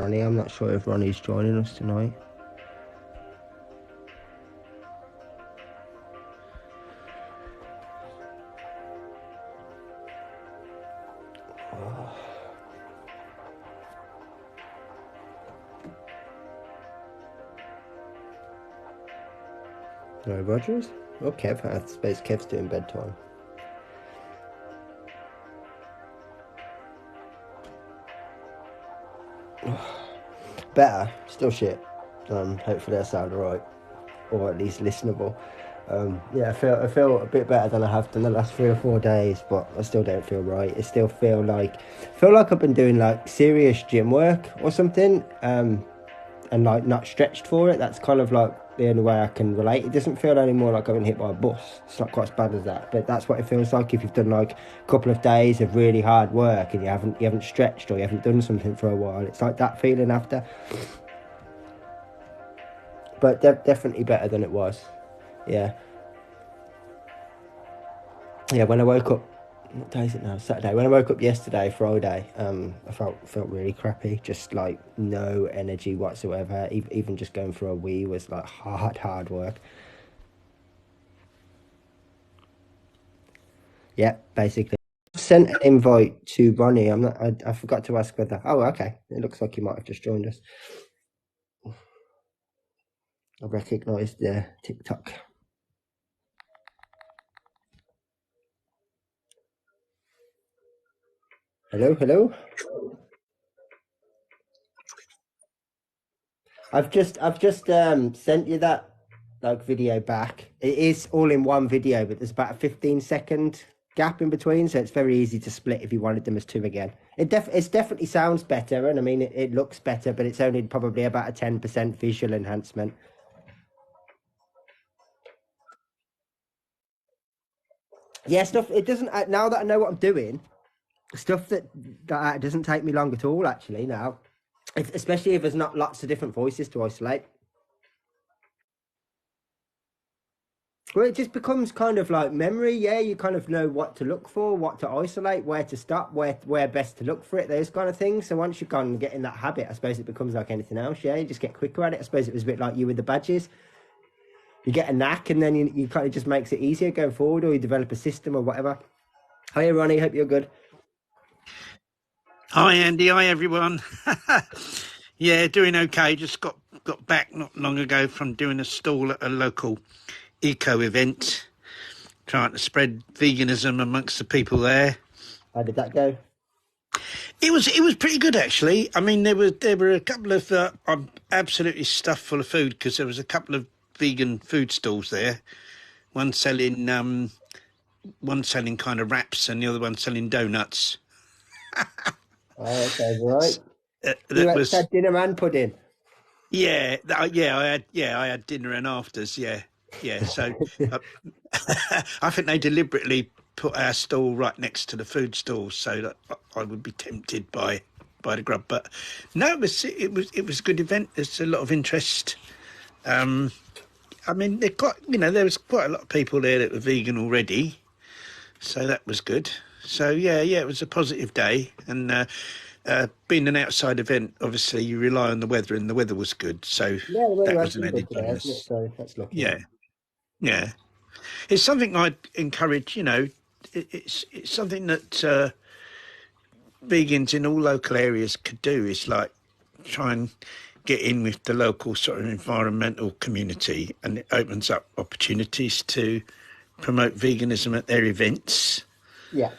Ronnie. I'm not sure if Ronnie's joining us tonight. No, Rogers? Oh, Kev. I suppose Kev's doing bedtime. Better. Still shit. Hopefully I sound alright. Or at least listenable. Yeah, I feel a bit better than I have done the last 3 or 4 days, but I still don't feel right. I still feel like I've been doing like serious gym work or something, and like not stretched for it. That's kind of like the only way I can relate. It doesn't feel anymore like I've been hit by a bus. It's not quite as bad as that, but that's what it feels like if you've done like a couple of days of really hard work and you haven't stretched or you haven't done something for a while. It's like that feeling after. But definitely better than it was. Yeah. Yeah, when I woke up, what day is it now? Saturday. When I woke up yesterday, Friday, I felt really crappy. Just like no energy whatsoever. Even just going for a wee was like hard work. Yeah, basically. Sent an invite to Ronnie. I forgot to ask whether. Oh, okay. It looks like he might have just joined us. I recognised the TikTok. Hello, hello. I've just sent you that like video back. It is all in one video, but there's about a 15-second gap in between, so it's very easy to split if you wanted them as two again. It definitely sounds better, and I mean it looks better, but it's only probably about a 10% visual enhancement. Yeah, stuff. It doesn't now that I know what I'm doing. Stuff that doesn't take me long at all. Actually, now, especially if there's not lots of different voices to isolate. Well, it just becomes kind of like memory. Yeah, you kind of know what to look for, what to isolate, where to stop, where best to look for it, those kind of things. So once you've gone and get in that habit, I suppose it becomes like anything else. Yeah, you just get quicker at it. I suppose it was a bit like you with the badges. You get a knack, and then you kind of just makes it easier going forward, or you develop a system or whatever. Hi, Ronnie. Hope you're good. Hi Andy, hi everyone. Yeah, doing okay. Just got back not long ago from doing a stall at a local eco event, trying to spread veganism amongst the people there. How did that go? It was pretty good actually. I mean, there were a couple of I'm absolutely stuffed full of food because there was a couple of vegan food stalls there. One selling one selling kind of wraps and the other one selling donuts. Oh, okay, right. You That was had dinner and pudding. yeah, I had dinner and afters. Yeah, yeah. So uh, I think they deliberately put our stall right next to the food stall so that I would be tempted by the grub. But no, it was a good event. There's a lot of interest. I mean, there was quite a lot of people there that were vegan already, so that was good. So yeah, it was a positive day, and being an outside event, obviously you rely on the weather, and the weather was good, so Yeah, the weather that has was an been good added today, hasn't it? bonus. So that's lucky. Yeah, yeah, it's something I'd encourage. It's something that vegans in all local areas could do. Is like try and get in with the local sort of environmental community, and it opens up opportunities to promote veganism at their events. Yeah.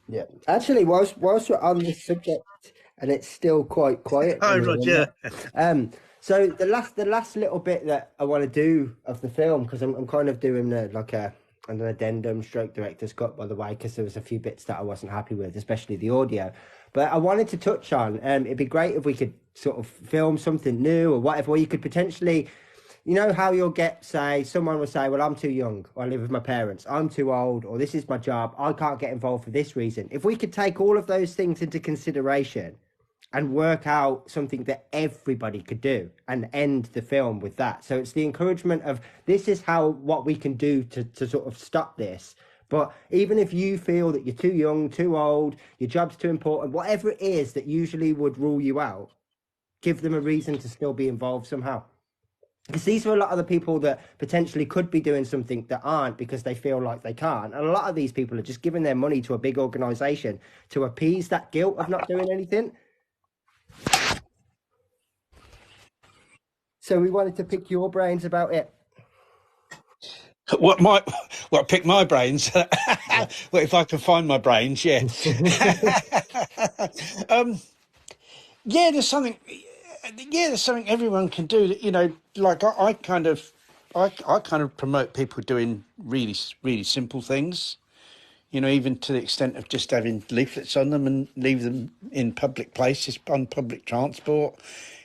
Yeah. Actually, whilst we're on this subject, and it's still quite quiet Hi, from here, isn't Roger. it? So the last little bit that I want to do of the film, because I'm kind of doing like an addendum stroke director's cut, by the way, because there was a few bits that I wasn't happy with, especially the audio. But I wanted to touch on, it'd be great if we could sort of film something new or whatever, where you could potentially, you know how you'll get, say, someone will say, well, I'm too young, or I live with my parents, I'm too old, or this is my job, I can't get involved for this reason. If we could take all of those things into consideration and work out something that everybody could do and end the film with that. So it's the encouragement of this is how what we can do to sort of stop this. But even if you feel that you're too young, too old, your job's too important, whatever it is that usually would rule you out, give them a reason to still be involved somehow. Because these are a lot of the people that potentially could be doing something that aren't because they feel like they can't. And a lot of these people are just giving their money to a big organization to appease that guilt of not doing anything. So we wanted to pick your brains about it. Pick my brains? Well, if I can find my brains, yeah. um, yeah, there's something. Yeah, there's something everyone can do. That, like I kind of promote people doing really simple things. Even to the extent of just having leaflets on them and leave them in public places, on public transport,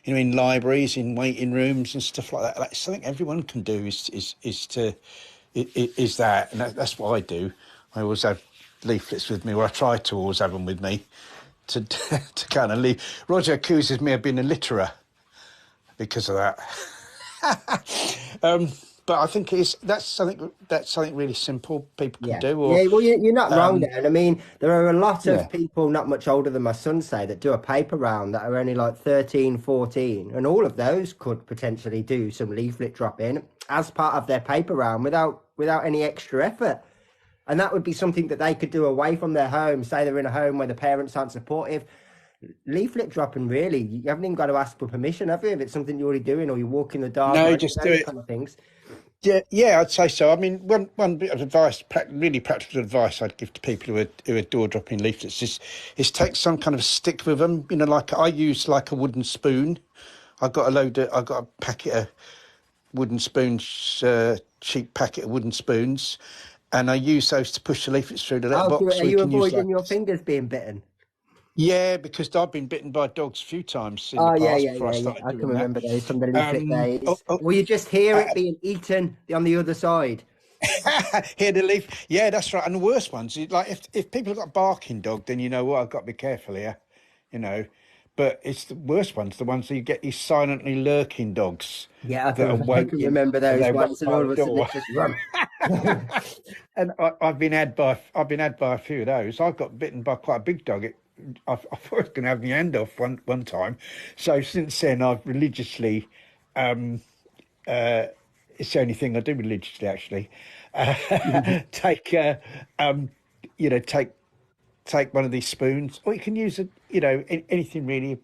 in libraries, in waiting rooms and stuff like that. That's something everyone can do. Is that, and that's what I do. I always have leaflets with me, or I try to always have them with me, to kind of leave. Roger accuses me of being a litterer because of that. But I think that's something really simple people can do. Or Yeah, well, you're not wrong there. And I mean, there are a lot yeah. of people not much older than my son, say, that do a paper round that are only like 13, 14. And all of those could potentially do some leaflet drop in as part of their paper round without any extra effort. And that would be something that they could do away from their home. Say they're in a home where the parents aren't supportive. Leaflet dropping, really, you haven't even got to ask for permission, have you? If it's something you're already doing, or you're walking the dog, No, or just do those it. kind of things. Yeah, I'd say so. I mean, one bit of advice, really practical advice I'd give to people who are door dropping leaflets is take some kind of stick with them. Like I use like a wooden spoon. I got a packet of wooden spoons, cheap packet of wooden spoons, and I use those to push the leaflets through the Oh, letterbox. are So we you can use avoiding your fingers being bitten? Yeah, because I've been bitten by dogs a few times in the Oh, yeah, past yeah, before I yeah, yeah. started I can doing that. remember those from the leaflet Oh, days. oh, Or you just hear it being eaten on the other side. Here the leaf. Yeah, that's right. And the worst ones, like if people have got a barking dog, then you know what, I've got to be careful here, you know. But it's the worst ones, the ones that you get these silently lurking dogs Yeah, that are I can waiting remember and those they're right ones, and by all the of a sudden door. it just run. And I've been had by a few of those. I got bitten by quite a big dog. I thought I was going to have my hand off one time. So since then, I've religiously. It's the only thing I do religiously, actually. Take, um, take one of these spoons, or you can use anything really,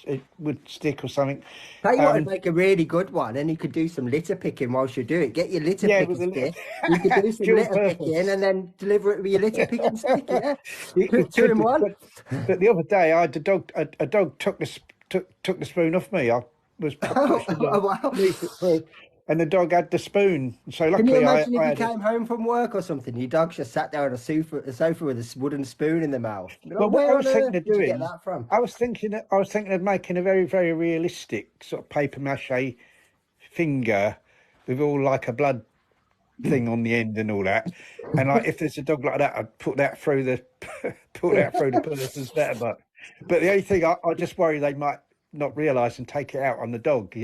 a wood stick or something. Tell you what, would Um, make a really good one, and you could do some litter picking whilst you do it. Get your litter yeah, with picking a little stick. You could do some dual litter picking purpose. and then deliver it with your litter picking stick. Yeah, You two could in do, one. but the other day I had a dog. A dog took the spoon off me. I was Oh, pushing oh, the wow. leaflet through, and the dog had the spoon. So Can you luckily imagine if I you had it. came home from work or something? Your dog just sat there on a sofa with a wooden spoon in the mouth. You'd be Well, like, what I where on was thinking earth of did you get doing, that from? I was thinking of making a very, very realistic sort of paper mache finger with all like a blood thing on the end and all that. And like, if there's a dog like that, I'd put that through the put that through the person's letterbox. But the only thing I just worry they might not realise and take it out on the dog.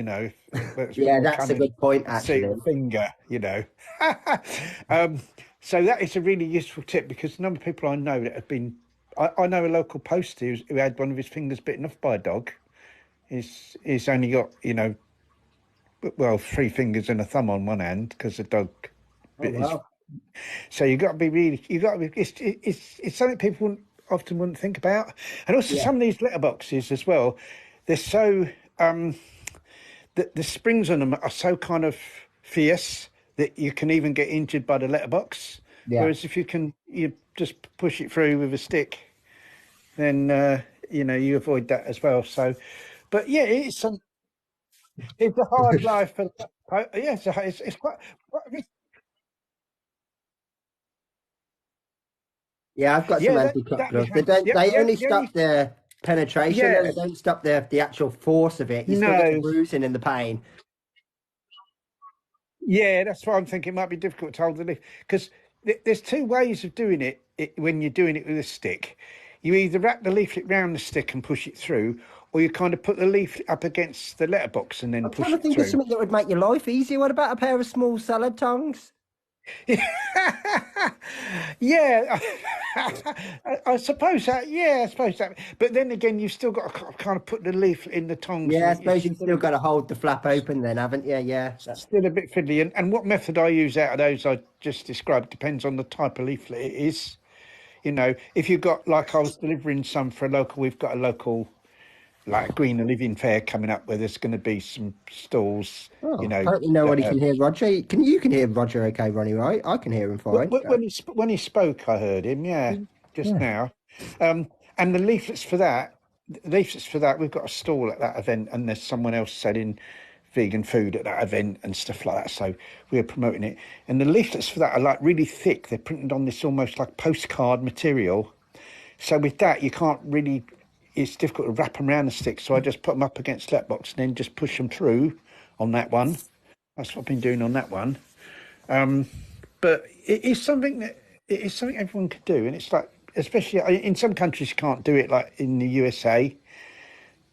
That's a bit Yeah, more that's a cunning. good point, See the actually. finger. um, so that is a really useful tip because a number of people I know that have been. I know a local poster who had one of his fingers bitten off by a dog. He's only got well, three fingers and a thumb on one hand because the dog Oh, bit his. wow. So you got to be. It's something people often wouldn't think about, and also Yeah. some of these letterboxes as well. They're so the springs on them are so kind of fierce that you can even get injured by the letterbox. Yeah. Whereas if you just push it through with a stick, then you avoid that as well. So, but yeah, it's a hard life. Yeah, it's quite. Yeah, I've got some Yeah, anti-clot that'd be gloves. handy. They only The only stop the penetration, though. yeah, They don't stop the actual force of it. You still get the no, bruising and the pain. yeah, that's why I'm thinking it might be difficult to hold the leaf because there's two ways of doing it when you're doing it with a stick. You either wrap the leaflet round the stick and push it through, or you kind of put the leaflet up against the letterbox and then I'm trying push to it think of through. something that would make your life easier. What about a pair of small salad tongs? Yeah, I suppose that. Yeah, I suppose that. But then again, you've still got to kind of put the leaf in the tongs, Yeah, I and it's suppose you've still got to hold the flap open then, haven't you? Yeah. still a bit fiddly. And what method I use out of those I just described depends on the type of leaflet it is. You know, if you've got, like, I was delivering some for a local, we've got a local, like, Green Living Fair coming up where there's going to be some stalls, you Oh, know, apparently nobody that can hear Roger. You can hear Roger okay, Ronnie, right? I can hear him fine. when he spoke, I heard him. Yeah, just Yeah. now. And the leaflets for that, we've got a stall at that event, and there's someone else selling vegan food at that event and stuff like that. So we're promoting it. And the leaflets for that are like really thick. They're printed on this almost like postcard material. So with that, you can't really. It's difficult to wrap them around the stick. So I just put them up against letterbox and then just push them through on that one. That's what I've been doing on that one. But it is something everyone could do, and it's like, especially in some countries you can't do it, like in the USA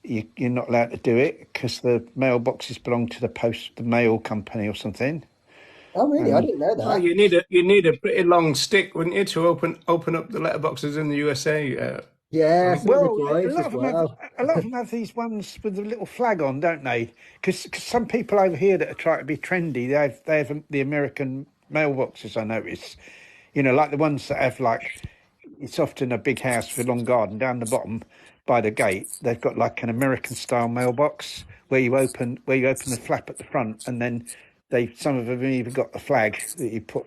you're not allowed to do it because the mailboxes belong to the mail company or something. Oh, really? I didn't know Well, that. you need a pretty long stick, wouldn't you, to open up the letterboxes in the USA, Yeah, Ronnie? some of the Well, drives as well. a lot of them have these ones with the little flag on, don't they? Because some people over here that are trying to be trendy, they have the American mailboxes. I notice, you know, like the ones that have, like, it's often a big house with a long garden. Down the bottom by the gate, they've got like an American style mailbox where you open the flap at the front, and then some of them have even got the flag that you put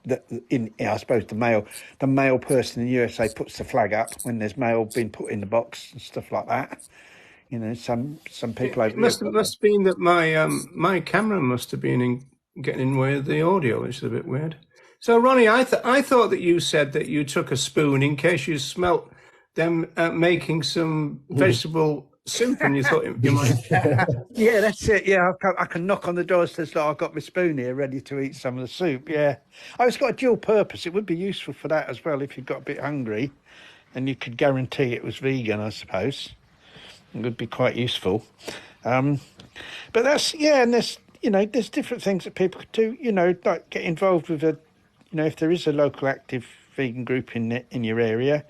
that in. I suppose the mail person in the USA puts the flag up when there's mail being put in the box and stuff like that. You know, some people over It here. must have been that my camera must have been getting in the way of the audio, which is a bit weird. So, Ronnie, I thought that you said that you took a spoon in case you smelt them making some vegetable soup, and you thought you might. Yeah, that's it. Yeah, I can knock on the door and says, "Look, I've got my spoon here, ready to eat some of the soup." Yeah, oh, it's got a dual purpose. It would be useful for that as well if you got a bit hungry, and you could guarantee it was vegan. I suppose it would be quite useful. Um, but that's, yeah, and there's different things that people could do. You know, like get involved with if there is a local active vegan group in your area,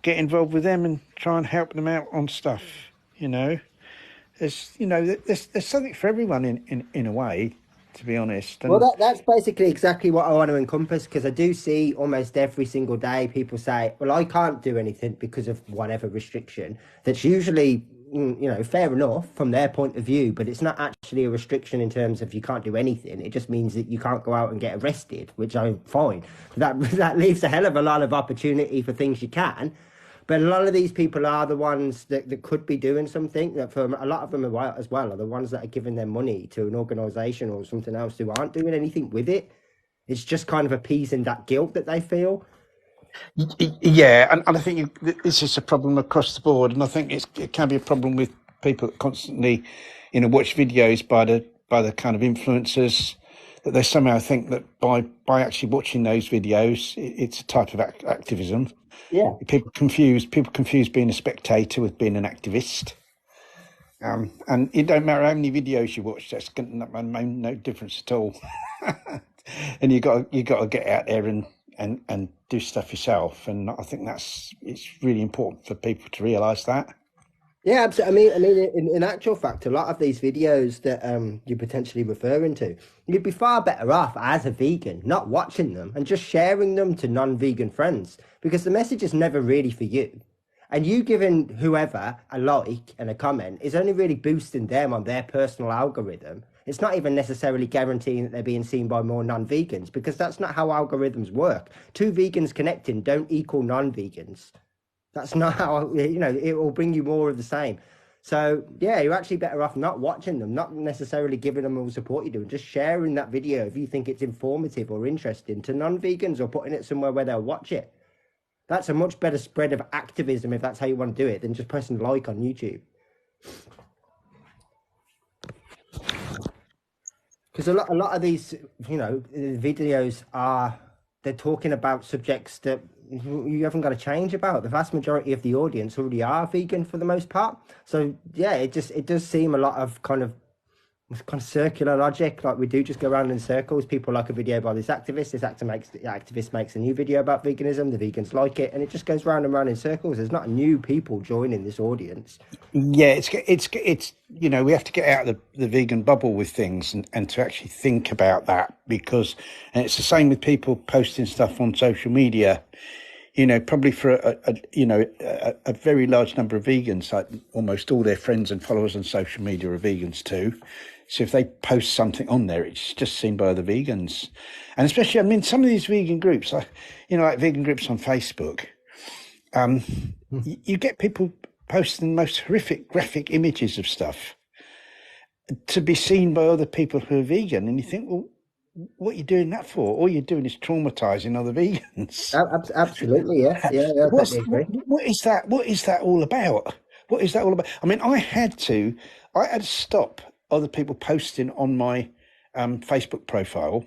get involved with them and try and help them out on stuff. You know. There's something for everyone in a way, to be honest. Well, And that's basically exactly what I want to encompass because I do see almost every single day people say, well, I can't do anything because of whatever restriction. That's usually, fair enough from their point of view, but it's not actually a restriction in terms of you can't do anything. It just means that you can't go out and get arrested, which I'm fine. That leaves a hell of a lot of opportunity for things you can. But a lot of these people are the ones that could be doing something. That for a lot of them as well are the ones that are giving their money to an organisation or something else who aren't doing anything with it. It's just kind of appeasing that guilt that they feel. yeah, and I think this is a problem across the board, and I think it can be a problem with people that constantly, watch videos by the kind of influencers, that they somehow think that by actually watching those videos, it's a type of activism. Yeah. People confuse being a spectator with being an activist. And it don't matter how many videos you watch, that's going to make no difference at all. And you got to get out there and do stuff yourself. And I think it's really important for people to realise that. Yeah, absolutely. I mean, in actual fact, a lot of these videos that you're potentially referring to, you'd be far better off as a vegan not watching them and just sharing them to non-vegan friends because the message is never really for you. And you giving whoever a like and a comment is only really boosting them on their personal algorithm. It's not even necessarily guaranteeing that they're being seen by more non-vegans because that's not how algorithms work. Two vegans connecting don't equal non-vegans. That's not how, it will bring you more of the same. So, yeah, you're actually better off not watching them, not necessarily giving them all the support you do, and just sharing that video if you think it's informative or interesting to non-vegans or putting it somewhere where they'll watch it. That's a much better spread of activism if that's how you want to do it than just pressing like on YouTube. Because a lot of these, videos they're talking about subjects that you haven't got to change about. The vast majority of the audience already are vegan for the most part. So yeah, it does seem a lot of kind of it's kind of circular logic. Like we do just go around in circles. People like a video by this activist. The activist makes a new video about veganism. The vegans like it, and it just goes round and round in circles. There's not new people joining this audience. Yeah, it's we have to get out of the vegan bubble with things and to actually think about that, because, and it's the same with people posting stuff on social media. Probably for a very large number of vegans, like almost all their friends and followers on social media are vegans too. So if they post something on there, it's just seen by other vegans. And especially, I mean, some of these vegan groups, like vegan groups on Facebook, you get people posting the most horrific graphic images of stuff to be seen by other people who are vegan. And you think, well, what are you doing that for? All you're doing is traumatizing other vegans. Absolutely, yeah. I what is that? What is that all about? What is that all about? I mean, I had to stop other people posting on my Facebook profile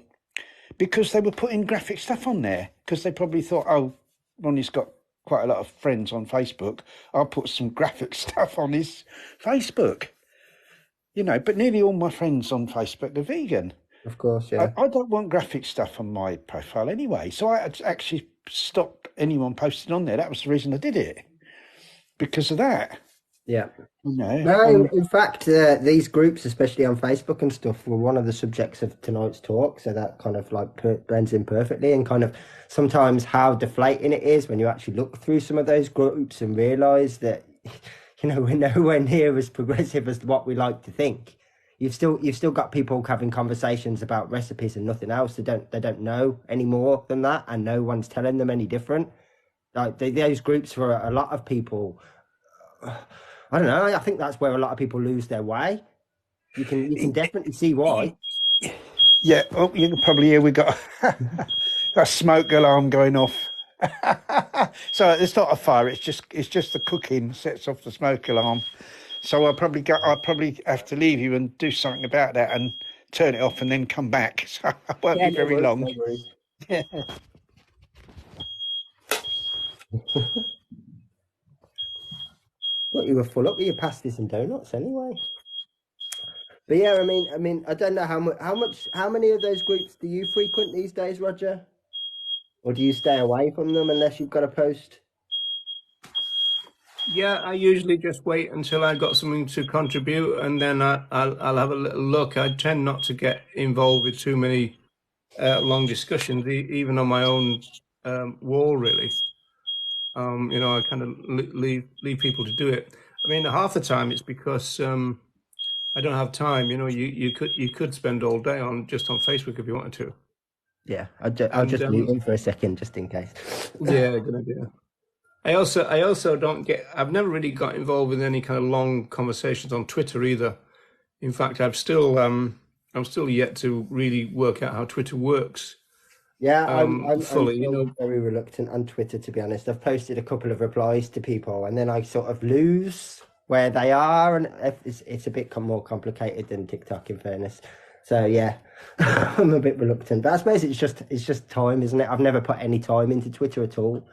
because they were putting graphic stuff on there, because they probably thought, oh, Ronnie's got quite a lot of friends on Facebook, I'll put some graphic stuff on his Facebook. But nearly all my friends on Facebook are vegan. Of course, yeah. I don't want graphic stuff on my profile anyway. So I had to actually stop anyone posting on there. That was the reason I did it, because of that. Yeah. No, in fact, these groups, especially on Facebook and stuff, were one of the subjects of tonight's talk. So that kind of like blends in perfectly, and kind of sometimes how deflating it is when you actually look through some of those groups and realise that, we're nowhere near as progressive as what we like to think. You've still got people having conversations about recipes and nothing else. They don't know any more than that, and no one's telling them any different. Like those groups for a lot of people, I don't know. I think that's where a lot of people lose their way. You can definitely see why. Yeah, well, you can probably hear we got a smoke alarm going off. So it's not a fire. It's just the cooking sets off the smoke alarm. So I'll probably have to leave you and do something about that and turn it off and then come back. So I won't be very long. No worries. Yeah. Thought you were full up with your pasties and donuts anyway. But yeah, I mean, I don't know how many of those groups do you frequent these days, Roger? Or do you stay away from them unless you've got a post? Yeah, I usually just wait until I got something to contribute, and then I'll have a little look. I tend not to get involved with too many long discussions, even on my own wall, really. I kind of leave people to do it. I mean, half the time it's because I don't have time. You could spend all day on Facebook if you wanted to. Yeah, I'll just mute him for a second, just in case. Yeah, good idea. I also don't get. I've never really got involved with any kind of long conversations on Twitter either. In fact, I'm still yet to really work out how Twitter works. Yeah, I'm fully. Very reluctant on Twitter, to be honest. I've posted a couple of replies to people, and then I sort of lose where they are, and it's a bit more complicated than TikTok, in fairness. So yeah, I'm a bit reluctant. But I suppose it's just time, isn't it? I've never put any time into Twitter at all.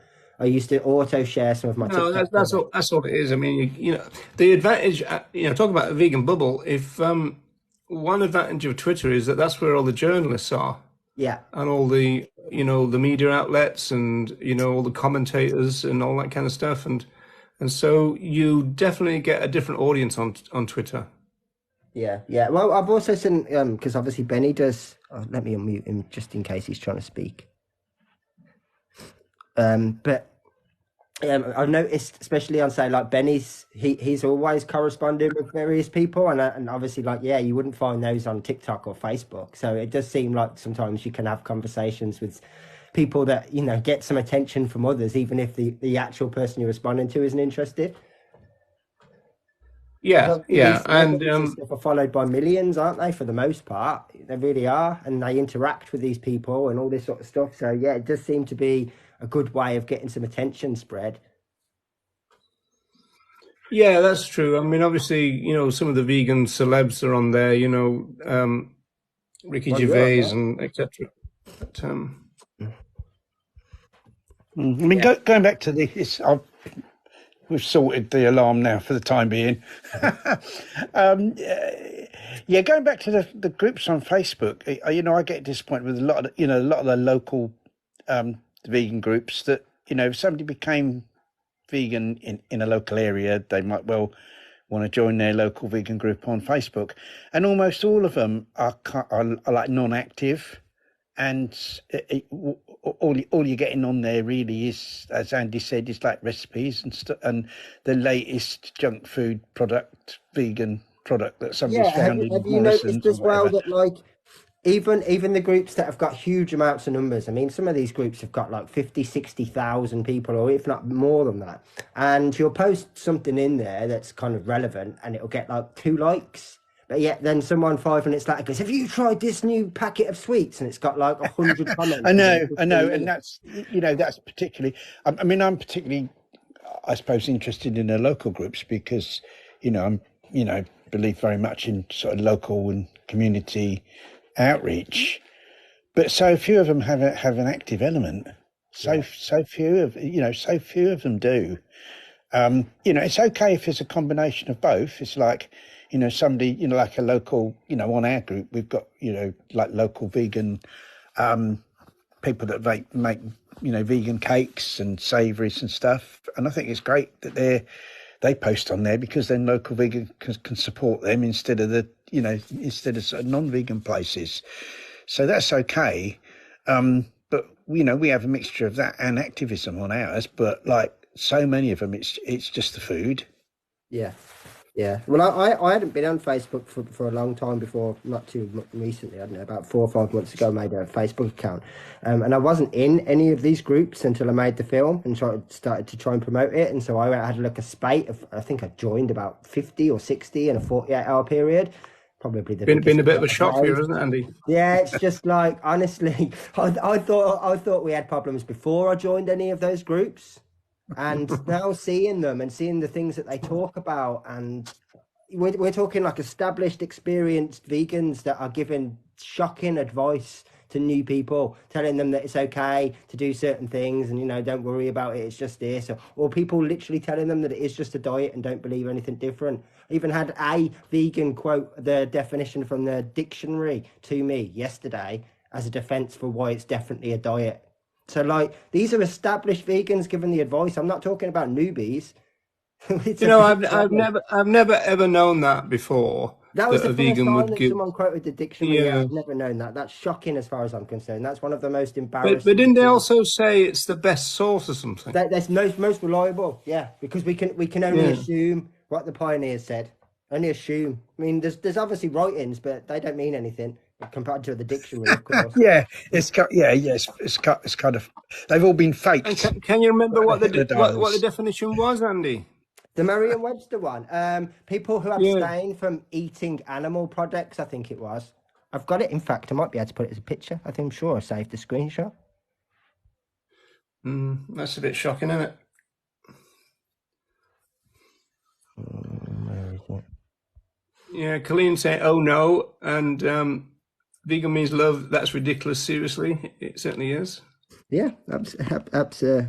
I used to auto share some of my. No, that's all it is. I mean, the advantage. Talk about a vegan bubble. If one advantage of Twitter is that that's where all the journalists are. Yeah. And all the the media outlets and all the commentators and all that kind of stuff, and so you definitely get a different audience on Twitter. Yeah. Well, I've also seen because obviously Benny does. Let me unmute him just in case he's trying to speak. But I've noticed, especially on say like Benny's, he's always corresponding with various people, and obviously like you wouldn't find those on TikTok or Facebook. So it does seem like sometimes you can have conversations with people that get some attention from others, even if the actual person you're responding to isn't interested. Yeah, and stuff are followed by millions, aren't they? For the most part, they really are, and they interact with these people and all this sort of stuff. So yeah, it does seem to be a good way of getting some attention spread. Yeah, that's true. I mean, obviously, some of the vegan celebs are on there. Ricky Gervais and etc. But, going back to this, we've sorted the alarm now for the time being. Yeah, going back to the groups on Facebook, I get disappointed with a lot of a lot of the local vegan groups that if somebody became vegan in a local area, they might well want to join their local vegan group on Facebook, and almost all of them are like non-active, and all you're getting on there really is, as Andy said, is like recipes and stuff, and the latest junk food vegan product that somebody's Yeah, found in have you noticed Morrison's or as well whatever. that like even the groups that have got huge amounts of numbers, I mean, some of these groups have got like 50, 60,000 people, or if not more than that. And you'll post something in there that's kind of relevant and it'll get like 2 likes. But yet then someone 5 minutes later goes, have you tried this new packet of sweets? And it's got like 100 comments I within know, 15 and minutes. that's that's particularly. I mean, I'm particularly, I suppose, interested in the local groups because I'm believe very much in sort of local and community outreach, but so few of them have an active element. Yeah. So few of them do. It's okay if it's a combination of both. It's like, somebody, like a local, on our group, we've got, like local vegan people that make vegan cakes and savouries and stuff. And I think it's great that they post on there because then local vegan can support them instead of instead of sort of non-vegan places. So that's okay. But we have a mixture of that and activism on ours, but like so many of them, it's just the food. Yeah. Yeah. Well, I hadn't been on Facebook for a long time before, not too recently. I don't know, about 4 or 5 months ago, I made a Facebook account. And I wasn't in any of these groups until I made the film and started to try and promote it. And so I had like a spate of, I think I joined about 50 or 60 in a 48-hour period. Probably the Been biggest a bit of a I've shock for you, made. hasn't it, Andy? Yeah, it's just like, honestly, I thought we had problems before I joined any of those groups. And now seeing them and seeing the things that they talk about, and we're talking like established, experienced vegans that are giving shocking advice to new people, telling them that it's okay to do certain things and, don't worry about it, it's just this. Or people literally telling them that it is just a diet and don't believe anything different. I even had a vegan quote the definition from the dictionary to me yesterday as a defense for why it's definitely a diet. So, like, these are established vegans giving the advice. I'm not talking about newbies. It's a big problem. I've never ever known that before, That was that the a first vegan time would that give. someone quoted the dictionary. Yeah, Yeah, I've never known that. That's shocking as far as I'm concerned. That's one of the most but embarrassing didn't they things. also say it's the best source or something? That's most reliable. Yeah, because we can only Yeah. assume what the pioneers said. Only assume. I mean, there's obviously writings, but they don't mean anything compared to the dictionary, of course. Yeah, it's kind of, they've all been And faked can you remember like what Hitler what the dials. definition was, Andy? The Merriam-Webster one. People who Yeah. abstain from eating animal products, I think it was. I've got it. In fact, I might be able to put it as a picture. I'm sure I saved the screenshot. That's a bit shocking, isn't it? Where is it? Yeah, Colleen saying, "Oh no," and vegan means love. That's ridiculous. Seriously, it certainly is. Yeah, absolutely.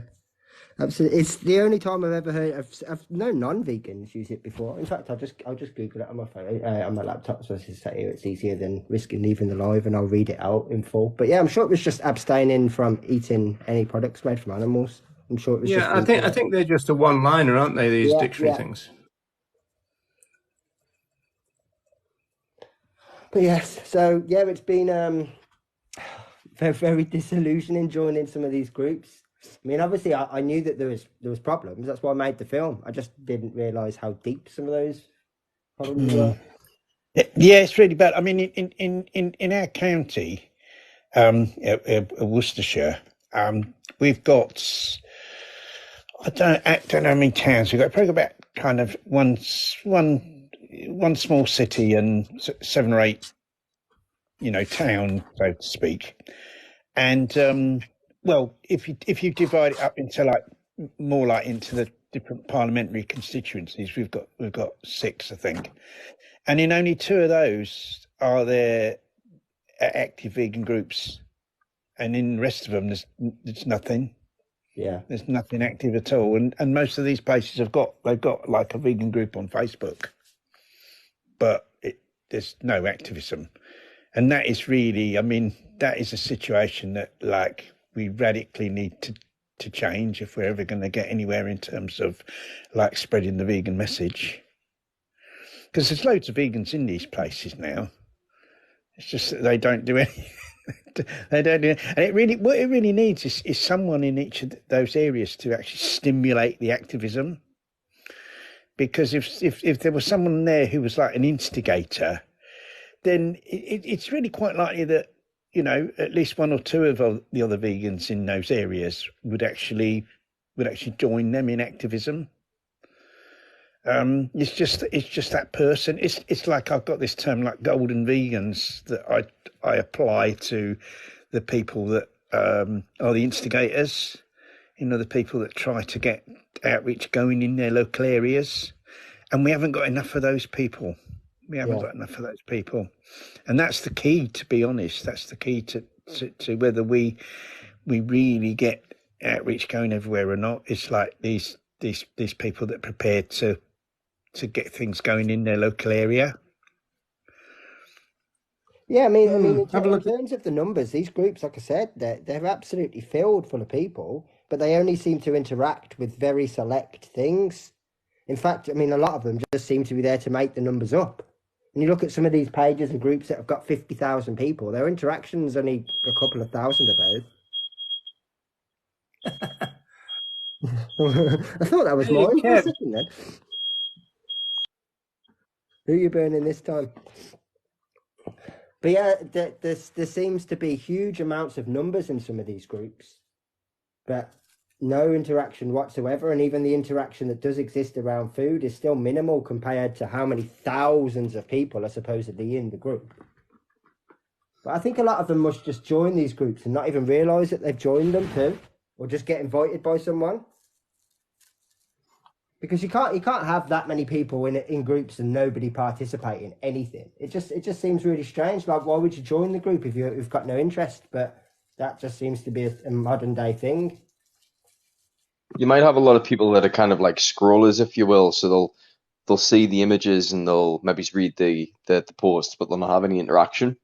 It's the only time I've ever heard. I've known non-vegans use it before. In fact, I'll just Google it on my phone, on my laptop, so it's easier than risking leaving the live, and I'll read it out in full. But yeah, I'm sure it was just abstaining from eating any products made from animals. I'm sure it was just. Yeah, I think they're just a one-liner, aren't they? These Yeah, dictionary yeah. things. But yes, so yeah, it's been very, very disillusioning joining some of these groups. I mean, obviously, I knew that there was problems. That's why I made the film. I just didn't realize how deep some of those problems were. Yeah, it's really bad. I mean, in our county, Worcestershire, we've got, I don't know how many towns we've got. Probably about kind of one small city and 7 or 8, town, so to speak. And well, if you divide it up into like more like into the different parliamentary constituencies, we've got 6, I think, and in only 2 of those are there active vegan groups, and in the rest of them there's nothing. Yeah. There's nothing active at all, and most of these places they've got like a vegan group on Facebook, but there's no activism, and that is really, I mean, that is a situation that like we radically need to change if we're ever going to get anywhere in terms of like spreading the vegan message. Because there's loads of vegans in these places now. It's just that they don't do anything. They don't do it. And it really, what it really needs is someone in each of those areas to actually stimulate the activism. Because if there was someone there who was like an instigator, then it's really quite likely that, you know, at least one or two of the other vegans in those areas would actually join them in activism. It's just that person. It's like I've got this term like golden vegans that I apply to the people that are the instigators, you know, the people that try to get outreach going in their local areas, and we haven't got enough of those people. We haven't got enough of those people, and that's the key. To be honest, that's the key to whether we really get outreach going everywhere or not. It's like these people that are prepared to get things going in their local area. Yeah, I mean, in terms of the numbers, these groups, like I said, they're absolutely filled full of people, but they only seem to interact with very select things. In fact, I mean, a lot of them just seem to be there to make the numbers up. And you look at some of these pages and groups that have got 50,000 people, their interactions only a couple of thousand of those. I thought that was mine for a second then. Who are you burning this time? But yeah, there seems to be huge amounts of numbers in some of these groups, but no interaction whatsoever. And even the interaction that does exist around food is still minimal compared to how many thousands of people are supposedly in the group. But I think a lot of them must just join these groups and not even realise that they've joined them too, or just get invited by someone. Because you can't have that many people in groups and nobody participate in anything. It just seems really strange. Like, why would you join the group if you've got no interest? But that just seems to be a modern day thing. You might have a lot of people that are kind of like scrollers, if you will. So they'll see the images and they'll maybe read the posts, but they'll not have any interaction.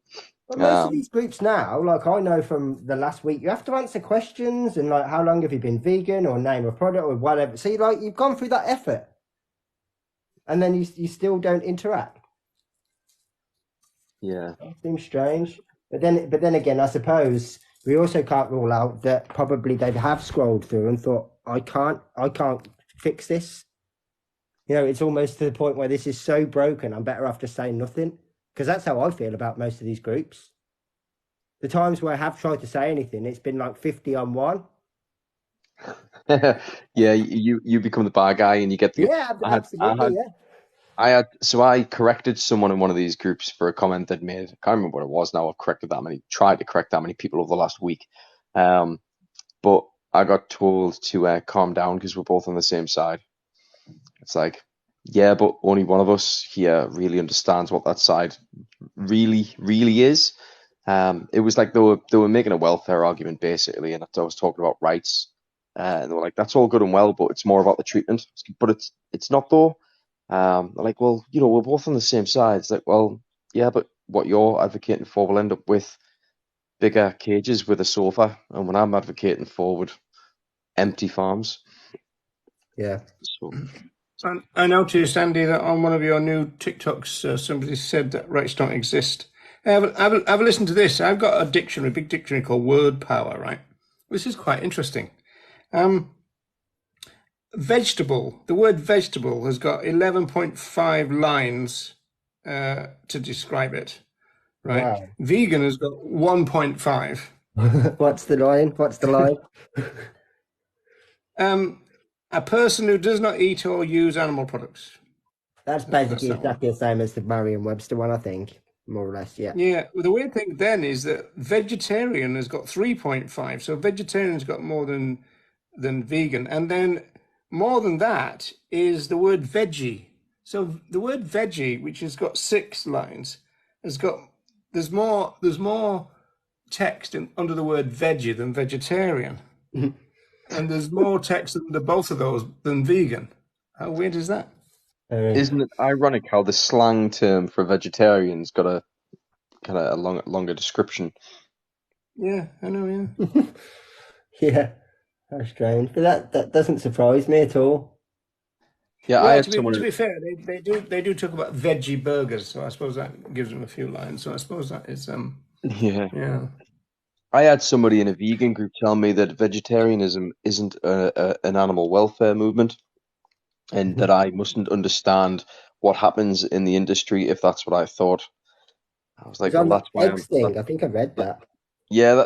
But most of these groups now, like I know from the last week, you have to answer questions and like how long have you been vegan or name a product or whatever. So you've gone through that effort, and then you still don't interact. Yeah, it seems strange. But then again, I suppose we also can't rule out that probably they'd have scrolled through and thought, I can't fix this. You know, it's almost to the point where this is so broken, I'm better off just saying nothing. Because that's how I feel about most of these groups. The times where I have tried to say anything, it's been like 50 on 1. yeah, you become the bad guy and you get the absolutely. I corrected someone in one of these groups for a comment they'd made. I can't remember what it was now. I've tried to correct that many people over the last week. But I got told to calm down because we're both on the same side. It's like, yeah, but only one of us here really understands what that side really, really is. It was like they were making a welfare argument basically, and I was talking about rights, and they were like, "That's all good and well, but it's more about the treatment." But it's not though. They're like, "Well, you know, we're both on the same side." It's like, well, yeah, but what you're advocating for will end up with bigger cages with a sofa, and when I'm advocating forward, empty farms. Yeah. So. I noticed, Andy, that on one of your new TikToks, somebody said that rights don't exist. Have a listen to this. I've got a dictionary, big dictionary called Word Power, right? This is quite interesting. Vegetable. The word vegetable has got 11.5 lines to describe it, right? Wow. Vegan has got 1.5. What's the line? A person who does not eat or use animal products. That's basically exactly the same as the Merriam-Webster one, I think, more or less, yeah. Yeah, well, the weird thing then is that vegetarian has got 3.5, so vegetarian's got more than vegan. And then more than that is the word veggie. So the word veggie, which has got 6 lines, there's more text under the word veggie than vegetarian. And there's more text under both of those than vegan. How weird is that? Isn't it ironic how the slang term for vegetarian's got a kind of a longer description? Yeah, I know. Yeah. Yeah, that's strange, but that doesn't surprise me at all. Yeah, I Well, had to someone. be fair, they do talk about veggie burgers, so I suppose that gives them a few lines. So I suppose that is Yeah, yeah. I had somebody in a vegan group tell me that vegetarianism isn't an animal welfare movement, and that I mustn't understand what happens in the industry if that's what I thought. I was It's like, on well, the that's why eggs thing. I think I read that. yeah,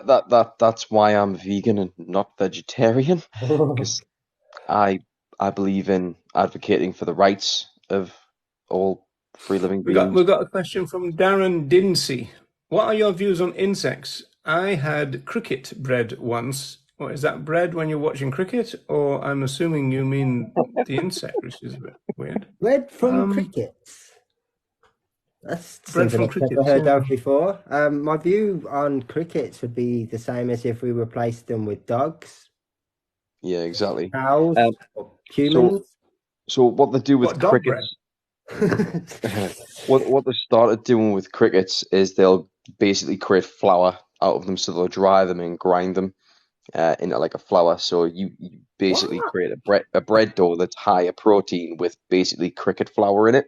that's why I'm vegan and not vegetarian, because I I believe in advocating for the rights of all free living beings. We got a question from Darren Dinsey. What are your views on insects? I had cricket bread once. What is that, bread when you're watching cricket? Or I'm assuming you mean the insect, which is a bit weird. Bread from Um, crickets. That's bread something from I've never crickets, heard yeah. of before. My view on crickets would be the same as if we replaced them with dogs, Yeah, exactly. cows, Um, or so humans. so what they do with What, dog bread? crickets, what they started doing with crickets is they'll basically create flour out of them, so they'll dry them and grind them into like a flour. So you basically What? create a bread dough that's higher protein with basically cricket flour in it,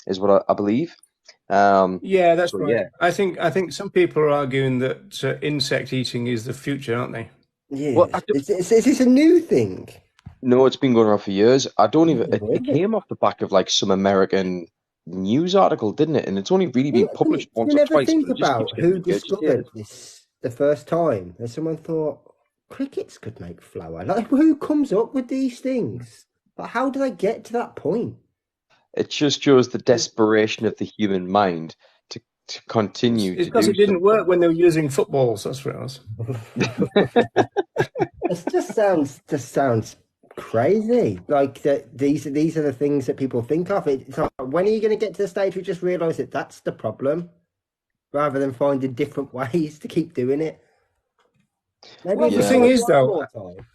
is what I believe. Yeah, that's So right. yeah, I think some people are arguing that insect eating is the future, aren't they? well, Yes. Is this a new thing? no, it's been going on for years. I don't even. Never It heard of it. came off the back of like some American news article, didn't it? And it's only really been published Do once you or never twice, think but it just keeps about getting who regurgitated. discovered this the first time? That someone thought crickets could make flour. Like, who comes up with these things? But how do they get to that point? It just shows the desperation of the human mind to continue It's to because do it didn't something. work when they were using footballs, that's what it was. It just sounds crazy. Like that these are the things that people think of. It's like, when are you going to get to the stage where you just realize that that's the problem, rather than finding different ways to keep doing it? Maybe Well, if the we Yeah, thing tried is, one though, more time.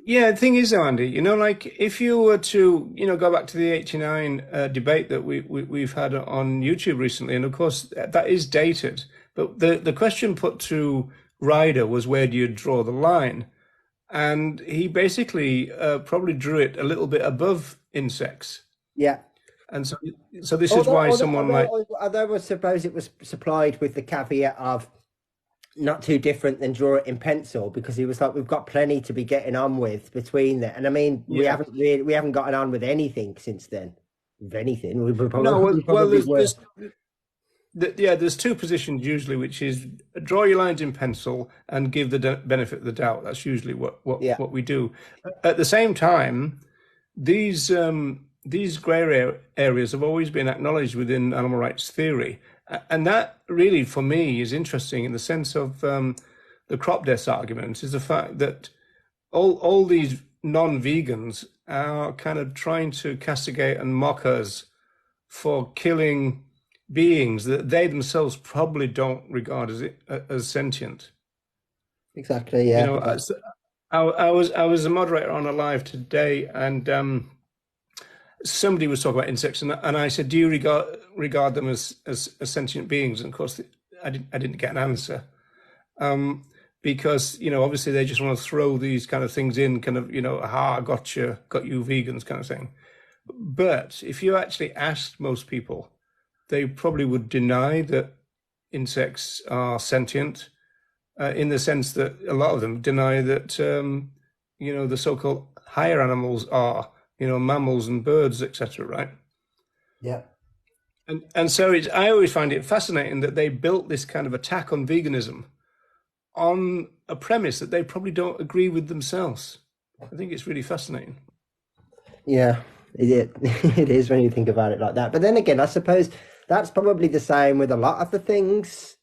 yeah, the thing is, though, Andy, like if you were to, go back to the '89 debate that we've had on YouTube recently, and of course that is dated, but the question put to Ryder was, where do you draw the line? And he basically probably drew it a little bit above insects. Yeah. And so this is why someone like, Although I suppose it was supplied with the caveat of not too different than draw it in pencil, because he was like, we've got plenty to be getting on with between there. And I mean, yeah, we haven't gotten on with anything since then. If anything, no, we well, probably were. there's two positions usually, which is draw your lines in pencil and give the benefit of the doubt. That's usually Yeah, what we do. At the same time, these grey areas have always been acknowledged within animal rights theory, and that really, for me, is interesting in the sense of the crop deaths argument. Is the fact that all these non-vegans are kind of trying to castigate and mock us for killing beings that they themselves probably don't regard as sentient. exactly. You Yeah, know, yeah. I was a moderator on a live today, and somebody was talking about insects, and I said, "Do you regard them as sentient beings?" And of course, I didn't get an answer, because obviously they just want to throw these kind of things in, kind of aha, got you, vegans, kind of thing. But if you actually asked most people, they probably would deny that insects are sentient, in the sense that a lot of them deny that the so-called higher animals are, mammals and birds, etc. Right? Yeah. And so I always find it fascinating that they built this kind of attack on veganism on a premise that they probably don't agree with themselves. I think it's really fascinating. Yeah, it is when you think about it like that. But then again, I suppose that's probably the same with a lot of the things.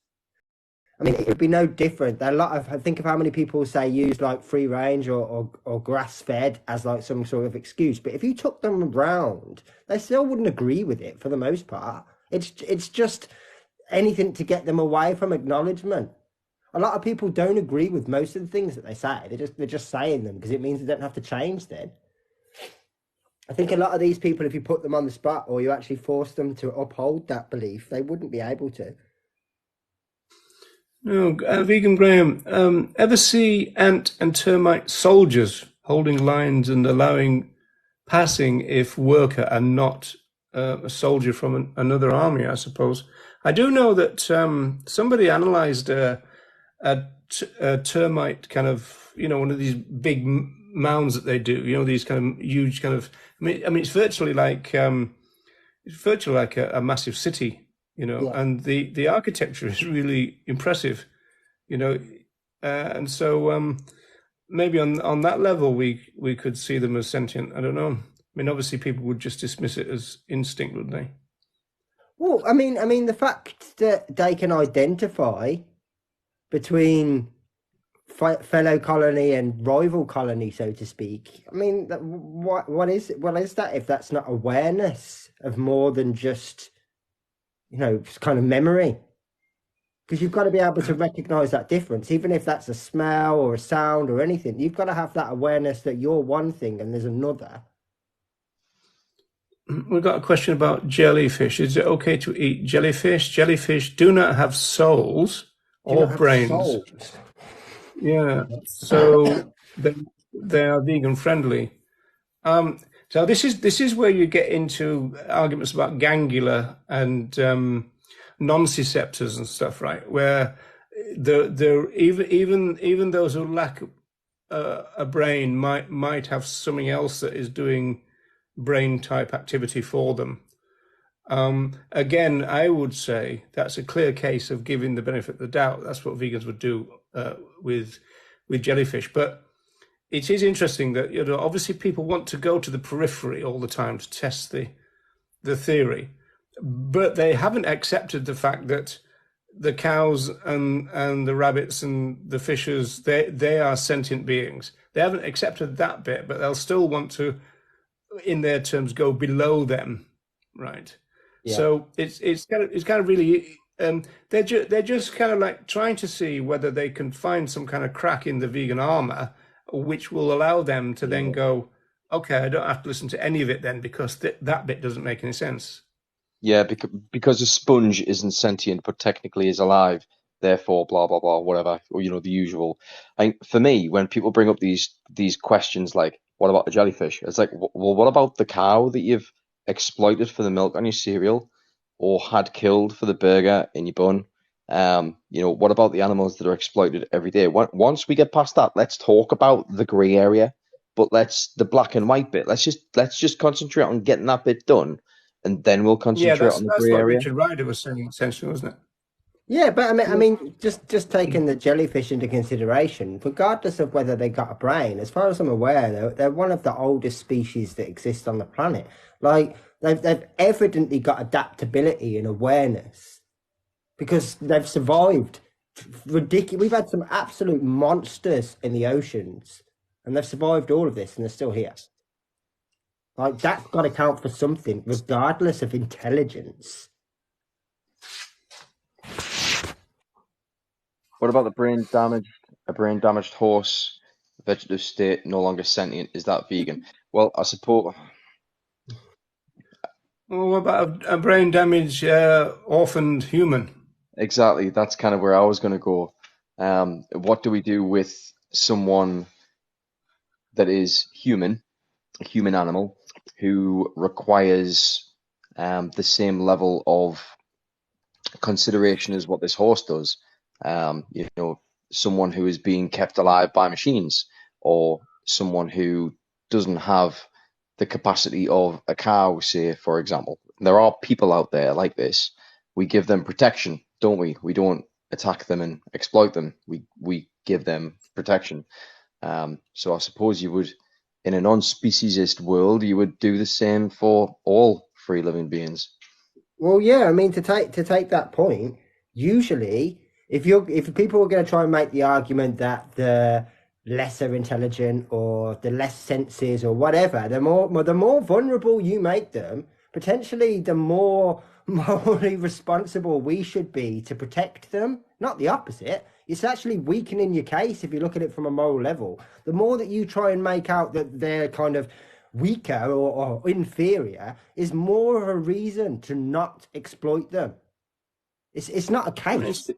I mean, it would be no different. There are a lot of, I think of how many people say use like free range or grass fed as like some sort of excuse. But if you took them around, they still wouldn't agree with it for the most part. It's just anything to get them away from acknowledgement. A lot of people don't agree with most of the things that they say. They're just saying them because it means they don't have to change then. I think a lot of these people, if you put them on the spot or you actually force them to uphold that belief, they wouldn't be able to. No, Vegan Graham, ever see ant and termite soldiers holding lines and allowing passing if worker and not a soldier from another army, I suppose? I do know that somebody analyzed a termite kind of, one of these big mounds that they do, these kind of huge kind of, it's virtually like a massive city, Yeah. and the architecture is really impressive, and so maybe on that level we could see them as sentient. I don't know. I mean, obviously people would just dismiss it as instinct, wouldn't they? Well, I mean, the fact that they can identify between fellow colony and rival colony, so to speak. I mean, what is that if that's not awareness of more than just, kind of memory? Because you've got to be able to recognize that difference, even if that's a smell or a sound or anything. You've got to have that awareness that you're one thing and there's another. We've got a question about jellyfish. Is it okay to eat jellyfish? Jellyfish do not have souls or brains. Yeah, so they are vegan friendly. So this is where you get into arguments about gangula and nociceptors and stuff, right? Where even those who lack a brain might have something else that is doing brain type activity for them. Again, I would say that's a clear case of giving the benefit of the doubt. That's what vegans would do with jellyfish. But it is interesting that obviously people want to go to the periphery all the time to test the theory, but they haven't accepted the fact that the cows and the rabbits and the fishes, they are sentient beings. They haven't accepted that bit, but they'll still want to, in their terms, go below them, right? Yeah. So it's kind of really they're just kind of like trying to see whether they can find some kind of crack in the vegan armor, which will allow them to then go, okay, I don't have to listen to any of it then because that bit doesn't make any sense. Yeah, because a sponge isn't sentient but technically is alive, therefore blah blah blah whatever, or the usual. For me, when people bring up these questions like, what about the jellyfish? It's like, well, what about the cow that you've exploited for the milk on your cereal, or had killed for the burger in your bun? What about the animals that are exploited every day? Once we get past that, let's talk about the grey area. But the black and white bit. Let's just concentrate on getting that bit done, and then we'll concentrate on the grey area. That's what Richard Ryder was saying, essentially, wasn't it? Yeah, but I mean, just taking the jellyfish into consideration, regardless of whether they got a brain, as far as I'm aware, they're one of the oldest species that exist on the planet. Like they've evidently got adaptability and awareness because they've survived. Ridiculous. We've had some absolute monsters in the oceans, and they've survived all of this, and they're still here. Like that's got to count for something, regardless of intelligence. What about the brain damaged? A brain damaged horse, vegetative state, no longer sentient. Is that vegan? Well, I suppose. Well, what about a brain damaged orphaned human? Exactly. That's kind of where I was going to go. What do we do with someone that is human, a human animal, who requires the same level of consideration as what this horse does? Someone who is being kept alive by machines, or someone who doesn't have the capacity of a cow, say, for example. There are people out there like this. We give them protection, don't we? We don't attack them and exploit them. We give them protection. So I suppose you would, in a non-speciesist world, you would do the same for all free living beings. Well, yeah, I mean, to take that point, usually if people are going to try and make the argument that the lesser intelligent or the less senses or whatever, the more vulnerable you make them, potentially the more morally responsible we should be to protect them, not the opposite. It's actually weakening your case if you look at it from a moral level. The more that you try and make out that they're kind of weaker or inferior is more of a reason to not exploit them. It's not a case.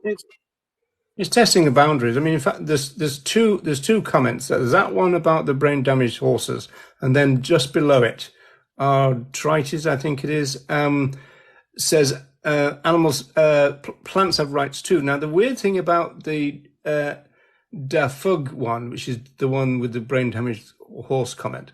It's testing the boundaries. I mean, in fact, there's two comments. There's that one about the brain damaged horses, and then just below it, Tritis, I think it is, says plants have rights too. Now, the weird thing about the Dafug one, which is the one with the brain damaged horse comment,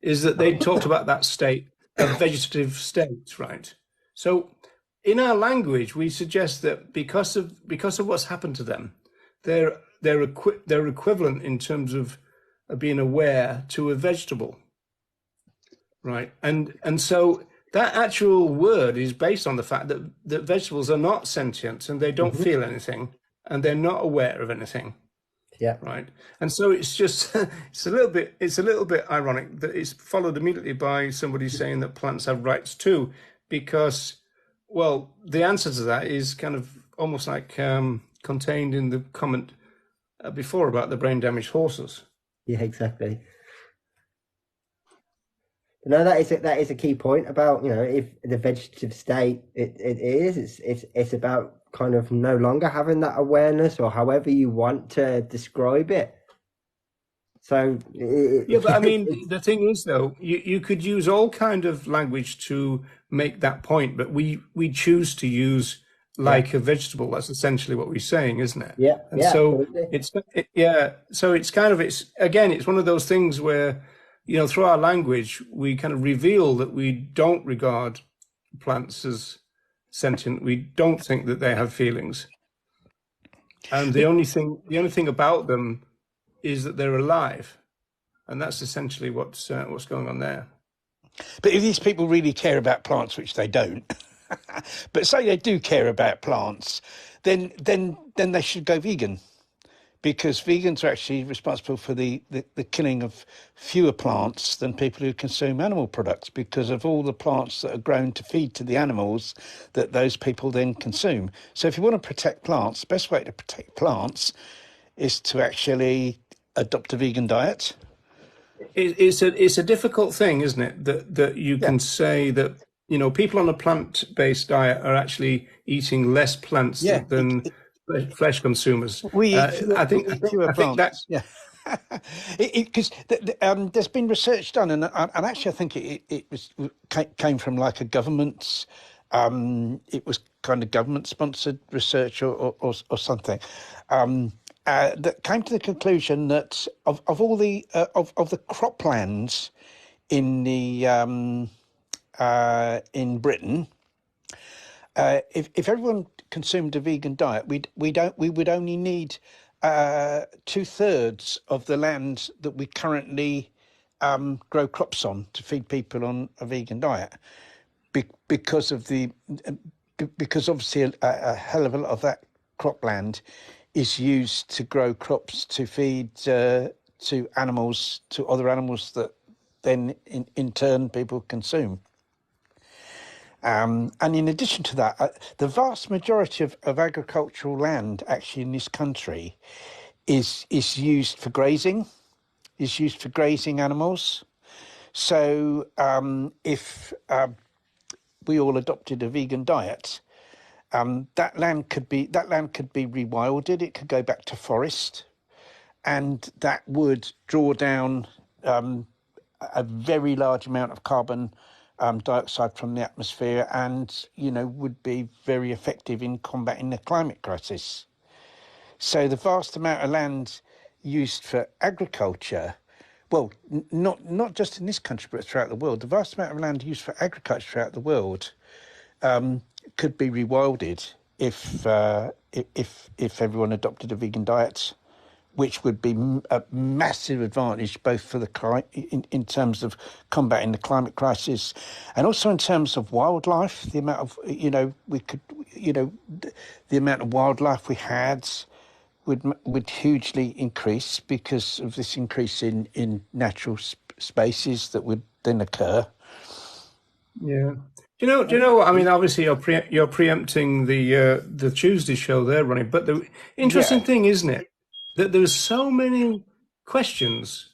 is that they talked about that state, a vegetative state, right? So in our language, we suggest that because of what's happened to them, they're equivalent in terms of being aware to a vegetable, right? And so that actual word is based on the fact that vegetables are not sentient and they don't feel anything and they're not aware of anything. Yeah. Right. And so it's just it's a little bit ironic that it's followed immediately by somebody saying that plants have rights too, because, well, the answer to that is kind of almost like contained in the comment before about the brain damaged horses. Yeah, exactly. No, that is a key point about, if the vegetative state it's about kind of no longer having that awareness, or however you want to describe it. So yeah, but I mean, the thing is, though, you could use all kind of language to make that point, but we choose to use like a vegetable. That's essentially what we're saying, isn't it? Yeah. And yeah, so absolutely. so it's kind of it's one of those things where, through our language, we kind of reveal that we don't regard plants as sentient. We don't think that they have feelings. And the only thing about them is that they're alive. And that's essentially what's going on there. But if these people really care about plants, which they don't, but say they do care about plants, then they should go vegan. Because vegans are actually responsible for the killing of fewer plants than people who consume animal products, because of all the plants that are grown to feed to the animals that those people then consume. So if you want to protect plants, the best way to protect plants is to actually adopt a vegan diet. It's a difficult thing, isn't it? That you can say that, people on a plant-based diet are actually eating less plants than flesh consumers. We eat fewer plants. Because there's been research done, and actually I think it came from like a government's. It was kind of government-sponsored research or something that came to the conclusion that of all the of the croplands in the in Britain. If everyone consumed a vegan diet, we would only need 2/3 of the land that we currently grow crops on to feed people on a vegan diet, because obviously a hell of a lot of that cropland is used to grow crops to feed to animals, to other animals that then in turn people consume. And in addition to that, the vast majority of agricultural land actually in this country is used for grazing, animals. So if we all adopted a vegan diet, that land could be rewilded. It could go back to forest, and that would draw down a very large amount of carbon dioxide from the atmosphere, and would be very effective in combating the climate crisis. So the vast amount of land used for agriculture, well, not just in this country but throughout the world, the vast amount of land used for agriculture throughout the world could be rewilded if everyone adopted a vegan diet, which would be a massive advantage both for in terms of combating the climate crisis, and also in terms of wildlife. The amount of the amount of wildlife we had would hugely increase because of this increase in natural spaces that would then occur. Yeah. Do you know what I mean? Obviously, you're preempting the Tuesday show there, Ronnie. But the interesting thing, isn't it, that there's so many questions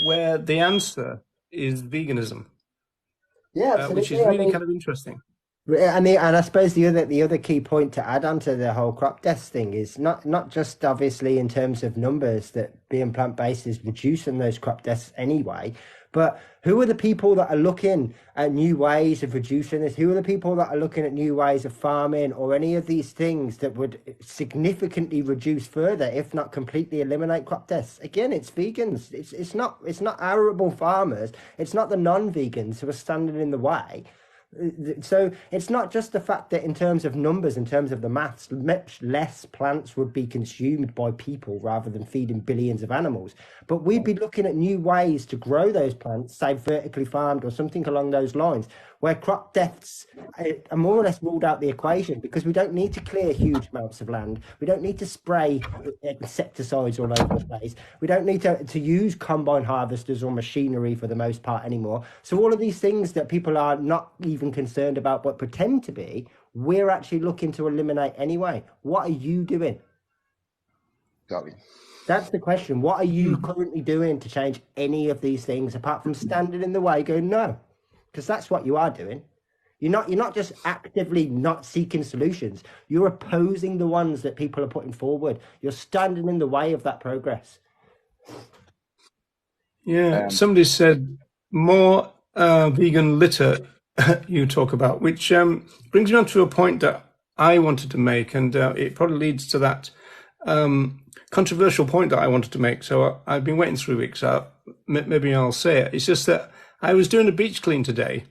where the answer veganism, Yeah, which is absolutely. I really mean, kind of interesting. and I suppose the other key point to add on to the whole crop deaths thing is not just obviously in terms of numbers that being plant-based is reducing those crop deaths anyway, but who are the people that are looking at new ways of reducing this? Who are the people that are looking at new ways of farming or any of these things that would significantly reduce further, if not completely eliminate crop deaths? Again, it's vegans. It's not arable farmers. It's not the non-vegans who are standing in the way. So it's not just the fact that in terms of numbers, in terms of the maths, much less plants would be consumed by people rather than feeding billions of animals. But we'd be looking at new ways to grow those plants, say vertically farmed or something along those lines, where crop deaths are more or less ruled out the equation because we don't need to clear huge amounts of land. We don't need to spray insecticides all over the place. We don't need to use combine harvesters or machinery for the most part anymore. So all of these things that people are not even concerned about but pretend to be, we're actually looking to eliminate anyway. What are you doing? Exactly. That's the question. What are you currently doing to change any of these things apart from standing in the way going no? Because that's what you are doing. You're not just actively not seeking solutions. You're opposing the ones that people are putting forward. You're standing in the way of that progress. Yeah, somebody said more vegan litter you talk about, which brings me on to a point that I wanted to make, and it probably leads to that controversial point that I wanted to make. So I've been waiting 3 weeks, so maybe I'll say it. It's just that I was doing a beach clean today,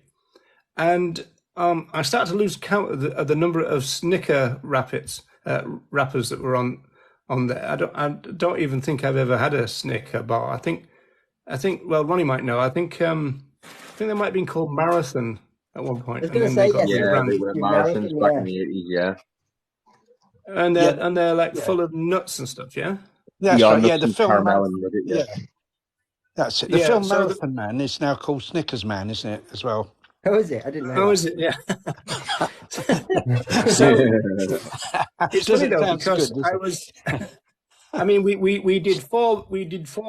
and I started to lose count of the number of Snicker wrappers that were on there. I don't even think I've ever had a Snicker bar. I think. Well, Ronnie might know. I think they might have been called Marathon at one point, I was and going to then they say, got yes, Yeah, they rebranded. were you're marathons American, back yeah. in the 80s, yeah. And they're like full of nuts and stuff, yeah. That's Yeah, right. nuts Yeah, the and film caramel and nugget, yeah. Yeah, that's it. The Yeah. film So Marathon Man is now called Snickers Man, isn't it, as well? How is it? I didn't know how that. is it? Yeah. So it's funny Doesn't though sound because good, does I it? was. I mean, we did four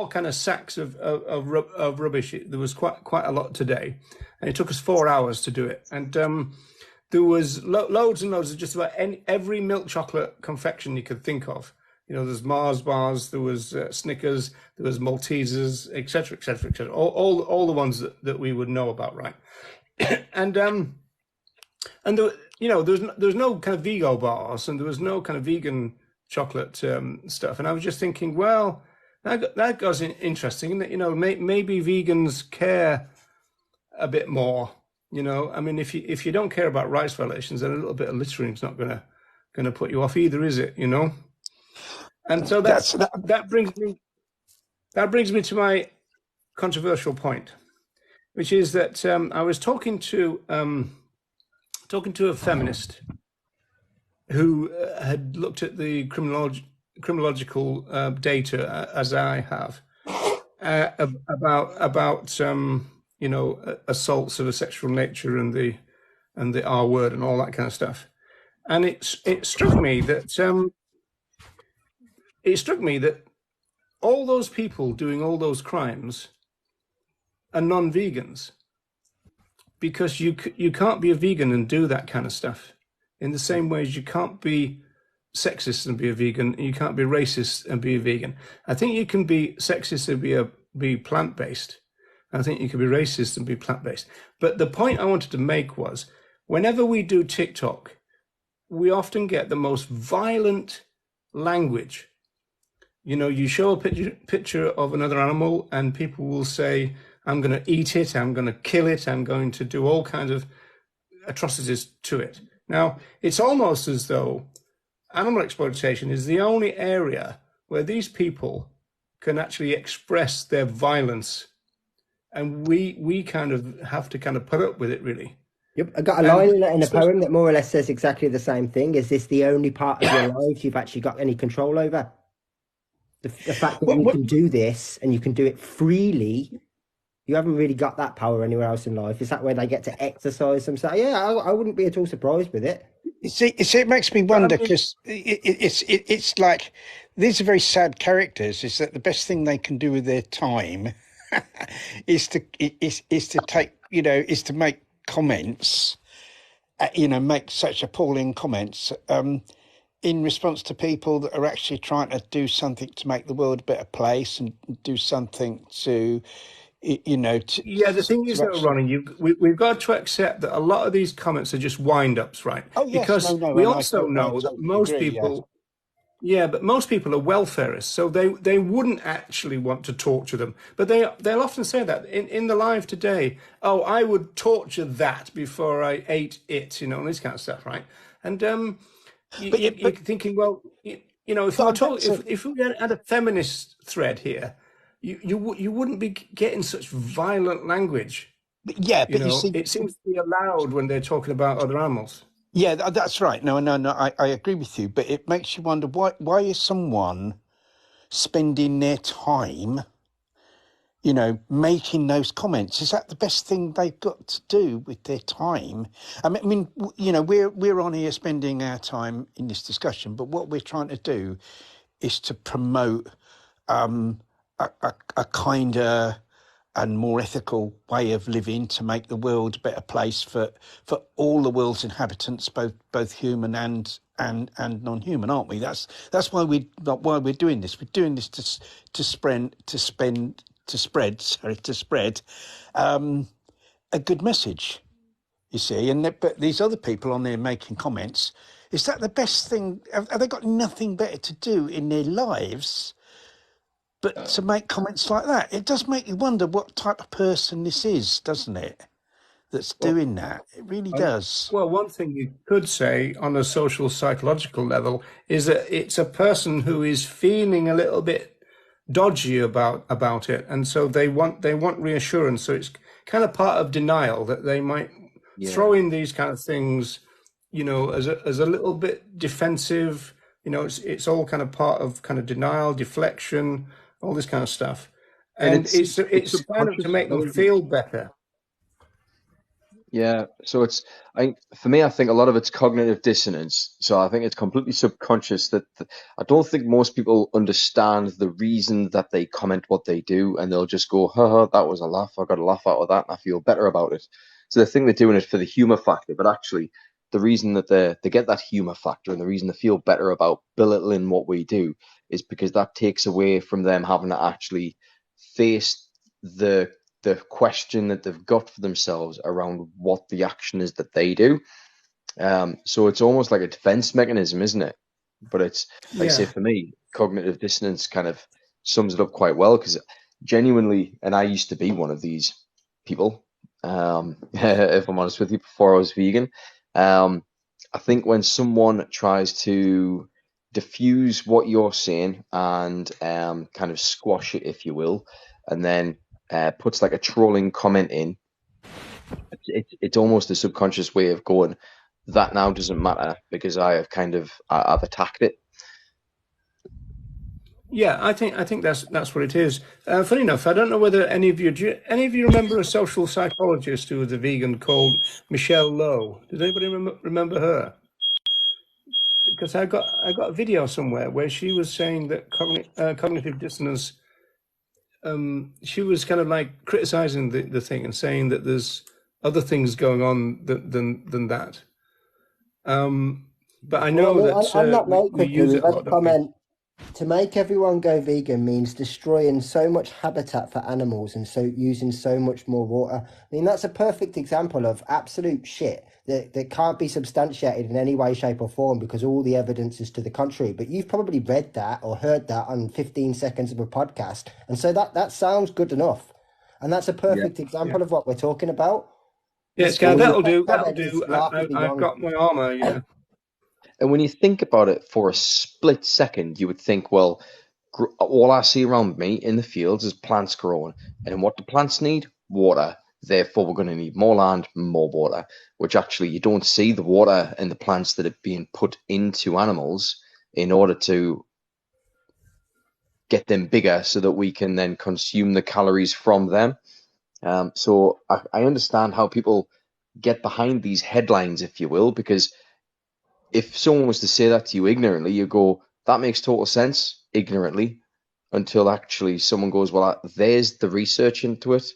kind of sacks of rubbish. There was quite a lot today, and it took us 4 hours to do it. And there was loads and loads of just about every milk chocolate confection you could think of. You know, there's Mars bars, there was Snickers, there was Maltesers, etc., etc., etc. All the ones that we would know about, right? And there, you know, there's no kind of Vigo bars, and there was no kind of vegan chocolate stuff. And I was just thinking, well, that goes interesting. You know, maybe vegans care a bit more. You know, I mean, if you don't care about rice violations, then a little bit of littering is not gonna put you off either, is it? You know. And so that brings me to my controversial point, which is that I was talking to a feminist who had looked at the criminological data as I have about you know, assaults of a sexual nature and the R word and all that kind of stuff, and it struck me that all those people doing all those crimes are non-vegans, because you can't be a vegan and do that kind of stuff. In the same way as you can't be sexist and be a vegan, you can't be racist and be a vegan. I think you can be sexist and be plant-based. I think you can be racist and be plant-based. But the point I wanted to make was, whenever we do TikTok, we often get the most violent language. You know, you show a picture of another animal and people will say, I'm going to eat it, I'm going to kill it, I'm going to do all kinds of atrocities to it. Now, it's almost as though animal exploitation is the only area where these people can actually express their violence. And we kind of have to kind of put up with it, really. Yep, I got a line in a poem that more or less says exactly the same thing. Is this the only part of your life you've actually got any control over? The fact that you can do this and you can do it freely, you haven't really got that power anywhere else in life. Is that where they get to exercise themselves? Yeah, I wouldn't be at all surprised with it. You see, it makes me wonder, because it's like, these are very sad characters. Is that the best thing they can do with their time is to take, is to make comments, make such appalling comments in response to people that are actually trying to do something to make the world a better place and do something to, Yeah, the thing is, to though, actually. Ronnie, we've got to accept that a lot of these comments are just wind-ups, right? Oh yes, Because no, we and also I know that totally agree. Yes. but most people are welfarists, so they wouldn't actually want to torture them. But they'll often say that in the live today. Oh, I would torture that before I ate it, and this kind of stuff, right? And you're But thinking, well, if we were but talking, that's if we had a feminist thread here, you wouldn't be getting such violent language. yeah, but you see, It seems to be allowed when they're talking about other animals. yeah, that's right. No, I agree with you, but it makes you wonder why is someone spending their time, making those comments? Is that the best thing they've got to do with their time? We're on here spending our time in this discussion, but what we're trying to do is to promote a kinder and more ethical way of living to make the world a better place for all the world's inhabitants, both human and non-human, aren't we? That's why we're doing this. We're doing this to spread a good message. You see, but these other people on there making comments. Is that the best thing? Have they got nothing better to do in their lives but to make comments like that? It does make you wonder what type of person this is, doesn't it? That's Well, doing that. It really does. well, one thing you could say on a social psychological level is that it's a person who is feeling a little bit dodgy about it, and so they want reassurance. So it's kind of part of denial that they might Yeah. throw in these kind of things, as a little bit defensive. It's all kind of part of kind of denial, deflection, all this kind of stuff, And and it's it's kind of to subconscious as make them well, isn't it? feel better. Yeah, so for me, I think a lot of it's cognitive dissonance. So I think it's completely subconscious I don't think most people understand the reason that they comment what they do, and they'll just go, haha, that was a laugh. I got a laugh out of that, and I feel better about it. So they think they're doing it for the humor factor, but actually, the reason that they get that humor factor and the reason they feel better about belittling what we do is because that takes away from them having to actually face the question that they've got for themselves around what the action is that they do. So it's almost like a defense mechanism, isn't it? But it's, like I say, Yeah. for me, cognitive dissonance kind of sums it up quite well, because genuinely, and I used to be one of these people, if I'm honest with you, before I was vegan. I think when someone tries to diffuse what you're saying and kind of squash it, if you will, and then puts like a trolling comment in, it's almost a subconscious way of going, that now doesn't matter because I've attacked it. Yeah, I think that's what it is. Funny enough, I don't know whether any of you remember a social psychologist who was a vegan called Michelle Lowe. Does anybody remember her? Because I got a video somewhere where she was saying that cognitive dissonance. She was kind of like criticizing the thing and saying that there's other things going on than that. But I know Ronnie, that on that note, we quickly, use we've it a had a lot, don't we? comment. To make everyone go vegan means destroying so much habitat for animals and so using so much more water. I mean, that's a perfect example of absolute shit that can't be substantiated in any way, shape, or form because all the evidence is to the contrary. But you've probably read that or heard that on 15 seconds of a podcast. And so that sounds good enough. And that's a Yeah. perfect Yeah. example of what we're talking about. Yeah, This it's kind of that'll do. That'll comment is do. laughably I've wrong. got my armor. Yeah. And when you think about it for a split second, you would think, well, all I see around me in the fields is plants growing. And what do plants need? Water. Therefore, we're going to need more land, more water, which actually you don't see the water and the plants that are being put into animals in order to get them bigger so that we can then consume the calories from them. So I understand how people get behind these headlines, if you will, because if someone was to say that to you ignorantly, you go, that makes total sense, ignorantly. until actually someone goes, well, there's the research into it.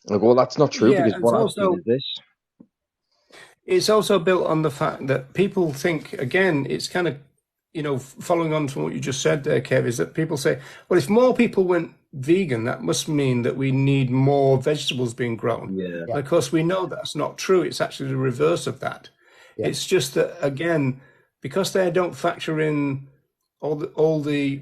And I go, well, that's not true Yeah, because what I've seen is this. it's also built on the fact that people think, again, it's kind of, following on from what you just said there, Kev, is that people say, well, if more people went vegan, that must mean that we need more vegetables being grown. Yeah. And of course, we know that's not true. It's actually the reverse of that. Yeah. It's just that, again, because they don't factor in all the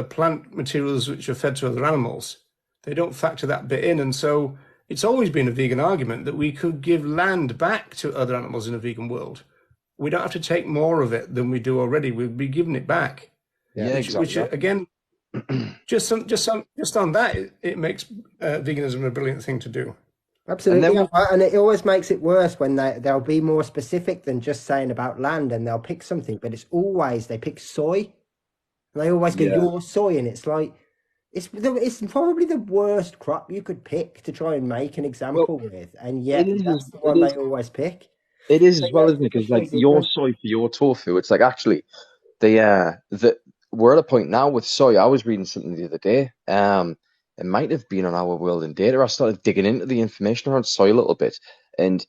plant materials which are fed to other animals, they don't factor that bit in. And so it's always been a vegan argument that we could give land back to other animals in a vegan world. We don't have to take more of it than we do already. We'd be giving it back. Yeah, exactly. Which again, just on that, it makes veganism a brilliant thing to do. Absolutely, and it always makes it worse when they'll be more specific than just saying about land, and they'll pick something, but it's always they pick soy, and they always go your soy, and it's like it's probably the worst crop you could pick to try and make an example with, and yet that's the one they always pick. It is as well, isn't it? Because like your soy for your tofu, it's like actually we're at a point now with soy. I was reading something the other day. It might have been on Our World in Data. I started digging into the information around soy a little bit, and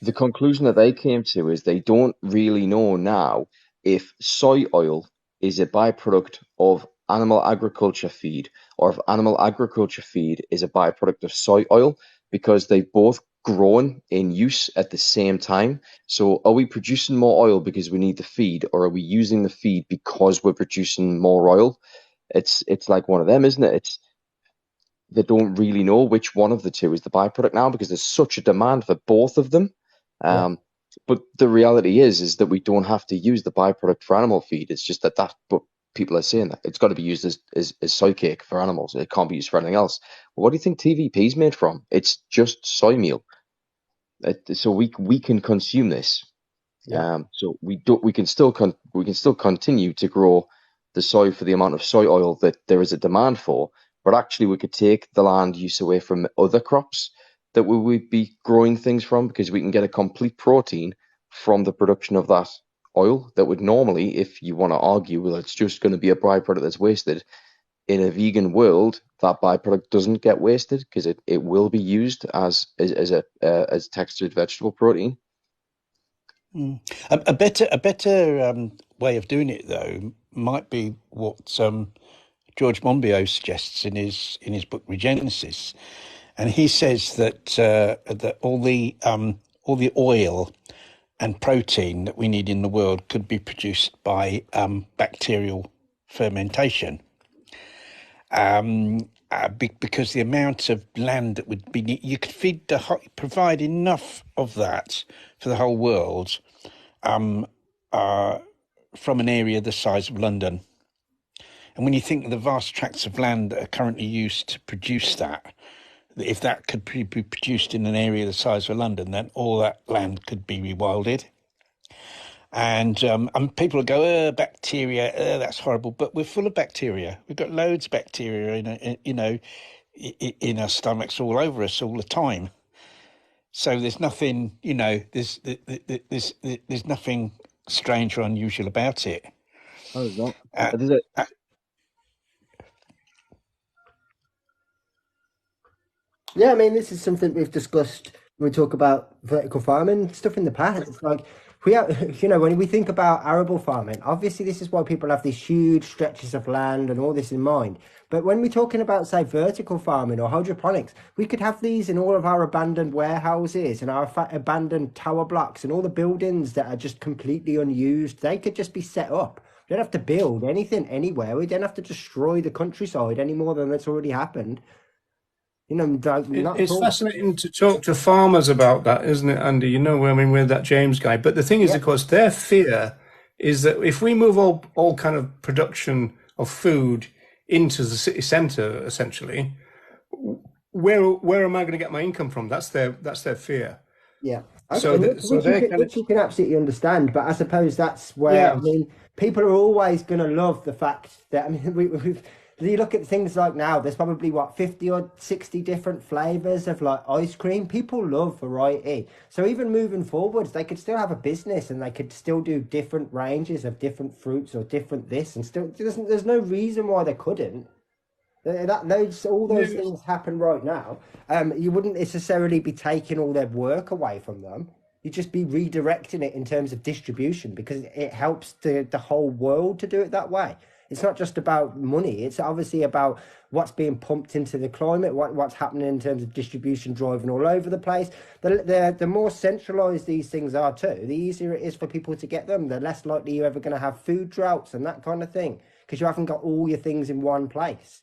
the conclusion that they came to is they don't really know now if soy oil is a byproduct of animal agriculture feed or if animal agriculture feed is a byproduct of soy oil, because they both grown in use at the same time. So are we producing more oil because we need the feed, or are we using the feed because we're producing more oil? It's like one of them, isn't it? They don't really know which one of the two is the byproduct now because there's such a demand for both of them. But the reality is that we don't have to use the byproduct for animal feed. It's just that but people are saying that it's got to be used as soy cake for animals. It can't be used for anything else. Well, what do you think TVP is made from? It's just soy meal. So we can consume this. So we can still continue to grow the soy for the amount of soy oil that there is a demand for. But actually, we could take the land use away from other crops that we would be growing things from, because we can get a complete protein from the production of that oil that would normally, if you want to argue, well, it's just going to be a byproduct that's wasted. In a vegan world, that byproduct doesn't get wasted because it will be used as textured vegetable protein. A better way of doing it though might be what George Monbiot suggests in his book Regenesis, and he says that all the oil and protein that we need in the world could be produced by bacterial fermentation. Because the amount of land that would be, you could provide enough of that for the whole world from an area the size of London. And when you think of the vast tracts of land that are currently used to produce that, if that could be produced in an area the size of London, then all that land could be rewilded. And people will go, bacteria, that's horrible. But we're full of bacteria. We've got loads of bacteria in our stomachs, all over us, all the time. So there's nothing, there's nothing strange or unusual about it. Oh, there's not. Yeah, I mean, this is something we've discussed when we talk about vertical farming stuff in the past. It's like we have, when we think about arable farming, obviously this is why people have these huge stretches of land and all this in mind. But when we're talking about, say, vertical farming or hydroponics, we could have these in all of our abandoned warehouses and our abandoned tower blocks and all the buildings that are just completely unused. They could just be set up. We don't have to build anything anywhere. We don't have to destroy the countryside any more than that's already happened. It's fascinating to talk to farmers about that, isn't it, Andy? With that James guy. But the thing is, of course, their fear is that if we move all kind of production of food into the city centre, essentially, where am I going to get my income from? That's their fear. Yeah. Which you can absolutely understand, but I suppose that's where I mean, people are always going to love the fact that we've You look at things like now, there's probably what 50 or 60 different flavors of like ice cream. People love variety. So even moving forwards, they could still have a business and they could still do different ranges of different fruits or different this and still there's no reason why they couldn't. All those Yeah. things happen right now. You wouldn't necessarily be taking all their work away from them. You'd just be redirecting it in terms of distribution because it helps the whole world to do it that way. It's not just about money. It's obviously about what's being pumped into the climate, what's happening in terms of distribution driving all over the place. The more centralized these things are too, the easier it is for people to get them. The less likely you're ever going to have food droughts and that kind of thing because you haven't got all your things in one place.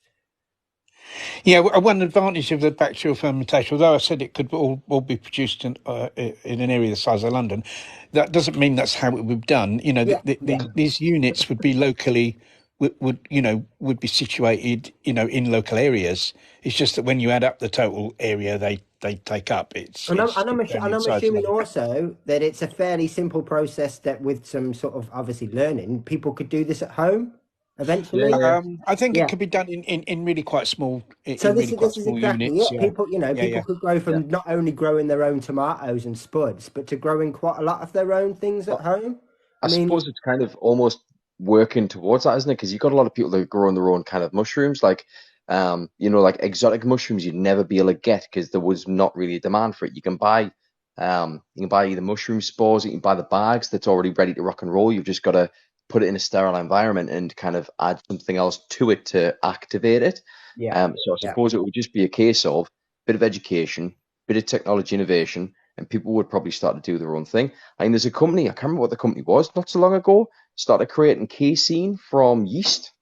Yeah, one advantage of the bacterial fermentation, although I said it could all be produced in an area the size of London, that doesn't mean that's how it would be done. You know, Yeah, yeah. these units would be locally would be situated, in local areas. It's just that when you add up the total area they take up, it's And only the I'm size of assuming London. also that it's a fairly simple process that with some sort of obviously learning, people could do this at home eventually. Yeah. I think it Yeah. could be done in really quite small So in really quite this is small exactly units. it. Yeah, People, yeah, people yeah. could go Yeah. from not only growing their own tomatoes and spuds, but to growing quite a lot of their own things at home. I I mean, suppose it's kind of almost working towards that, isn't it? Because you've got a lot of people that are growing their own kind of mushrooms, like like exotic mushrooms you'd never be able to get because there was not really a demand for it. You can buy either mushroom spores, you can buy the bags that's already ready to rock and roll. You've just got to put it in a sterile environment and kind of add something else to it to activate it. yeah, So I yeah, suppose it would just be a case of bit of education, bit of technology innovation, and people would probably start to do their own thing. I mean, there's a company, I can't remember what the company was, not so long ago, started creating casein from yeast.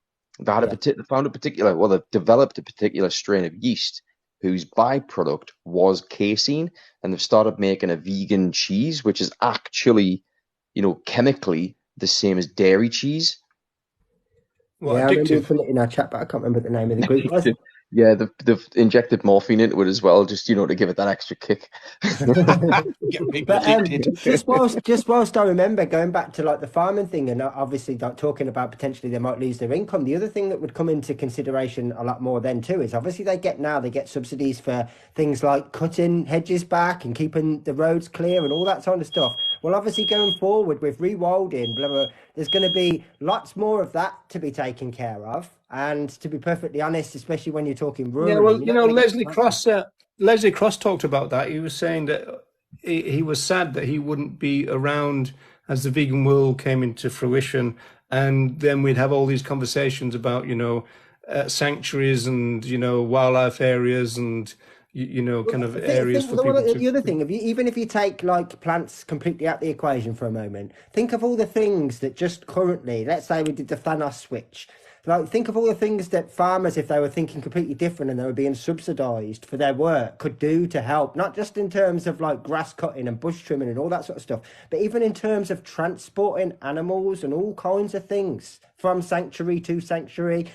yeah. They developed a particular strain of yeast whose byproduct was casein, and they've started making a vegan cheese, which is actually, chemically the same as dairy cheese. What, Yeah, I remember you addictive? putting it in our chat, but I can't remember what the name of the group was. Yeah, they've injected morphine into it as well, just to give it that extra kick. Get people But addicted. just whilst I remember going back to like the farming thing and obviously like talking about potentially they might lose their income. The other thing that would come into consideration a lot more then too is obviously they get subsidies for things like cutting hedges back and keeping the roads clear and all that kind of stuff. Well, obviously going forward with rewilding, blah, blah, there's going to be lots more of that to be taken care of. And to be perfectly honest, especially when you're talking Yeah, rurally, well, you're not going to get Leslie Cross talked about that. He was saying that he was sad that he wouldn't be around as the vegan world came into fruition, and then we'd have all these conversations about, sanctuaries and wildlife areas and kind of areas for people to. The other thing, even if you take like plants completely out the equation for a moment, think of all the things that just currently, let's say we did the Thanos switch. Like, think of all the things that farmers, if they were thinking completely different and they were being subsidised for their work, could do to help, not just in terms of like grass cutting and bush trimming and all that sort of stuff, but even in terms of transporting animals and all kinds of things from sanctuary to sanctuary,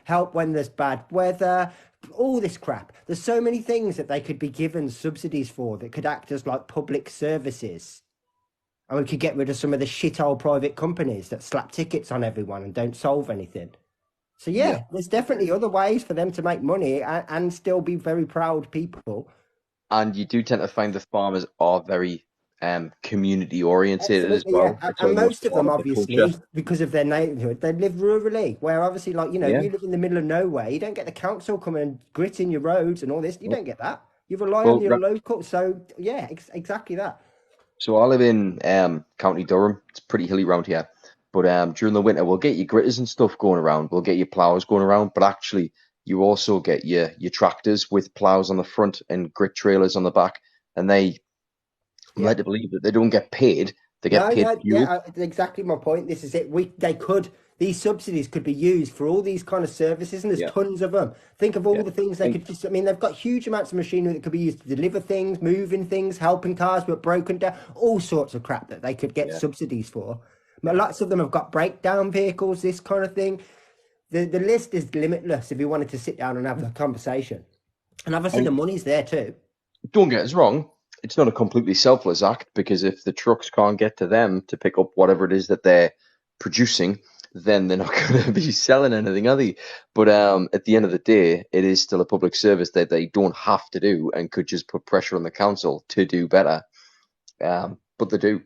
help when there's bad weather, all this crap. There's so many things that they could be given subsidies for that could act as like public services. And we could get rid of some of the shit old private companies that slap tickets on everyone and don't solve anything. So Yeah. there's definitely other ways for them to make money and still be very proud people. And you do tend to find the farmers are very community orientated as Absolutely, yeah. well. It's And almost most of part them, of the culture. obviously, because of their neighbourhood, they live rurally. Where obviously, like, if Yeah. you live in the middle of nowhere, you don't get the council coming and gritting your roads and all this. You Well, don't get that. You rely on well, your local. So, yeah, exactly that. so I live in County Durham. It's pretty hilly around here. But during the winter, we'll get your gritters and stuff going around. We'll get your plows going around. But actually, you also get your tractors with plows on the front and grit trailers on the back. And I'm Yeah. led to believe that they don't get paid. They get paid No, fuel. yeah, exactly my point. This is it. These subsidies could be used for all these kind of services, and there's Yeah. tons of them. Think of all Yeah. the things they could just. I mean, they've got huge amounts of machinery that could be used to deliver things, moving things, helping cars but broken down, all sorts of crap that they could get Yeah. subsidies for. But lots of them have got breakdown vehicles, this kind of thing. The list is limitless if you wanted to sit down and have a conversation. And obviously, the money's there too. Don't get us wrong, it's not a completely selfless act because if the trucks can't get to them to pick up whatever it is that they're producing, then they're not going to be selling anything, are they? But at the end of the day, it is still a public service that they don't have to do and could just put pressure on the council to do better. But they do.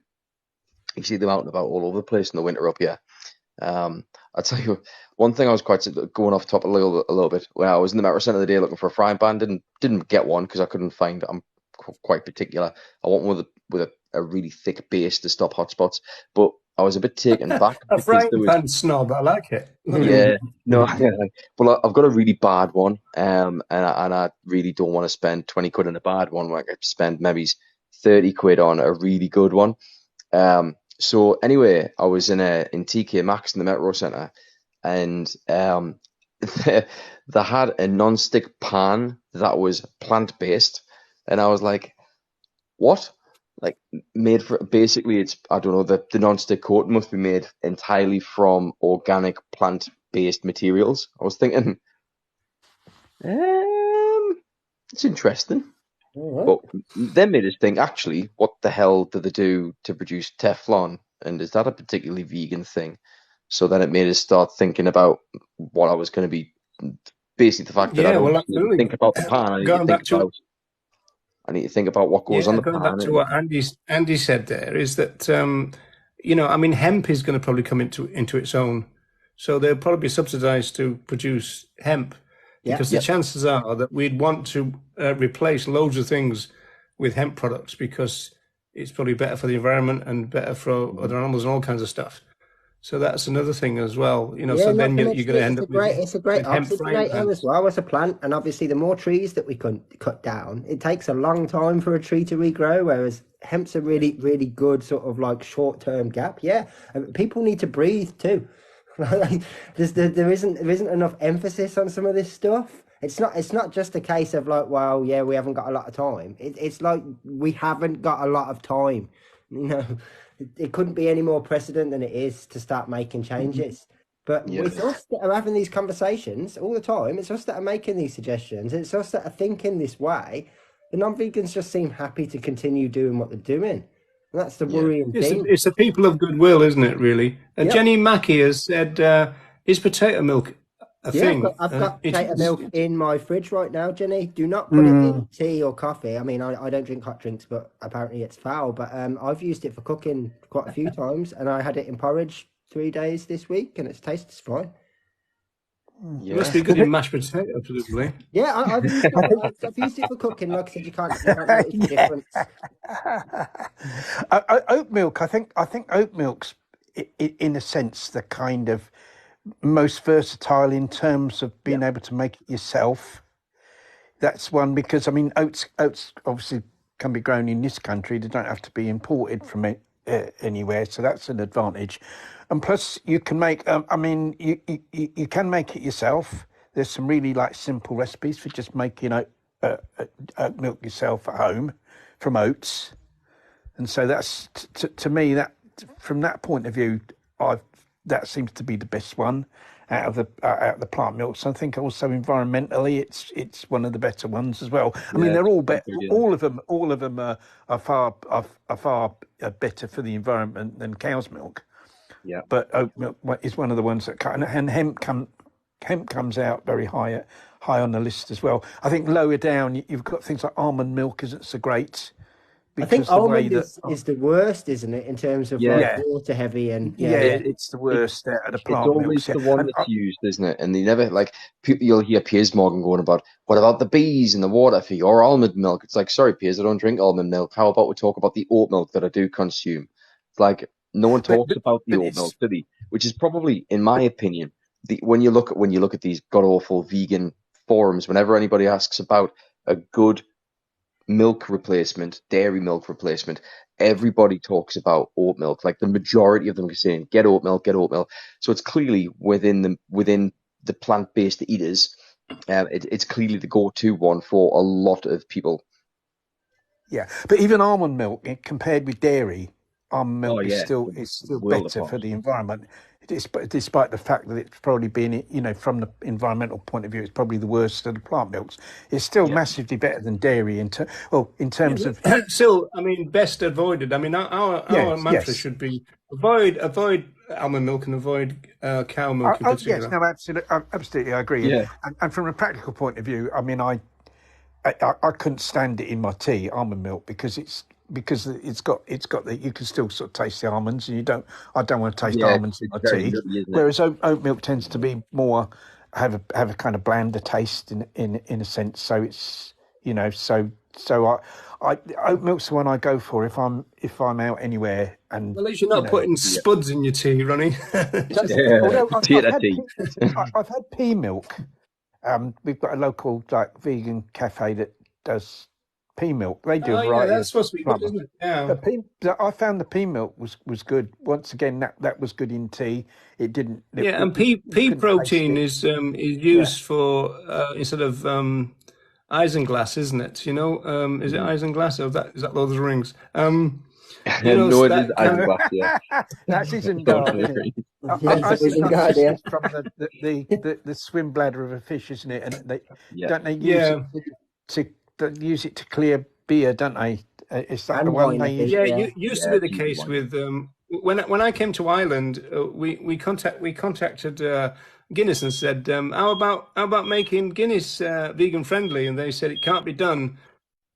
You see them out and about all over the place in the winter up here. I'll tell you one thing. I was quite going off top a little bit. When I was in the Metro Centre the day looking for a frying pan, didn't get one because I couldn't find. I'm quite particular. I want one with a really thick base to stop hotspots. But I was a bit taken back A because frying there was pan snob, I like it. yeah no well I've got a really bad one and I really don't want to spend 20 quid on a bad one. Like I spend maybe 30 quid on a really good one. So anyway, I was in TK Maxx in the Metro Centre, and they had a non-stick pan that was plant-based, and I was like, what? Like made for basically it's I don't know, the non-stick coat must be made entirely from organic plant-based materials. I was thinking, it's interesting. But then made us think, actually, what the hell do they do to produce Teflon? And is that a particularly vegan thing? So then it made us start thinking about what I was going to be, basically the fact that I don't just need to think about the pan. I need to think about what goes on the pan. Going back to what Andy said there is that, hemp is going to probably come into its own. So they'll probably be subsidized to produce hemp. Because the chances are that we'd want to replace loads of things with hemp products because it's probably better for the environment and better for other animals and all kinds of stuff. So that's another thing as well. So then you're going to end up with it's a great oxygenator as well as a plant. And obviously the more trees that we cut down, it takes a long time for a tree to regrow, whereas hemp's a really, really good sort of like short-term gap. Yeah, people need to breathe too. There isn't enough emphasis on some of this stuff. It's not just a case of like, well, yeah, we haven't got a lot of time. It's like we haven't got a lot of time. It couldn't be any more precedent than it is to start making changes. But it's us that are having these conversations all the time. It's us that are making these suggestions. It's us that are thinking this way. The non-vegans just seem happy to continue doing what they're doing. And that's the worrying thing. It's the people of goodwill, isn't it, really? Jenny Mackey has said, is potato milk a thing? I've got potato milk in my fridge right now, Jenny. Do not put it in tea or coffee. I mean, I don't drink hot drinks, but apparently it's foul. But I've used it for cooking quite a few times, and I had it in porridge 3 days this week, and it tastes fine. It must be good in mashed potato, presumably. Yeah, I've used it for cooking. Like I said, you can't notice the difference. Oat milk. I think oat milk's in a sense the kind of most versatile in terms of being able to make it yourself. That's one, because I mean oats obviously can be grown in this country. They don't have to be imported from anywhere, so that's an advantage. And plus, you can make. You can make it yourself. There's some really simple recipes for just making oat milk yourself at home from oats. And so that's to me, that from that point of view, that seems to be the best one out of the plant milks. I think also environmentally, it's one of the better ones as well. I mean, they're all better. All of them are far better for the environment than cow's milk. Yeah, but oat milk is one of the ones that and hemp comes out very high on the list as well. I think lower down you've got things like almond milk isn't so great. I think almond is the worst, isn't it, in terms of water heavy and it's the worst out of the plant milk. It's always the one that's used, isn't it? And they never you'll hear Piers Morgan going about, what about the bees in the water for your almond milk? It's like, sorry, Piers, I don't drink almond milk. How about we talk about the oat milk that I do consume? It's like no one talks about the oat milk, do they? Which is probably, in my opinion, when you look at these god awful vegan forums, whenever anybody asks about a good milk replacement, dairy milk replacement, everybody talks about oat milk. Like the majority of them are saying, get oat milk, get oat milk. So it's clearly within the plant-based eaters, it's clearly the go-to one for a lot of people. Yeah, but even almond milk compared with dairy, almond milk is still better for the environment. Despite the fact that it's probably been, from the environmental point of view, it's probably the worst of the plant milks. It's still massively better than dairy in terms of. Still, I mean, best avoided. I mean, our mantra should be avoid almond milk and avoid cow milk in particular. Yes, no, absolutely, I agree. Yeah. And from a practical point of view, I mean, I couldn't stand it in my tea, almond milk, because it's got that you can still sort of taste the almonds, and I don't want to taste almonds in my very tea. nutty, isn't it? Whereas oat milk tends to be more have a kind of blander taste in a sense. So it's oat milk's the one I go for if I'm out anywhere. And Well, at least you're not putting spuds in your tea, Ronnie. although Tea at tea. I've had pea milk. We've got a local vegan cafe that does pea milk. They do a variety. That's supposed to be good, isn't it? Yeah. I found the pea milk was good. Once again, that was good in tea. It didn't. And pea protein is used for instead of isinglass, isn't it? You know, is it isinglass or is that Lord of the Rings? No, it is isinglass. Yeah, that's Isengard. Yeah. From the swim bladder of a fish, isn't it? And they use it to clear beer, don't they? Is that the one they use? Yeah, it used to be the case with when I came to Ireland, we contacted Guinness and said, how about making Guinness vegan friendly? And they said it can't be done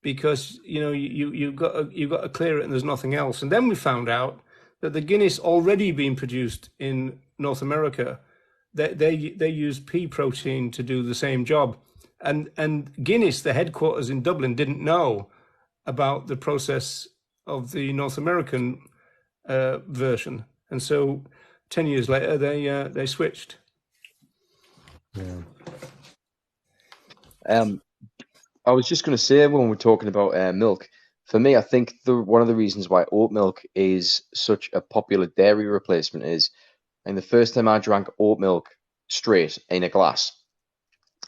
because you've got to clear it and there's nothing else. And then we found out that the Guinness already being produced in North America, they use pea protein to do the same job. And Guinness, the headquarters in Dublin, didn't know about the process of the North American version, and so 10 years later they switched. I was just going to say, when we're talking about milk, for me, I think one of the reasons why oat milk is such a popular dairy replacement is, and the first time I drank oat milk straight in a glass,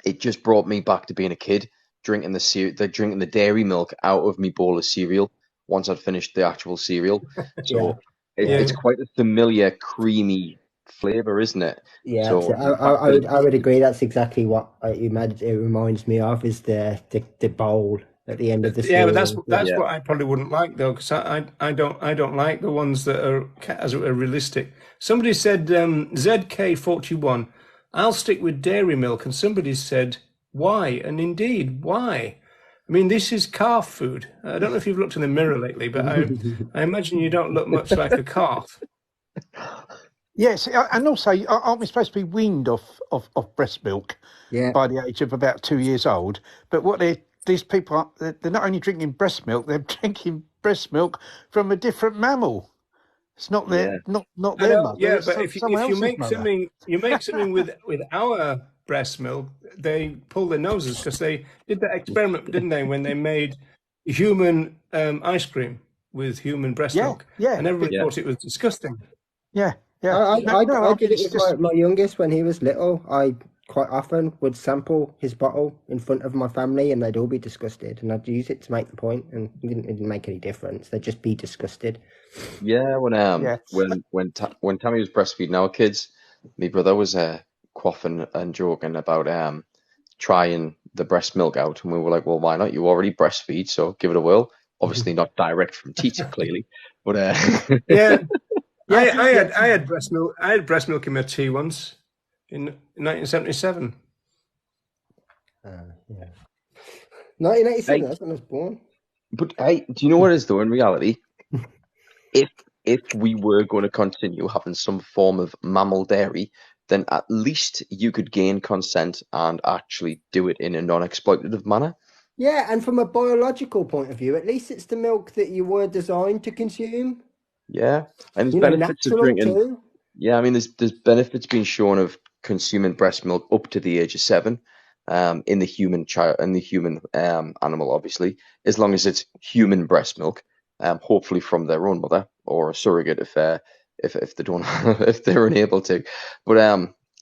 it just brought me back to being a kid, drinking the dairy milk out of me bowl of cereal once I'd finished the actual cereal. So it's quite a familiar, creamy flavor, isn't it? Yeah, so I would agree. That's exactly what it reminds me of, is the bowl at the end of the cereal. But that's what I probably wouldn't like, though, because I don't like the ones that are, as it were, realistic. Somebody said ZK41, I'll stick with dairy milk, and somebody said, why? And indeed, why? I mean, this is calf food. I don't know if you've looked in the mirror lately, but I imagine you don't look much like a calf. Yes, and also, aren't we supposed to be weaned off breast milk by the age of about 2 years old? But these people they're not only drinking breast milk, they're drinking breast milk from a different mammal. It's not their not their mother. Yeah, but if you make something with our breast milk, they pull their noses, because they did that experiment, didn't they, when they made human ice cream with human breast milk? Yeah, and everybody thought it was disgusting. Yeah. I did it with my youngest when he was little. I quite often would sample his bottle in front of my family, and they'd all be disgusted, and I'd use it to make the point, and it didn't make any difference. They'd just be disgusted. Yeah, when Tammy was breastfeeding our kids, my brother was quaffing and joking about trying the breast milk out, and we were like, well, why not? You already breastfeed, so give it a whirl. Obviously not direct from teacher, clearly, but I had breast milk. I had breast milk in my tea once in 1977. 1987. That's when I was born. But do you know what it is, though? In reality, if we were going to continue having some form of mammal dairy, then at least you could gain consent and actually do it in a non-exploitative manner. Yeah, and from a biological point of view, at least it's the milk that you were designed to consume. Yeah, and there's benefits of drinking. Too. Yeah, I mean, there's benefits being shown of consuming breast milk up to the age of 7, in the human animal, obviously, as long as it's human breast milk, hopefully from their own mother or a surrogate if they don't if they're unable to, but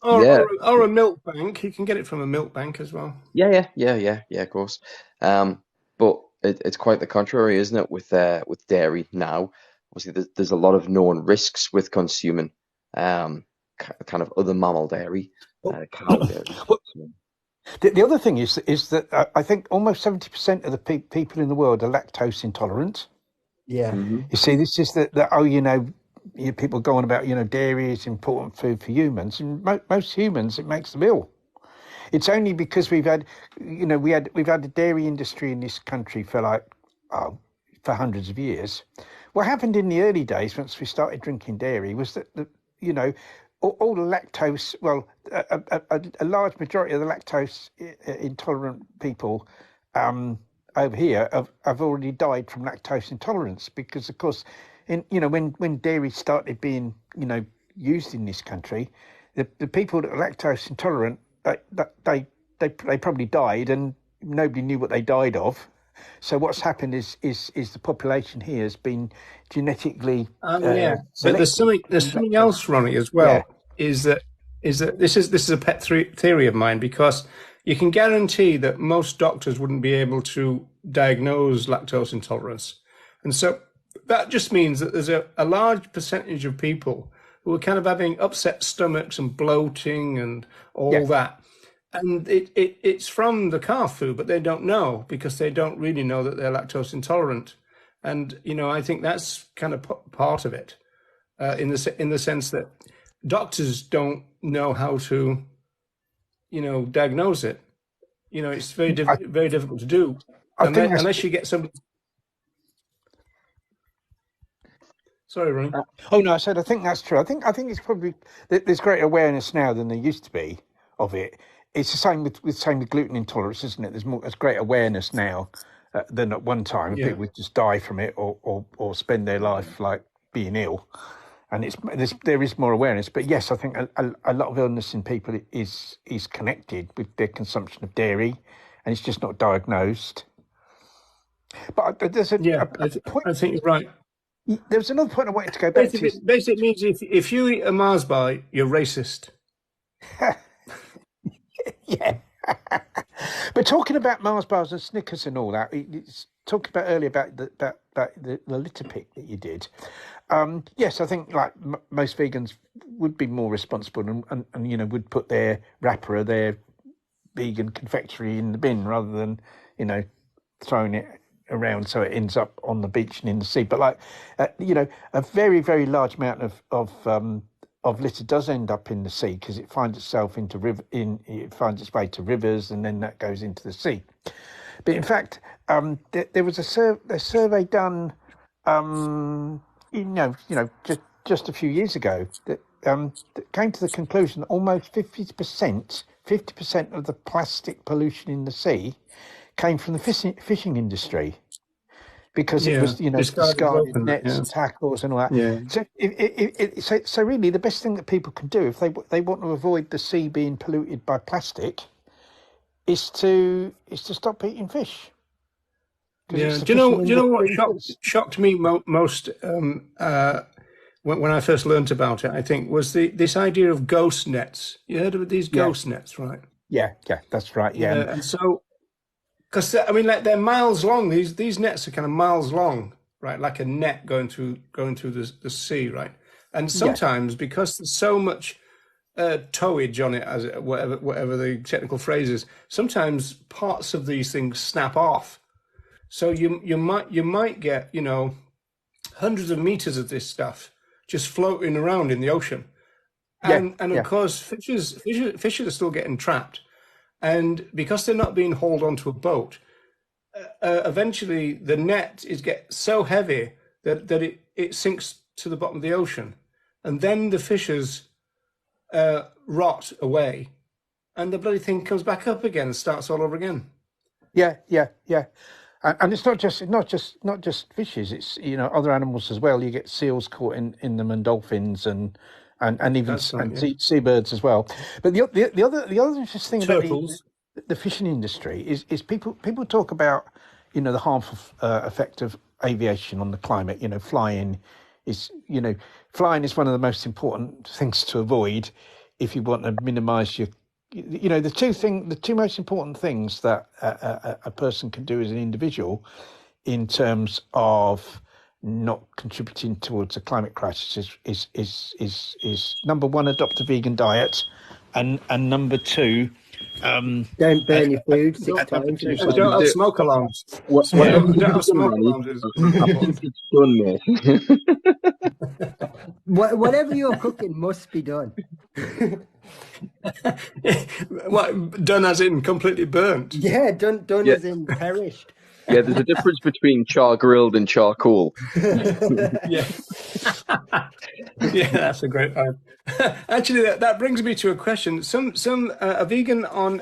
or a milk bank. You can get it from a milk bank as well. Yeah, of course. But it's quite the contrary, isn't it? With dairy now. Obviously, there's a lot of known risks with consuming kind of other mammal dairy, cow dairy. The other thing is that I think almost 70% of the people in the world are lactose intolerant. Yeah. Mm-hmm. You see, this is people go on about, dairy is important food for humans, and most humans it makes them ill. It's only because we've had a dairy industry in this country for hundreds of years. What happened in the early days, once we started drinking dairy, was that all the lactose, a large majority of the lactose intolerant people over here have already died from lactose intolerance, because, of course, when dairy started being used in this country, the people that are lactose intolerant, they probably died, and nobody knew what they died of. So what's happened is the population here has been genetically but there's something else, Ronnie, as well. Yeah. Is that this is a pet theory of mine, because you can guarantee that most doctors wouldn't be able to diagnose lactose intolerance, and so that just means that there's a large percentage of people who are kind of having upset stomachs and bloating and all that. And it's from the calf food, but they don't know, because they don't really know that they're lactose intolerant. And, I think that's kind of part of it, in the sense that doctors don't know how to, diagnose it. It's very difficult to do, unless you get somebody. Sorry, Ronnie. No, I said I think that's true. I think it's probably there's greater awareness now than there used to be of it. It's the same with gluten intolerance, isn't it? There's great awareness now than at one time. Yeah. People would just die from it or spend their life like being ill, and there is more awareness. But yes, I think a lot of illness in people is connected with their consumption of dairy, and it's just not diagnosed. But there's point. I think you're right. There's another point I wanted to go back to. Basically, it means if you eat a Mars bar, you're racist. Yeah. But talking about Mars bars and Snickers and all that, it's talking about earlier about the litter pick that you did. Yes, I think like most vegans would be more responsible and would put their wrapper or their vegan confectionery in the bin rather than throwing it around so it ends up on the beach and in the sea. But a very, very large amount of litter does end up in the sea, because it finds itself it finds its way to rivers, and then that goes into the sea. But in fact, there was a survey done, just a few years ago that came to the conclusion that almost 50% of the plastic pollution in the sea came from the fishing industry, because it was discarded nets and tackles and all that. Yeah. So really, the best thing that people can do if they want to avoid the sea being polluted by plastic is to stop eating fish. Yeah. Do you know what shocked me most when I first learnt about it? I think was this idea of ghost nets. You heard of these ghost nets, right? Yeah, that's right. Yeah, and so. Because they're miles long. These nets are kind of miles long, right? Like a net going through the sea, right? And sometimes because there's so much towage on it, as whatever the technical phrase is, sometimes parts of these things snap off. So you might get hundreds of meters of this stuff just floating around in the ocean, and of course fishes are still getting trapped. And because they're not being hauled onto a boat, eventually the net gets so heavy that it sinks to the bottom of the ocean. And then the fishes rot away, and the bloody thing comes back up again and starts all over again. Yeah. And it's not just fishes. It's other animals as well. You get seals caught in them, and dolphins and even seabirds as well. But the other interesting thing about the fishing industry is people talk about the harmful effect of aviation on the climate. Flying is one of the most important things to avoid if you want to minimise your. The two most important things that a person can do as an individual in terms of not contributing towards the climate crisis is number one, adopt a vegan diet, and number two, Don't burn your food 6 times in the And same don't have night. smoke alarms. Whatever you Don't have do, smoke Ronnie, alarms. I think it's done, mate. Whatever you're cooking must be done. What, done as in completely burnt? Yeah, done Yeah. as in perished. Yeah, there's a difference between char grilled and charcoal. Yeah. Yeah, that's a great line. Actually, that brings me to a question. A vegan on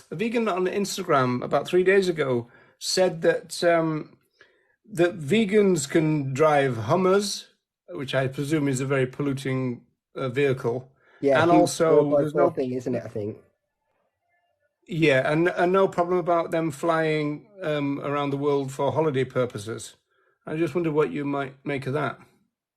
Instagram about 3 days ago said that that vegans can drive Hummers, which I presume is a very polluting vehicle, Yeah, and huge also there's 4x4 no thing, isn't it? I think. and no problem about them flying around the world for holiday purposes. I just wondered what you might make of that.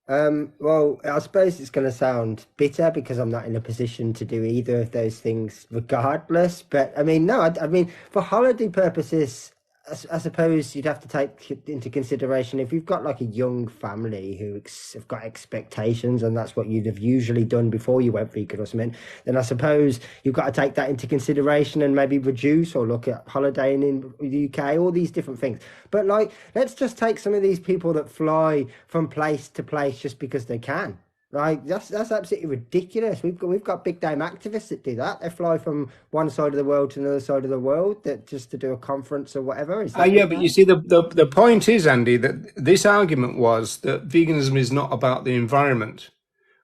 Well, I suppose it's going to sound bitter because I'm not in a position to do either of those things regardless. But I mean, no, I mean, for holiday purposes, I suppose you'd have to take into consideration if you've got like a young family who have got expectations, and that's what you'd have usually done before you went vegan or something, then I suppose you've got to take that into consideration and maybe reduce or look at holidaying in the UK, all these different things. But like, let's just take some of these people that fly from place to place just because they can. Like that's absolutely ridiculous. We've got big time activists that do that. They fly from one side of the world to another side of the world that just to do a conference or whatever. Is that Yeah, but you see, the point is, Andy, that this argument was that veganism is not about the environment,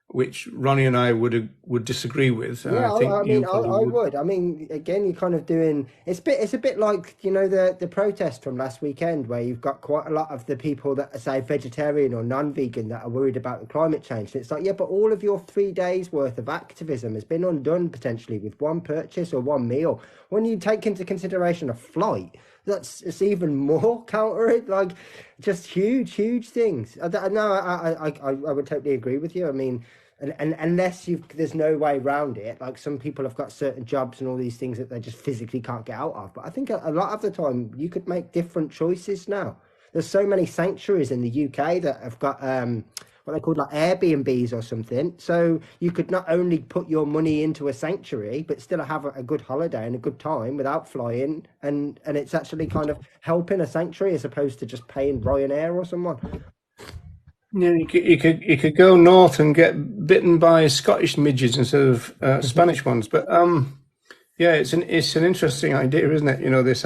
which Ronnie and I would disagree with. And Yeah, I think I you mean, probably I would. would. I mean, again, you're kind of doing it's a bit like, you know, the protest from last weekend where you've got quite a lot of the people that are, say, vegetarian or non-vegan that are worried about the climate change. And it's like, yeah, but all of your 3 days worth of activism has been undone potentially with one purchase or one meal. When you take into consideration a flight, it's even more counter it, like just huge things. No, I would totally agree with you. I mean. And unless there's no way around it, like some people have got certain jobs and all these things that they just physically can't get out of. But I think a lot of the time you could make different choices now. There's so many sanctuaries in the UK that have got what they called like Airbnbs or something. So you could not only put your money into a sanctuary, but still have a good holiday and a good time without flying. And it's actually kind of helping a sanctuary as opposed to just paying Ryanair or someone. Yeah, you could go north and get bitten by Scottish midges instead of Spanish ones. But yeah, it's an interesting idea, isn't it? You know, this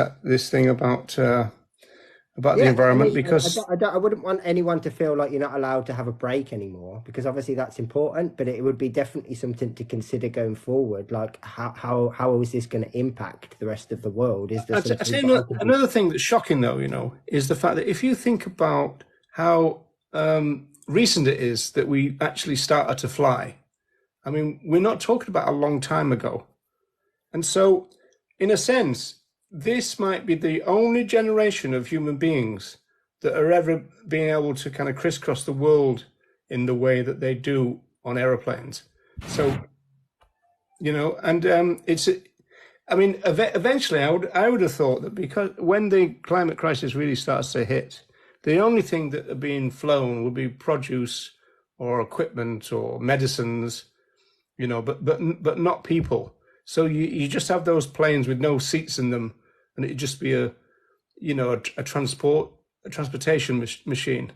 thing about the Yeah, I environment, mean, because I wouldn't want anyone to feel like you're not allowed to have a break anymore, because obviously that's important, but it would be definitely something to consider going forward. Like, how is this going to impact the rest of the world? Is there I'd something say that I could do? another thing that's shocking, though, you know, is the fact that if you think about how recent it is that we actually started to fly. I mean, we're not talking about a long time ago. And so, in a sense, this might be the only generation of human beings that are ever being able to kind of crisscross the world in the way that they do on aeroplanes. So, you know, and I mean, eventually I would have thought that because when the climate crisis really starts to hit, the only thing that are being flown would be produce or equipment or medicines, you know, but not people. So you just have those planes with no seats in them, and it'd just be a transportation machine,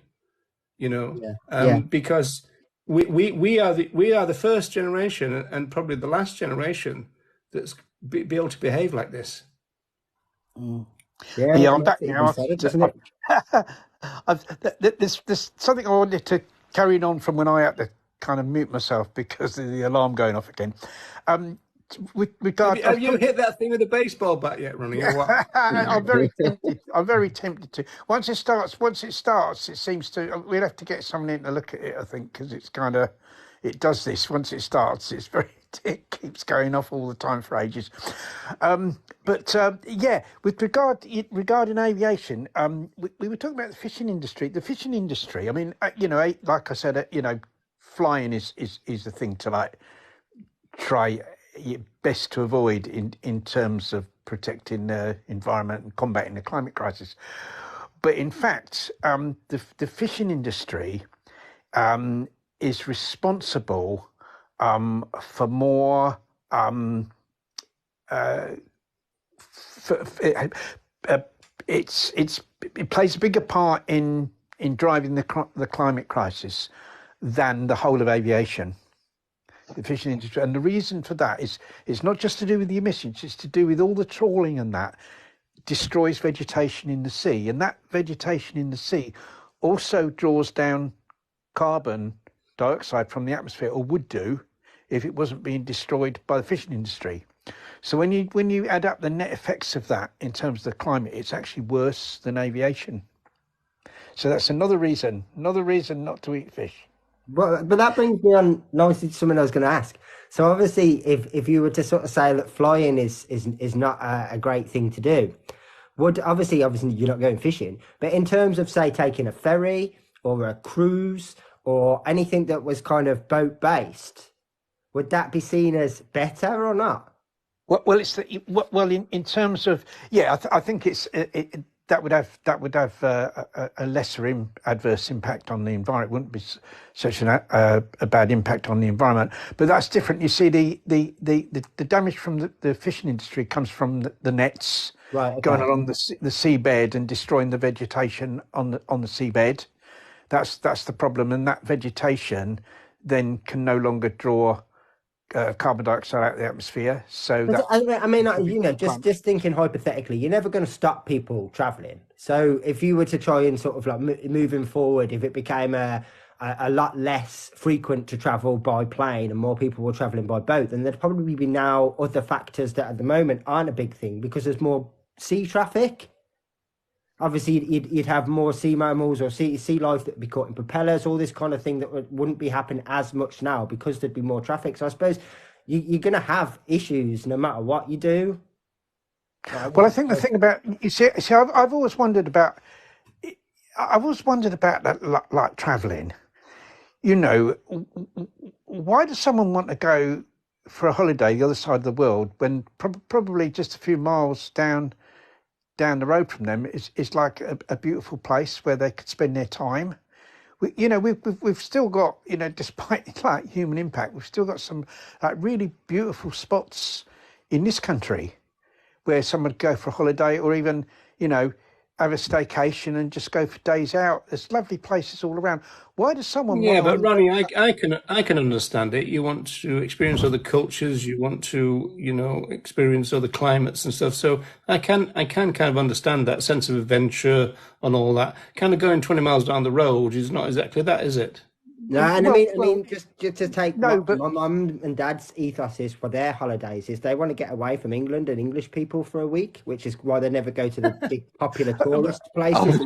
you know, Yeah. because we are the first generation and probably the last generation that's be able to behave like this. Yeah, I'm back now. Doesn't it? There's something I wanted to carry on from when I had to kind of mute myself because of the alarm going off again. With regard, have you hit that thing with a baseball bat yet, Ronnie? Or what? I'm very tempted. I'm very tempted to. Once it starts, it seems to. We'll have to get someone in to look at it, I think, because it's kind of. It does this once it starts. It keeps going off all the time for ages. Yeah, with regarding aviation, we were talking about the fishing industry. The fishing industry. I mean, you know, like I said, you know, flying is a thing to like try best to avoid in terms of protecting the environment and combating the climate crisis. But in fact, the fishing industry is responsible for more it plays a bigger part in driving the climate crisis than the whole of aviation, the fishing industry. And the reason for that is it's not just to do with the emissions, it's to do with all the trawling, and that destroys vegetation in the sea, and that vegetation in the sea also draws down carbon dioxide from the atmosphere, or would do if it wasn't being destroyed by the fishing industry. So when you add up the net effects of that in terms of the climate, it's actually worse than aviation. So that's another reason not to eat fish. But that brings me on nicely to something I was going to ask. So obviously, if you were to sort of say that flying is not a great thing to do, would obviously you're not going fishing, but in terms of, say, taking a ferry or a cruise or anything that was kind of boat based, would that be seen as better or not? Well, in terms of, yeah, I think it's that would have a lesser adverse impact on the environment. It wouldn't be such a bad impact on the environment. But that's different. You see, the damage from the fishing industry comes from the nets going along the seabed and destroying the vegetation on the seabed. That's the problem, and that vegetation then can no longer draw carbon dioxide out of the atmosphere. So that, I mean, just thinking hypothetically, you're never going to stop people traveling. So if you were to try and sort of like moving forward, if it became a lot less frequent to travel by plane and more people were traveling by boat, then there'd probably be now other factors that at the moment aren't a big thing, because there's more sea traffic. Obviously, you'd have more sea mammals or sea life that would be caught in propellers, all this kind of thing that wouldn't be happening as much now because there'd be more traffic. So I suppose you're going to have issues no matter what you do. Well, I think the thing about, you see, I've always wondered about that, like travelling. You know, why does someone want to go for a holiday the other side of the world when probably just a few miles down the road from them is like a beautiful place where they could spend their time? We've still got, despite like human impact, we've still got some like really beautiful spots in this country where someone would go for a holiday, or even, have a staycation and just go for days out. There's lovely places all around. Why does someone Yeah, but Ronnie, I can understand it. You want to experience other cultures, you want to, experience other climates and stuff. So I can kind of understand that sense of adventure and all that. Kind of going 20 miles down the road is not exactly that, is it? No, and I mean, just to take my mum and dad's ethos is for their holidays is they want to get away from England and English people for a week, which is why they never go to the big popular tourist places.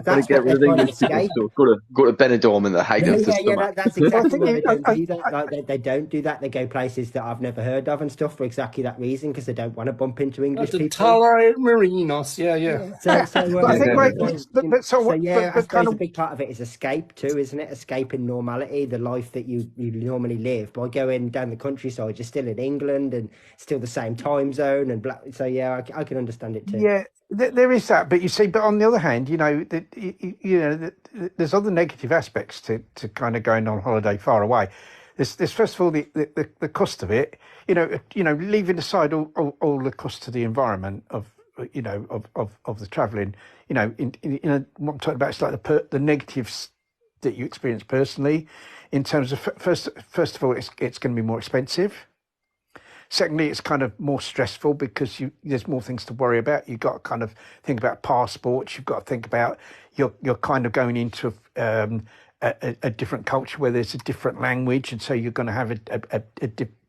That's get rid of English people. So go to Benidorm in the height of the summer. That's exactly why they don't do that. Like they don't do that. They go places that I've never heard of and stuff for exactly that reason, because they don't want to bump into English people. Tolerate Marinos, yeah. So I suppose a big part of it is escape too, isn't it? Escape in normality, the life that you normally live. By going down the countryside, you're still in England and still the same time zone and so yeah, I can understand it too. Yeah, there is that, but you see, but on the other hand, there's other negative aspects to kind of going on holiday far away. There's first of all the cost of it. Leaving aside all the cost to the environment of the travelling. What I'm talking about is like the negatives that you experience personally, in terms of first of all, it's going to be more expensive. Secondly, it's kind of more stressful because there's more things to worry about. You've got to kind of think about passports. You've got to think about you're kind of going into a different culture where there's a different language, and so you're going to have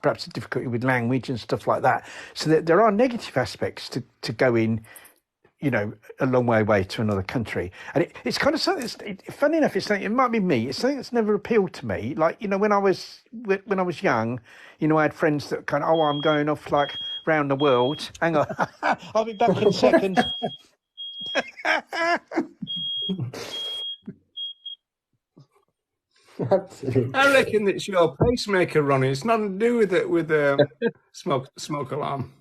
perhaps a difficulty with language and stuff like that. So there are negative aspects to go in, a long way away to another country. And it's kind of something, funny enough, it might be me, it's something that's never appealed to me. Like, when I was young, I had friends that kind of, I'm going off like round the world. Hang on, I'll be back in a second. Absolutely. I reckon it's your pacemaker, Ronnie. It's nothing to do with smoke alarm.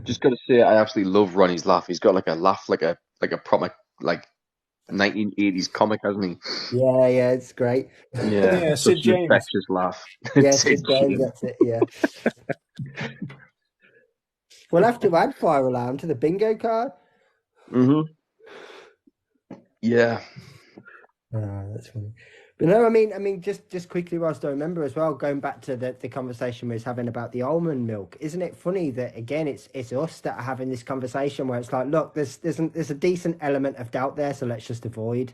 Just got to say, I absolutely love Ronnie's laugh. He's got like a laugh, like a proper like 1980s comic, hasn't he? Yeah, it's great. Yeah, Sid James. Infectious laugh. Yeah, Sid James, that's it. Yeah. We'll have to add fire alarm to the bingo card. Mm-hmm. Yeah. That's funny. But no, I mean, just quickly, whilst I remember as well, going back to the conversation we was having about the almond milk, isn't it funny that again it's us that are having this conversation where it's like, look, there's a decent element of doubt there, so let's just avoid.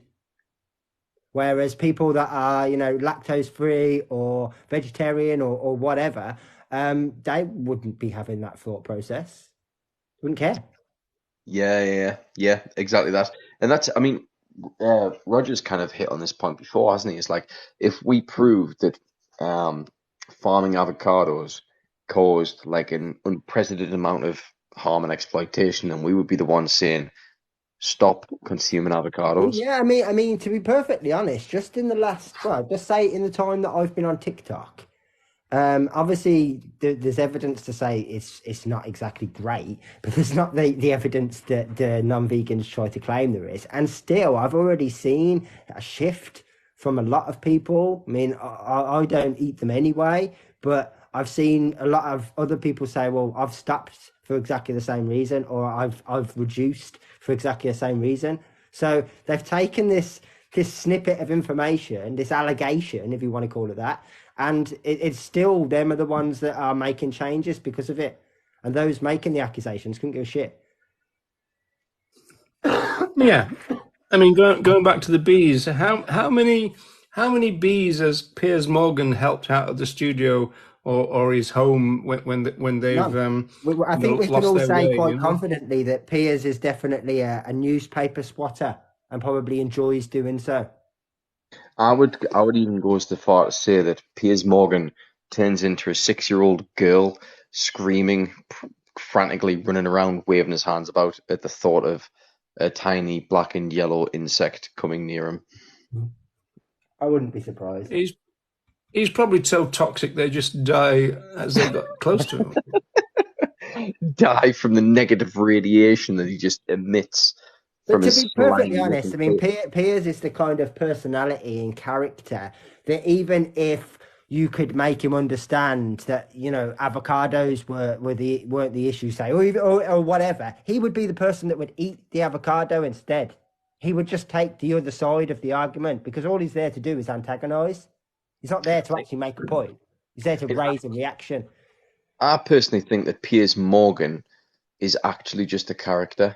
Whereas people that are, lactose free or vegetarian or whatever, they wouldn't be having that thought process. Wouldn't care. Yeah, exactly that. And that's, I mean, Roger's kind of hit on this point before, hasn't he? It's like if we proved that farming avocados caused like an unprecedented amount of harm and exploitation, then we would be the ones saying, stop consuming Well, avocados. yeah, I mean, to be perfectly honest, just in the last, well, just say in the time that I've been on TikTok, obviously there's evidence to say it's not exactly great, but there's not the evidence that the non-vegans try to claim there is. And still, I've already seen a shift from a lot of people. I mean, I don't eat them anyway, but I've seen a lot of other people say, well, I've stopped for exactly the same reason, or I've reduced for exactly the same reason. So they've taken this snippet of information, this allegation, if you want to call it that, and it's still them are the ones that are making changes because of it, and those making the accusations couldn't give a shit. Yeah, I mean, going back to the bees, how many bees has Piers Morgan helped out of the studio or his home when they've None. I think we can lost all their say way? quite confidently that Piers is definitely a newspaper squatter and probably enjoys doing so. I would even go as far to say that Piers Morgan turns into a 6-year-old girl screaming, frantically running around, waving his hands about at the thought of a tiny black and yellow insect coming near him. I wouldn't be surprised. He's probably so toxic they just die as they got close to him. Die from the negative radiation that he just emits But from to his be perfectly slimy honest, looking I mean, face. Piers is the kind of personality and character that even if you could make him understand that, avocados weren't the issue, say, or whatever, he would be the person that would eat the avocado instead. He would just take the other side of the argument because all he's there to do is antagonize. He's not there to actually make a point. He's there to raise a reaction. I personally think that Piers Morgan is actually just a character.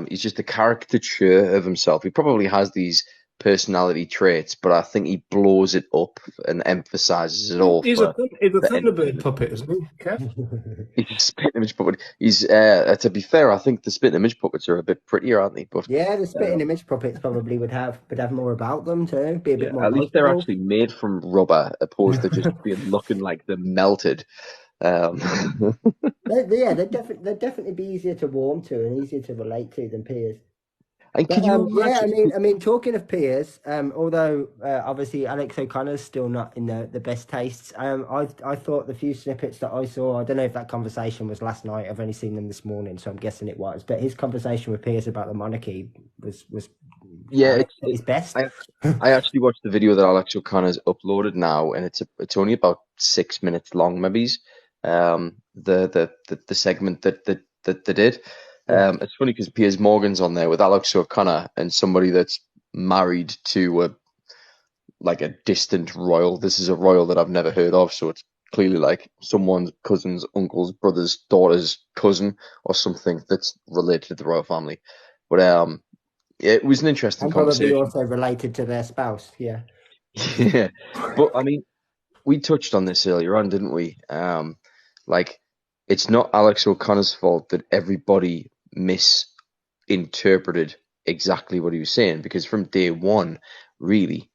He's just a caricature of himself. He probably has these personality traits, but I think he blows it up and emphasizes it all He's a for Thunderbird entertainment. puppet, isn't he, Kev? He's a spitting image puppet. He's to be fair, I think the spitting image puppets are a bit prettier, aren't they? But Yeah, the spitting image puppets probably would have more about them too. Be a bit yeah, more at least they're likable. actually made from rubber, opposed to just being looking like they're melted. Um, They'd definitely be easier to warm to and easier to relate to than Piers. and But can you yeah, imagine? I mean, talking of Piers, although obviously Alex O'Connor's still not in the best tastes. I thought the few snippets that I saw, I don't know if that conversation was last night. I've only seen them this morning, so I'm guessing it was. But his conversation with Piers about the monarchy was Yeah, his best. I actually watched the video that Alex O'Connor's uploaded now, and it's only about 6 minutes long, maybe. The segment that they did. It's funny because Piers Morgan's on there with Alex O'Connor and somebody that's married to a distant royal. This is a royal that I've never heard of, so it's clearly like someone's cousin's uncle's brother's daughter's cousin or something that's related to the royal family. But it was an interesting And probably conversation. also related to their spouse. Yeah. Yeah, but I mean, we touched on this earlier on, didn't we? Like, it's not Alex O'Connor's fault that everybody misinterpreted exactly what he was saying, because from day one, really,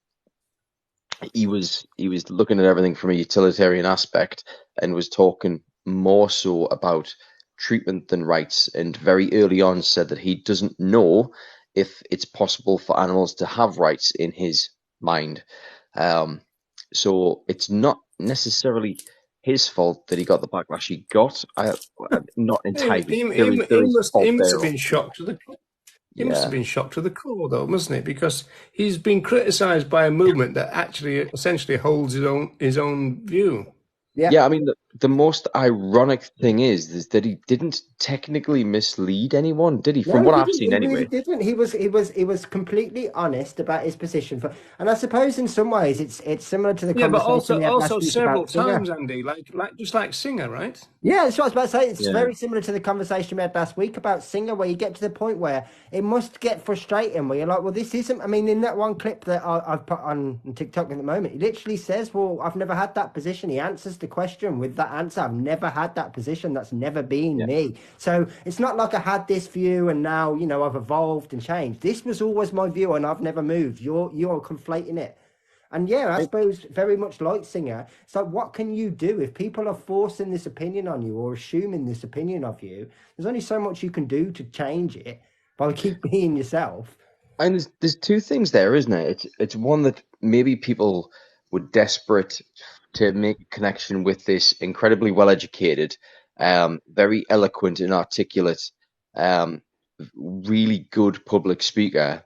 he was looking at everything from a utilitarian aspect and was talking more so about treatment than rights, and very early on said that he doesn't know if it's possible for animals to have rights in his mind. So it's not necessarily his fault that he got the backlash he got. I'm not entirely. There is He fault must there. have been shocked to the He must have Yeah. been shocked to the core, though, mustn't he? Because he's been criticised by a movement that actually essentially holds his own view. Yeah. Yeah, I mean, the most ironic thing is that he didn't technically mislead anyone, did he? No, From he what I've didn't. seen, He really anyway. didn't. He was completely honest about his position. And I suppose in some ways it's similar to the Yeah, but conversation we had also last week several about Singer. times, Andy, like just like Singer, right? Yeah, that's what I was about to say. It's Yeah, very similar to the conversation we had last week about Singer, where you get to the point where it must get frustrating, where you're like, well, this isn't. I mean, in that one clip that I've put on TikTok at the moment, he literally says, well, I've never had that position. He answers the question with that answer. I've never had that position. That's never been yeah. me. So it's not like I had this view and now, I've evolved and changed. This was always my view and I've never moved. You're conflating it. And yeah, I suppose very much like Singer. So what can you do if people are forcing this opinion on you or assuming this opinion of you? There's only so much you can do to change it by keep being yourself. And there's two things there, isn't it? It's one that maybe people were desperate to make a connection with this incredibly well-educated, very eloquent and articulate, um, really good public speaker,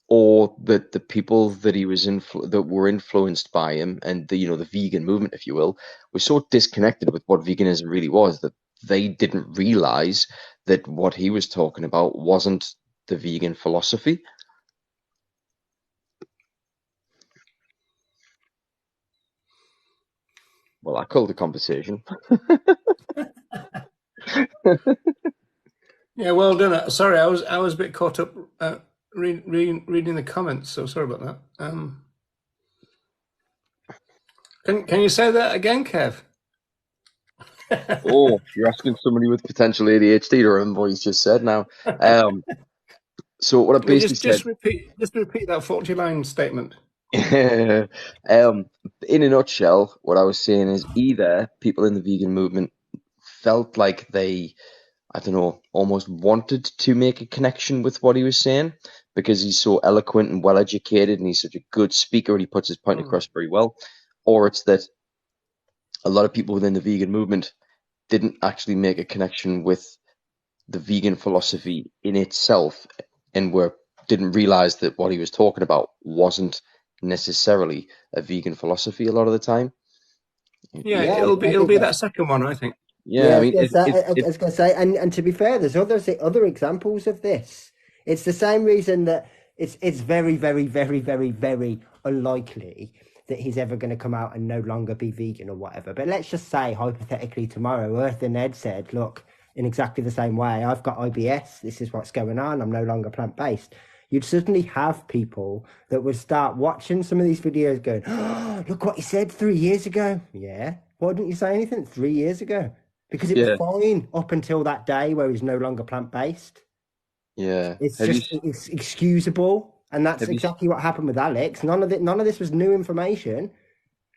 or that the people that he was that were influenced by him and the vegan movement, if you will, were so disconnected with what veganism really was that they didn't realize that what he was talking about wasn't the vegan philosophy. Well, I called the conversation. Yeah, well done. Sorry, I was a bit caught up reading the comments, so sorry about that. Can you say that again, Kev? Oh, you're asking somebody with potential ADHD to remember what he's just said now. So what I Well, basically said, just repeat that 40-line statement. in a nutshell, what I was saying is either people in the vegan movement felt like they, I don't know, almost wanted to make a connection with what he was saying because he's so eloquent and well educated and he's such a good speaker and he puts his point across very well, or it's that a lot of people within the vegan movement didn't actually make a connection with the vegan philosophy in itself and didn't realize that what he was talking about wasn't necessarily a vegan philosophy a lot of the time. Yeah, Yeah, it'll be that second one, I think. Yeah, I mean, I was gonna say, and to be fair, there's other examples of this. It's the same reason that it's very, very, very, very, very unlikely that he's ever going to come out and no longer be vegan or whatever. But let's just say hypothetically tomorrow, Earth and Ed said, "Look, in exactly the same way, I've got IBS. This is what's going on. I'm no longer plant based." You'd suddenly have people that would start watching some of these videos, going, "Oh, look what he said 3 years ago." Yeah, why didn't you say anything 3 years ago? Because it was yeah, fine up until that day where he's no longer plant-based. yeah. It's excusable, and that's Have you exactly what happened with Alex. None of this was new information. And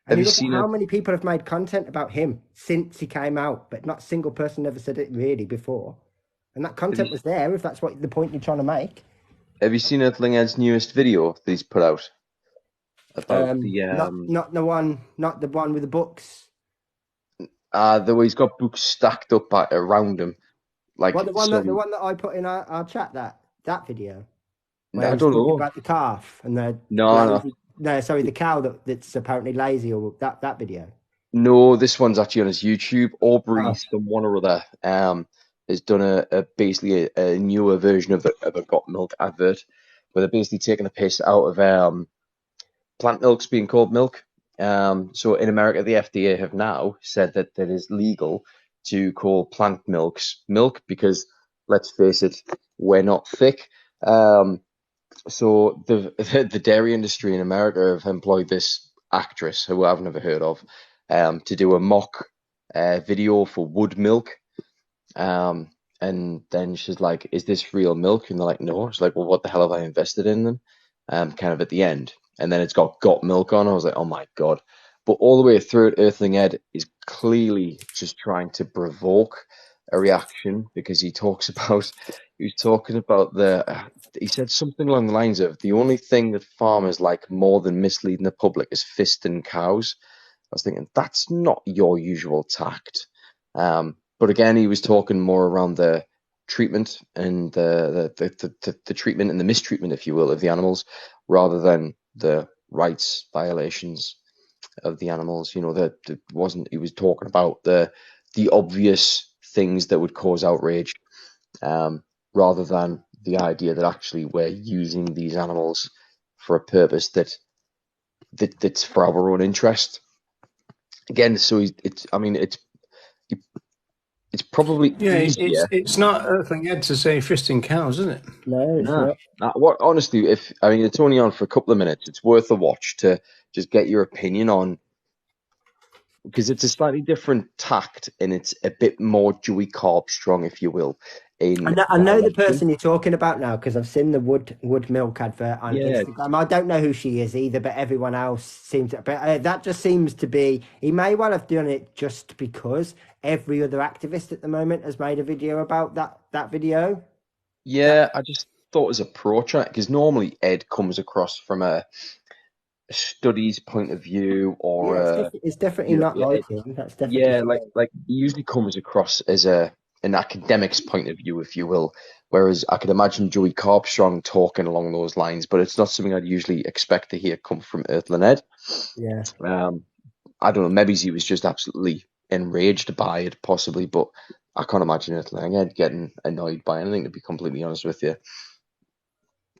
have you you look at seen how it? many people have made content about him since he came out, but not a single person ever said it really before. And that Have you content was there, if that's what the point you're trying to make. have you seen Earthling Ed's newest video that he's put out about Not the one with the books. the way he's got books stacked up around him, What like the some one that I put in our chat, that video where I he's don't talking know. about the calf and the No, no, lazy. No, sorry, the cow that's apparently lazy, or that video. no. This one's actually on his YouTube. Aubrey, Oh, someone or other, has done basically a newer version of a Got Milk advert, where they're basically taking the piss out of plant milks being called milk. So in America, the FDA have now said that it is legal to call plant milks milk because, let's face it, we're not thick. So the dairy industry in America have employed this actress who I've never heard of to do a mock video for Wood Milk. And then she's like, "Is this real milk?" And they're like, "No." She's like, "Well, what the hell have I invested in them?" Kind of at the end, and then it's got milk on. I was like, "Oh my god!" But all the way through it, Earthling Ed is clearly just trying to provoke a reaction because he was talking about he said something along the lines of the only thing that farmers like more than misleading the public is fisting cows. I was thinking that's not your usual tact. But again, he was talking more around the treatment and the treatment and the mistreatment, if you will, of the animals, rather than the rights violations. the animals. You know, that wasn't, he was talking about the obvious things that would cause outrage, rather than the idea that actually we're using these animals for a purpose that's for our own interest. Again, so it's probably easier. It's not Earthling Ed to say fisting cows, is it? No, it's No, not. what honestly, it's only on for a couple of minutes. It's worth a watch to just get your opinion on, because it's a slightly different tact and it's a bit more Dewey carb strong, if you will. I know the person you're talking about now because I've seen the wood milk advert on Yeah. Instagram. I don't know who she is either, but everyone else seems to. But that just seems to be. He may well have done it just because every other activist at the moment has made a video about that video. Yeah, I just thought his approach on it, because normally Ed comes across from a studies point of view, or Yeah, it's definitely not like him. That's definitely like he usually comes across as an academic's point of view, if you will. Whereas I could imagine Joey Carbstrong talking along those lines, but it's not something I'd usually expect to hear come from Earthling Ed. Yeah. I don't know, maybe he was just absolutely enraged by it, possibly, but I can't imagine Earthling Ed getting annoyed by anything, to be completely honest with you.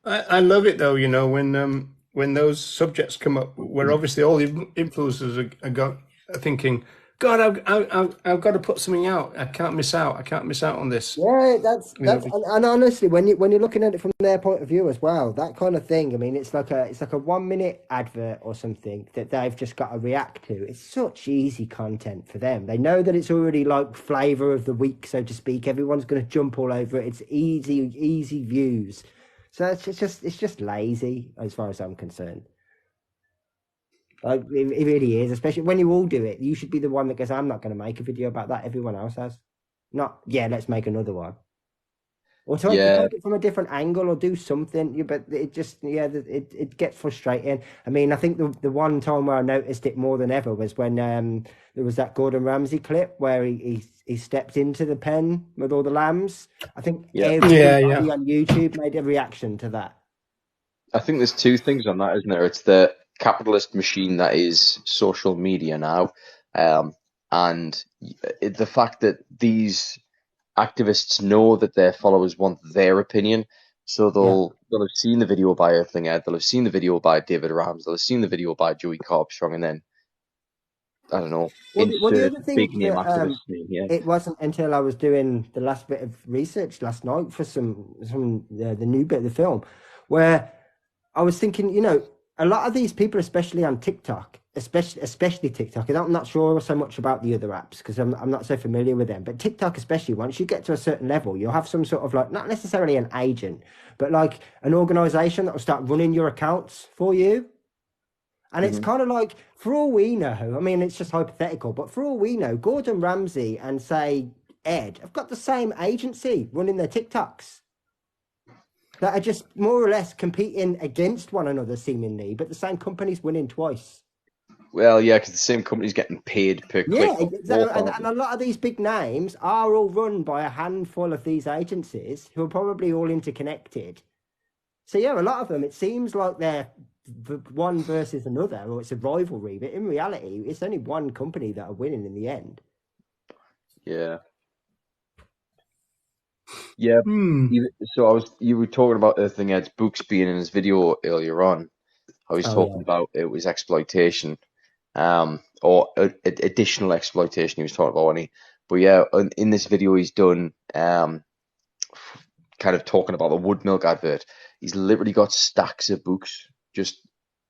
I love it though, you know, when those subjects come up, where obviously all the influencers are thinking, God, I've got to put something out. I can't miss out. I can't miss out on this. Yeah, that's and honestly, when you're looking at it from their point of view as well, that kind of thing. I mean, it's like a 1 minute advert or something that they've just got to react to. It's such easy content for them. They know that it's already like flavor of the week, so to speak. Everyone's going to jump all over it. It's easy views. So it's just lazy as far as I'm concerned. Like it really is, especially when you all do it. You should be the one that goes, I'm not going to make a video about that. Everyone else has. Not, yeah, let's make another one. Or try to Yeah, take it from a different angle or do something. Yeah, but it just, it gets frustrating. I mean, I think the one time where I noticed it more than ever was when there was that Gordon Ramsay clip where he stepped into the pen with all the lambs. I think everybody on YouTube made a reaction to that. I think there's two things on that, isn't there? It's the capitalist machine that is social media now, and the fact that these activists know that their followers want their opinion, so they'll have seen the video by Earthling Ed, they'll have seen the video by David Rams, they'll have seen the video by Joey Carbstrong, and then I don't know, The insert other thing big name activist name. Yeah, it wasn't until I was doing the last bit of research last night for the new bit of the film where I was thinking, you know, a lot of these people, especially on TikTok, especially TikTok, and I'm not sure so much about the other apps because I'm not so familiar with them, but TikTok especially, once you get to a certain level, you'll have some sort of like, not necessarily an agent, but like an organization that will start running your accounts for you. And it's kind of like, for all we know, I mean, it's just hypothetical, but for all we know, Gordon Ramsay and say Ed have got the same agency running their TikToks that are just more or less competing against one another seemingly, but the same company's winning twice. Well, yeah, because the same company's getting paid per click. Yeah, exactly. And a lot of these big names are all run by a handful of these agencies who are probably all interconnected. So yeah, a lot of them, it seems like they're one versus another, or it's a rivalry, but in reality, it's only one company that are winning in the end. Yeah. Yeah. So you were talking about Earthling Ed's books being in his video earlier on. I was talking about it was exploitation, or additional exploitation he was talking about, wasn't he? But yeah, in this video he's done, kind of talking about the wood milk advert. He's literally got stacks of books just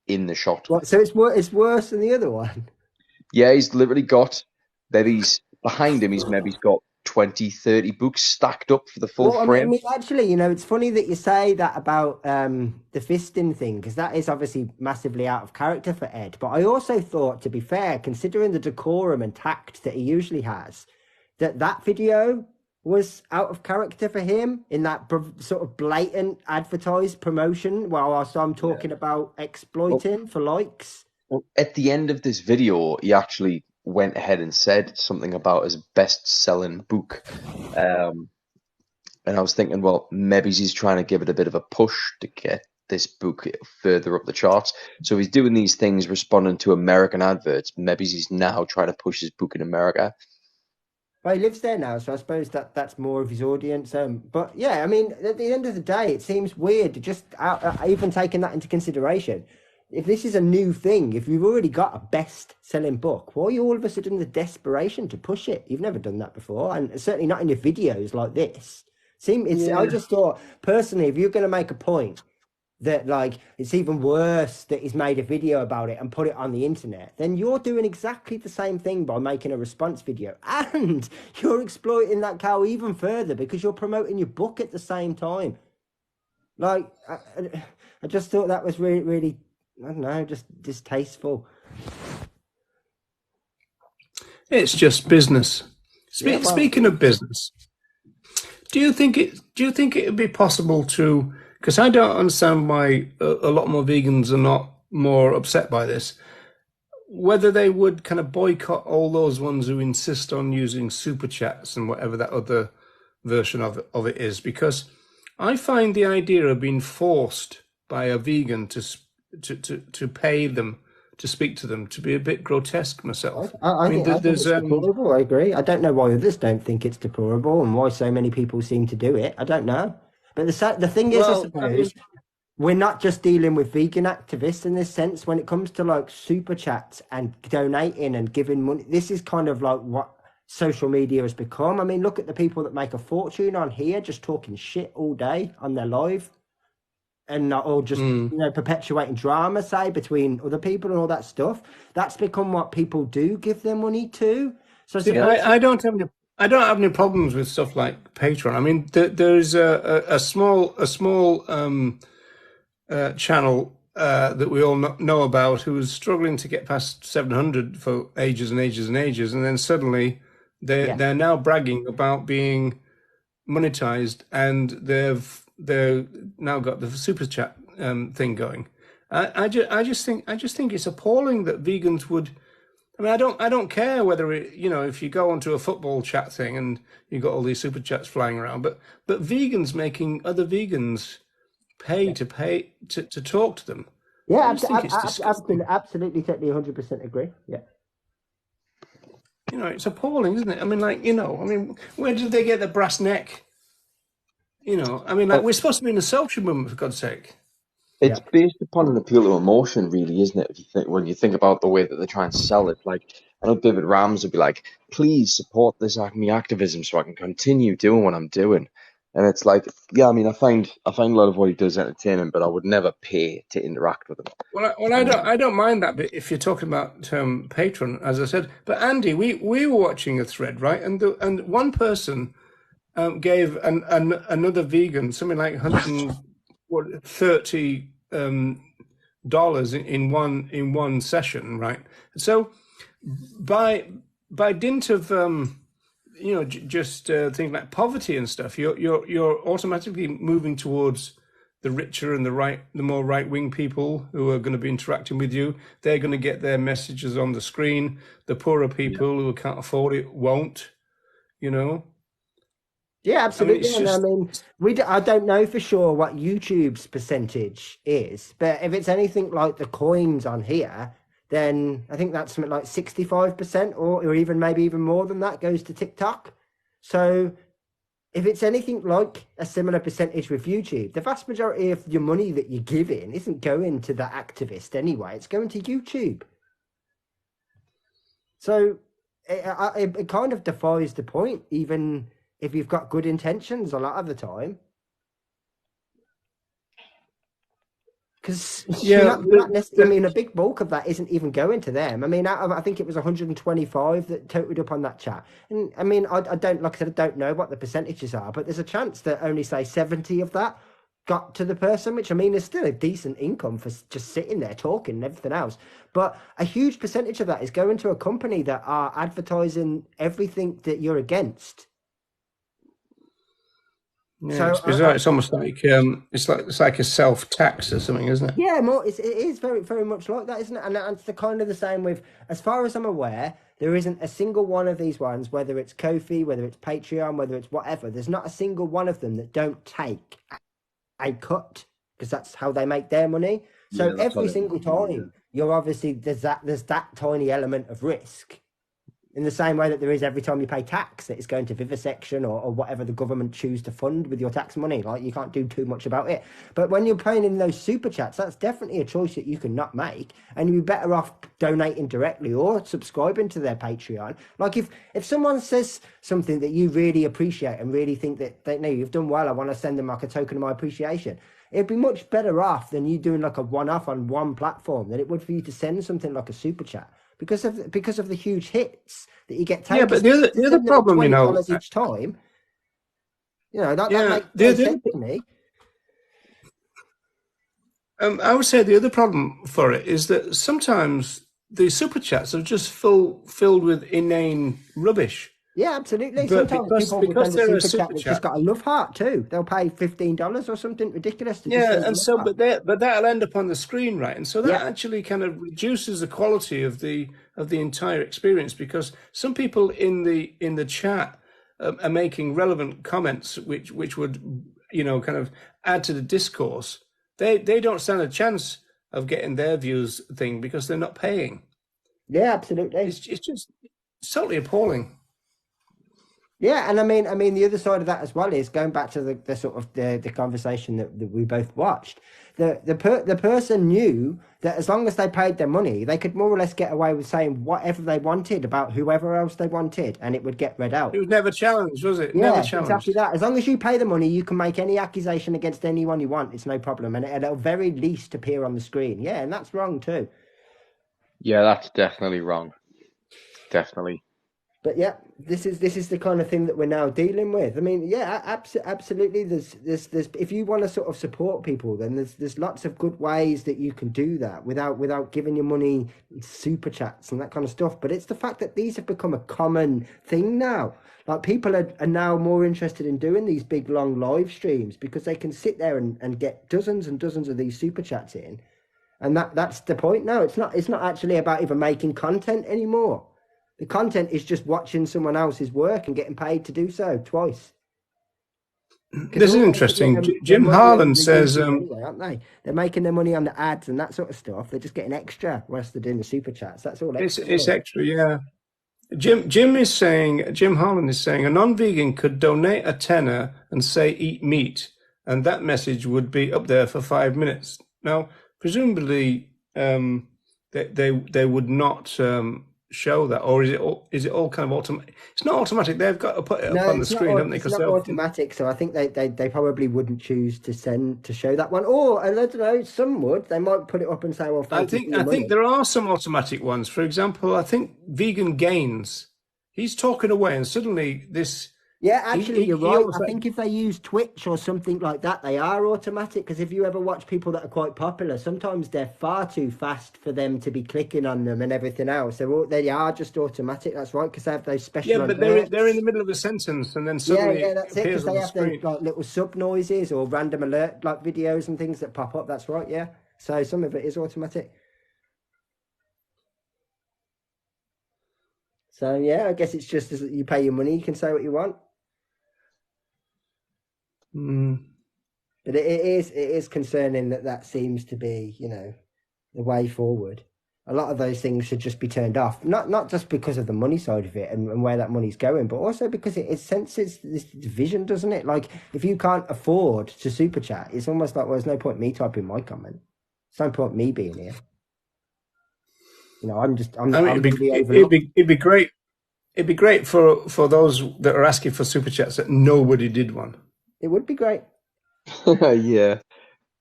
in the shot. What? So it's worse than the other one? Yeah, he's literally got, behind him, he's got 20, 30 books stacked up for the full frame. I mean, actually, you know, it's funny that you say that about the fisting thing, because that is obviously massively out of character for Ed. But I also thought, to be fair, considering the decorum and tact that he usually has, that video was out of character for him in that sort of blatant advertised promotion whilst I'm talking about exploiting for likes. Well, at the end of this video, he actually went ahead and said something about his best-selling book. And I was thinking, well, maybe he's trying to give it a bit of a push to get this book further up the charts. So he's doing these things, responding to American adverts. Maybe he's now trying to push his book in America. Well, he lives there now, so I suppose that's more of his audience. But yeah, I mean, at the end of the day, it seems weird to just even taking that into consideration. If this is a new thing, if you've already got a best-selling book, why are you all of a sudden the desperation to push it? You've never done that before, and certainly not in your videos like this. I just thought personally, if you're going to make a point that like it's even worse that he's made a video about it and put it on the internet, then you're doing exactly the same thing by making a response video, and you're exploiting that cow even further because you're promoting your book at the same time. Like I just thought that was really, really, I don't know, just distasteful. It's just business. Speaking of business, do you think it would be possible to? Because I don't understand why a lot more vegans are not more upset by this. Whether they would kind of boycott all those ones who insist on using super chats and whatever that other version of it is. Because I find the idea of being forced by a vegan to pay them to speak to them to be a bit grotesque myself. I think it's deplorable. I agree. I don't know why others don't think it's deplorable and why so many people seem to do it. I don't know. But the thing is, I suppose, we're not just dealing with vegan activists in this sense. When it comes to like super chats and donating and giving money, this is kind of like what social media has become. I mean, look at the people that make a fortune on here just talking shit all day on their live and not all just perpetuating drama, say, between other people and all that stuff. That's become what people do give their money to. So I don't have any problems with stuff like Patreon. I mean, there's a small channel that we all know about who was struggling to get past 700 for ages and ages and ages, and then suddenly they're now bragging about being monetized, and they've now got the super chat thing going. I just think it's appalling that vegans would. I mean, I don't care whether if you go onto a football chat thing and you've got all these super chats flying around, but vegans making other vegans pay to talk to them. Yeah, absolutely, totally, 100% agree. Yeah. It's appalling, isn't it? I mean, where did they get the brass neck? I mean, we're supposed to be in a social movement, for God's sake. It's based upon an appeal to emotion, really, isn't it? When you think about the way that they try and sell it, like I know David Rams would be like, "Please support this Acme activism so I can continue doing what I'm doing." And it's like, yeah, I mean, I find a lot of what he does entertaining, but I would never pay to interact with him. Well, I don't mind that bit if you're talking about Patreon, as I said. But Andy, we were watching a thread, right? And one person gave another vegan something like $130 in one session, right? So by dint of just things like poverty and stuff, you're automatically moving towards the richer and the more right-wing people who are going to be interacting with you. They're going to get their messages on the screen. The poorer people who can't afford it won't. Yeah, absolutely. I don't know for sure what YouTube's percentage is, but if it's anything like the coins on here, then I think that's something like 65% or even maybe even more than that goes to TikTok. So if it's anything like a similar percentage with YouTube, the vast majority of your money that you're giving isn't going to the activist anyway. It's going to YouTube. So it kind of defies the point, even if you've got good intentions a lot of the time. Because a big bulk of that isn't even going to them. I mean, I think it was 125 that totaled up on that chat. And I mean, I don't, like I said, I don't know what the percentages are, but there's a chance that only say 70 of that got to the person, which I mean is still a decent income for just sitting there talking and everything else. But a huge percentage of that is going to a company that are advertising everything that you're against. Yeah, so it's almost like it's like a self-tax or something, isn't it? Yeah, it is very, very much like that, isn't it? And it's the kind of the same with, as far as I'm aware, there isn't a single one of these ones, whether it's Ko-fi, whether it's Patreon, whether it's whatever. There's not a single one of them that don't take a cut because that's how they make their money. So Yeah, that's every what it single would be, yeah. time, you're obviously there's that tiny element of risk. In the same way that there is every time you pay tax that it's going to vivisection or whatever the government choose to fund with your tax money. Like, you can't do too much about it. But when you're paying in those super chats, that's definitely a choice that you can not make. And you'd be better off donating directly or subscribing to their Patreon. Like, if someone says something that you really appreciate and really think that they know you've done well, I want to send them like a token of my appreciation. It'd be much better off than you doing like a one-off on one platform than it would for you to send something like a super chat. Because of the huge hits that you get taken. Yeah, but the other problem, you know, $20 each time, you know, that yeah, makes no sense to me. I would say the other problem for it is that sometimes the super chats are just filled with inane rubbish. Yeah, absolutely. But sometimes people will send a super chat which has got a love heart too. They'll pay $15 or something ridiculous to just send and so heart. but that'll end up on the screen, right? And so that actually kind of reduces the quality of the entire experience, because some people in the chat are making relevant comments which would, you know, kind of add to the discourse. They don't stand a chance of getting their views thing because they're not paying. Yeah, absolutely. It's just totally appalling. Yeah, and I mean, the other side of that as well is going back to the sort of the conversation that we both watched. The person knew that as long as they paid their money, they could more or less get away with saying whatever they wanted about whoever else they wanted, and it would get read out. It was never challenged, was it? Yeah, Never challenged. exactly that. As long as you pay the money, you can make any accusation against anyone you want. It's no problem, and it'll very least appear on the screen. Yeah, and that's wrong too. Yeah, that's definitely wrong. Definitely. But yeah, this is the kind of thing that we're now dealing with. I mean, yeah, absolutely. There's if you want to sort of support people, then there's lots of good ways that you can do that without giving your money super chats and that kind of stuff. But it's the fact that these have become a common thing now. Like, people are now more interested in doing these big long live streams because they can sit there and get dozens and dozens of these super chats in, and that's the point now. It's not actually about even making content anymore. The content is just watching someone else's work and getting paid to do so twice. This is interesting. Jim Harlan says, anyway, aren't they? They're making their money on the ads and that sort of stuff. They're just getting extra whilst they're doing the super chats. That's all extra. It's extra, yeah. Jim Harlan is saying a non-vegan could donate a tenner and say eat meat, and that message would be up there for 5 minutes. Now, presumably, they would not show that, or is it all kind of automatic? It's not automatic. They've got to put it up on the screen, haven't they? It's not automatic, so I think they probably wouldn't choose to show that one. Or I don't know, some would. They might put it up and say, "Well, I think there are some automatic ones. For example, I think Vegan Gains. He's talking away, and suddenly this. Yeah, actually, you're right. I think if they use Twitch or something like that, they are automatic. Because if you ever watch people that are quite popular, sometimes they're far too fast for them to be clicking on them and everything else. They are just automatic. That's right, because they have those special. Yeah, but they're in the middle of a sentence, and then suddenly that's it. Because they have those like little sub noises or random alert like videos and things that pop up. That's right. Yeah. So some of it is automatic. So yeah, I guess it's just as you pay your money, you can say what you want. But it is concerning that seems to be, you know, the way forward. A lot of those things should just be turned off, not just because of the money side of it and where that money's going, but also because it senses this division, doesn't it? Like, if you can't afford to super chat, it's almost like, well, there's no point me typing my comment. There's no point me being here. You know, it'd be great. It'd be great for those that are asking for super chats that nobody did one. It would be great. Yeah,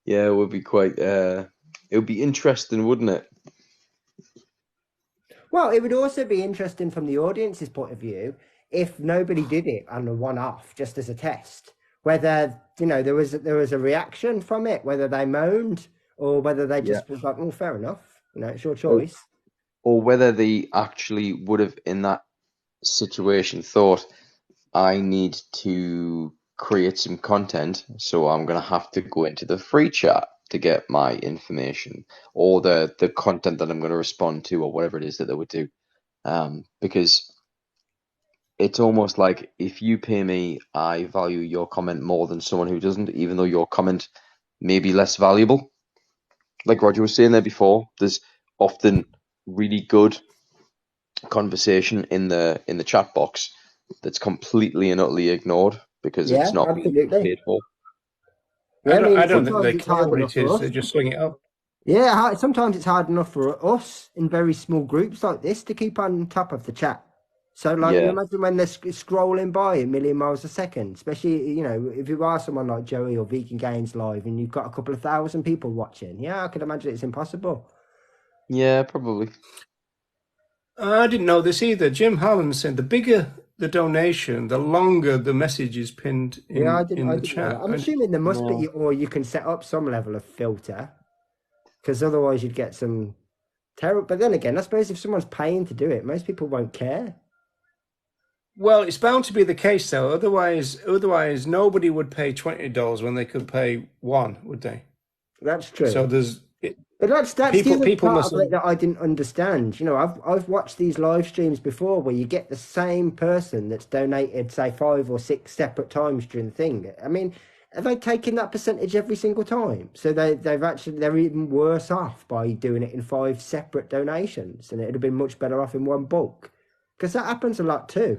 it would be quite. It would be interesting, wouldn't it? Well, it would also be interesting from the audience's point of view if nobody did it on a one-off, just as a test. Whether, you know, there was a reaction from it, whether they moaned or whether they just was like, "Oh, fair enough, you know, it's your choice." Or whether they actually would have, in that situation, thought, "I need to create some content, so I'm going to have to go into the free chat to get my information, or the content that I'm going to respond to, or whatever it is that they would do." Because it's almost like, if you pay me, I value your comment more than someone who doesn't, even though your comment maybe less valuable. Like Roger was saying there before, there's often really good conversation in the chat box that's completely and utterly ignored because it's Yeah, not being absolutely. paid for. Yeah, I mean, I don't think sometimes they it's care hard what enough it for is. us. They just swing it up. Yeah, sometimes it's hard enough for us in very small groups like this to keep on top of the chat. So, like, you Yeah, imagine when they're scrolling by a million miles a second, especially, you know, if you are someone like Joey or Vegan Games Live and you've got a couple of thousand people watching, yeah, I could imagine it's impossible. yeah, probably. I didn't know this either. Jim Holland said the bigger the donation, the longer the message is pinned Yeah, in I the didn't know that. chat. I'm assuming there must No. be, or you can set up some level of filter because otherwise you'd get some terrible. But then again, I suppose if someone's paying to do it, most people won't care. Well, it's bound to be the case though. Otherwise, nobody would pay $20 when they could pay one, would they? That's true. So there's But that's the other people part must of have. it that I didn't understand. You know, I've watched these live streams before where you get the same person that's donated, say, 5 or 6 separate times during the thing. I mean, are they taking that percentage every single time? So they're even worse off by doing it in 5 separate donations, and it'd have been much better off in one bulk. Because that happens a lot too.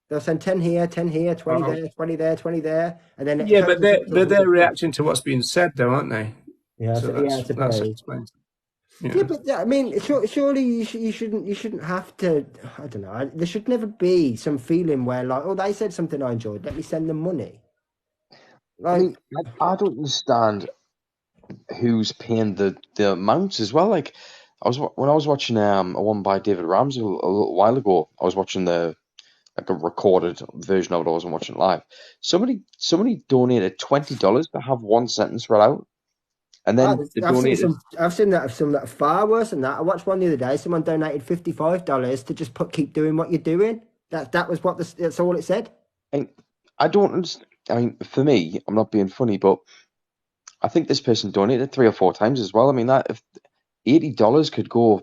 They'll send 10 here, 10 here, 20 Oh, there, 20 there, 20 there, and then it yeah, but totals up to they're 100 quid. reacting to what's being said, though, aren't they? Yeah, So yeah, I that's suppose. explains. Yeah, Yeah. but I mean, surely you shouldn't have to. I don't know. There should never be some feeling where like, oh, they said something I enjoyed. Let me send them money. I Like, mean, I don't understand who's paying the amounts as well. Like, when I was watching a one by David Ramsey a little while ago. I was watching like a recorded version of it. I wasn't watching it live. Somebody donated $20 to have one sentence read out, and then they donated. I've seen that of some that are far worse than that. I watched one the other day. Someone donated $55 to just keep doing what you're doing. That was what that's all it said. And I don't understand. I mean, for me, I'm not being funny, but I think this person donated 3 or 4 times as well. I mean, that if $80 could go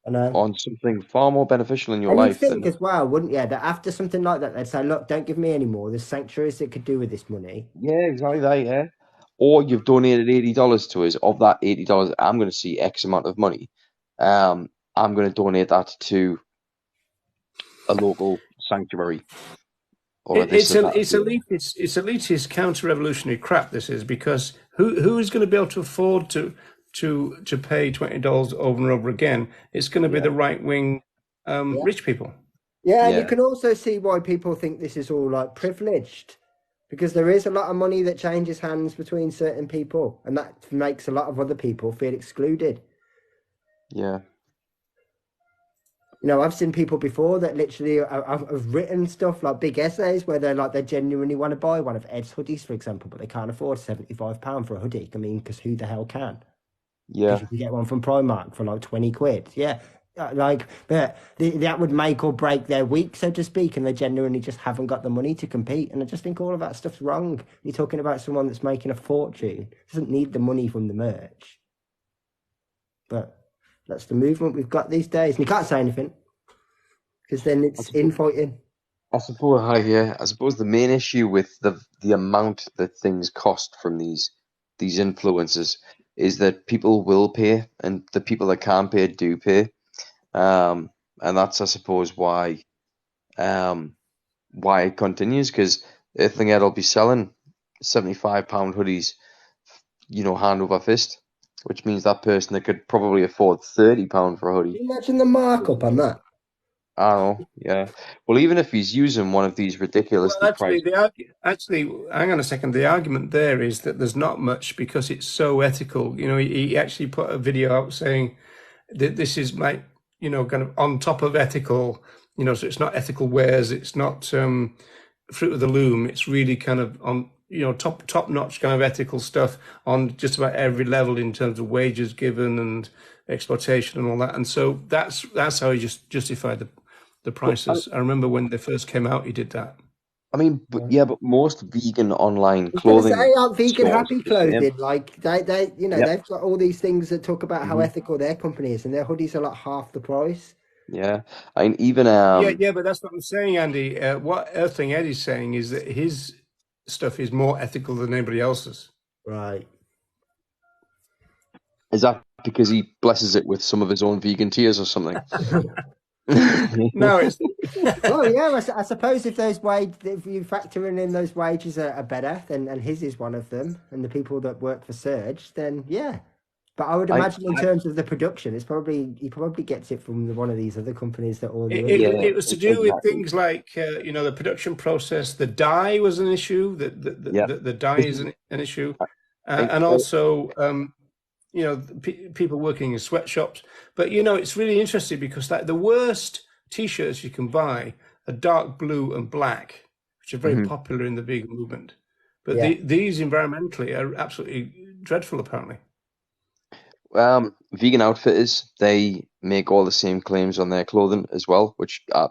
I know. on something far more beneficial in your And you'd life think than, as well, wouldn't you, that after something like that, they'd say, look, don't give me any more. There's sanctuaries that could do with this money. yeah, exactly that, yeah. Or you've donated $80 to us. Of that $80, I'm going to see X amount of money. I'm going to donate that to a local sanctuary or a this and that. It's elitist counter-revolutionary crap. This is because who is going to be able to afford to pay $20 over and over again? It's going to be Yeah. the right wing Yeah. rich people. Yeah, and you Yeah, can also see why people think this is all like privileged, because there is a lot of money that changes hands between certain people, and that makes a lot of other people feel excluded. yeah, You know, I've seen people before that literally have written stuff like big essays where they genuinely want to buy one of Ed's hoodies, for example, but they can't afford £75 for a hoodie. I mean, because who the hell can? Because yeah. you can get one from Primark for like 20 quid. Yeah. But that would make or break their week, so to speak, and they genuinely just haven't got the money to compete. And I just think all of that stuff's wrong. You're talking about someone that's making a fortune, doesn't need the money from the merch. But that's the movement we've got these days. And you can't say anything because then it's infighting. I suppose the main issue with the amount that things cost from these influencers is that people will pay, and the people that can't pay do pay. And that's, I suppose, why it continues, because Ed will be selling £75 hoodies, hand over fist, which means that person that could probably afford £30 for a hoodie. Can you imagine the markup on that? I don't know, yeah. Well, even if he's using one of these Well, ridiculously actually, priced, hang on a second. The argument there is that there's not much because it's so ethical. You know, he actually put a video out saying that this is kind of on top of ethical. You know, so it's not ethical wares. It's not fruit of the loom. It's really kind of on top notch kind of ethical stuff on just about every level in terms of wages given and exploitation and all that. And so that's how he just justified the prices. I remember when they first came out, he did that. I mean, but most vegan online I was going to clothing say, aren't vegan stores happy are the same. clothing? Like they Yep. they've got all these things that talk about how Mhm. ethical their company is, and their hoodies are like half the price. Yeah. I mean, even Yeah, but that's what I'm saying, Andy. What Earthling Eddie's saying is that his stuff is more ethical than anybody else's. Right. Is that because he blesses it with some of his own vegan tears or something? No, it's Well, yeah, I suppose if you factor in those wages are better, then and his is one of them, and the people that work for Surge, then yeah. But I would I, imagine in terms of the production, he probably gets it from one of these other companies that all the it, other. it, yeah, it was to do with exactly. things like the production process. The dye was an issue. Yeah, The dye is an issue, I, and also people working in sweatshops. But it's really interesting because like the worst T-shirts you can buy are dark blue and black, which are very mhm. popular in the vegan movement. But Yeah, these environmentally are absolutely dreadful, apparently. Vegan Outfitters, they make all the same claims on their clothing as well, which I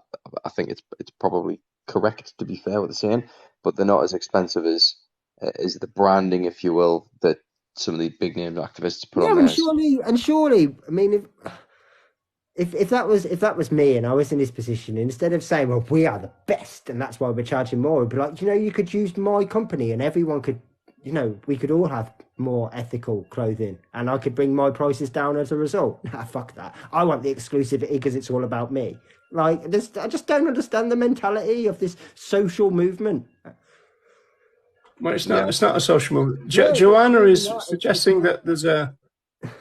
think it's probably correct to be fair what they're saying, but they're not as expensive as the branding, if you will, that some of the big name activists put yeah, on theirs. and surely, I mean, if that was me and I was in his position, instead of saying, "Well, we are the best and that's why we're charging more," it'd be like, you could use my company and everyone could, we could all have more ethical clothing and I could bring my prices down as a result. Nah, fuck that. I want the exclusivity because it's all about me. Like this, I just don't understand the mentality of this social movement. Well, Yeah. it's not a social movement. No, it's Joanna really is not. It's suggesting that there's a.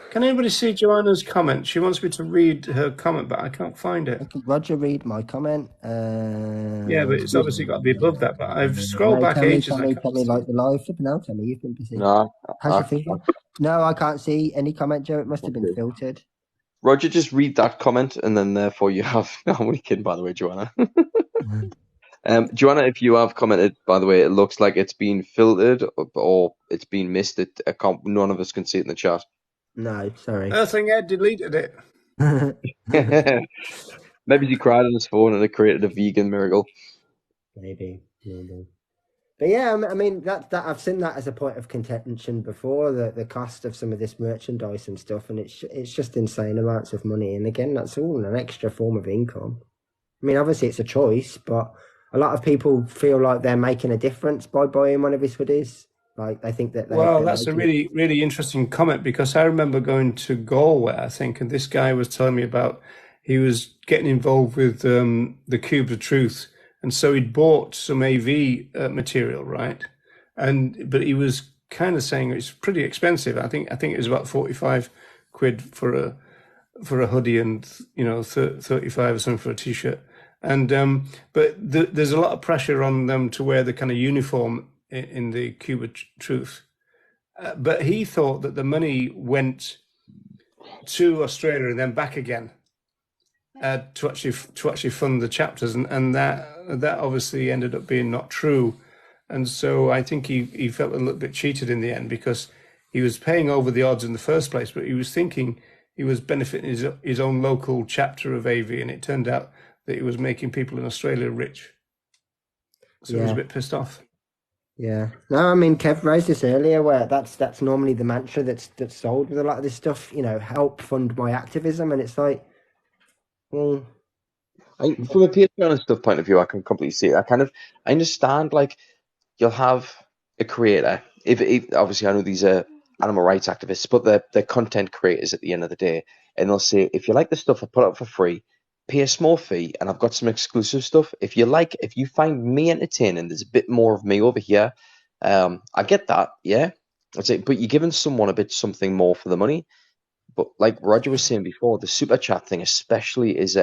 Can anybody see Joanna's comment? She wants me to read her comment, but I can't find it. Okay, Roger, read my comment. Yeah, but it's obviously got to be above that. But I've scrolled No, back ages and I tell can't me, see like it. the live flipping out. Tell me, you've been busy. No, How's your feeling? No, I can't see any comment, Joe. It must have been okay. filtered. Roger, just read that comment, and then therefore you have. I'm only kidding, by the way, Joanna. Joanna, if you have commented, by the way, it looks like it's been filtered or it's been missed. None of us can see it in the chat. No, sorry. Earthling Ed deleted it. Maybe he cried on his phone and it created a vegan miracle. Maybe. But yeah, I mean that I've seen that as a point of contention before, the cost of some of this merchandise and stuff, and it's just insane amounts of money. And again, that's all an extra form of income. I mean, obviously it's a choice, but a lot of people feel like they're making a difference by buying one of his hoodies. Like they think that Well, they're that's a making really, really interesting comment because I remember going to Galway, I think, and this guy was telling me about he was getting involved with the Cube of Truth, and so he'd bought some AV material, right? But he was kind of saying it's pretty expensive. I think it was about 45 quid for a hoodie and 35 or something for a t-shirt. And but there's a lot of pressure on them to wear the kind of uniform in the Cube of Truth. But he thought that the money went to Australia and then back again to actually fund the chapters, and that obviously ended up being not true. And so I think he felt a little bit cheated in the end because he was paying over the odds in the first place, but he was thinking he was benefiting his own local chapter of AV, and it turned out that he was making people in Australia rich. So he was a bit pissed off. Yeah. No, I mean, Kev raised this earlier where that's normally the mantra that's sold with a lot of this stuff, help fund my activism. And it's like, well, From a Patreon and stuff point of view, I can completely see it. I understand, like, you'll have a creator. If obviously I know these are animal rights activists, but they're content creators at the end of the day, and they'll say, if you like the stuff I put up for free, pay a small fee, and I've got some exclusive stuff. If you find me entertaining, there's a bit more of me over here. I get that, yeah. That's it. But you're giving someone a bit something more for the money. But like Roger was saying before, the super chat thing especially is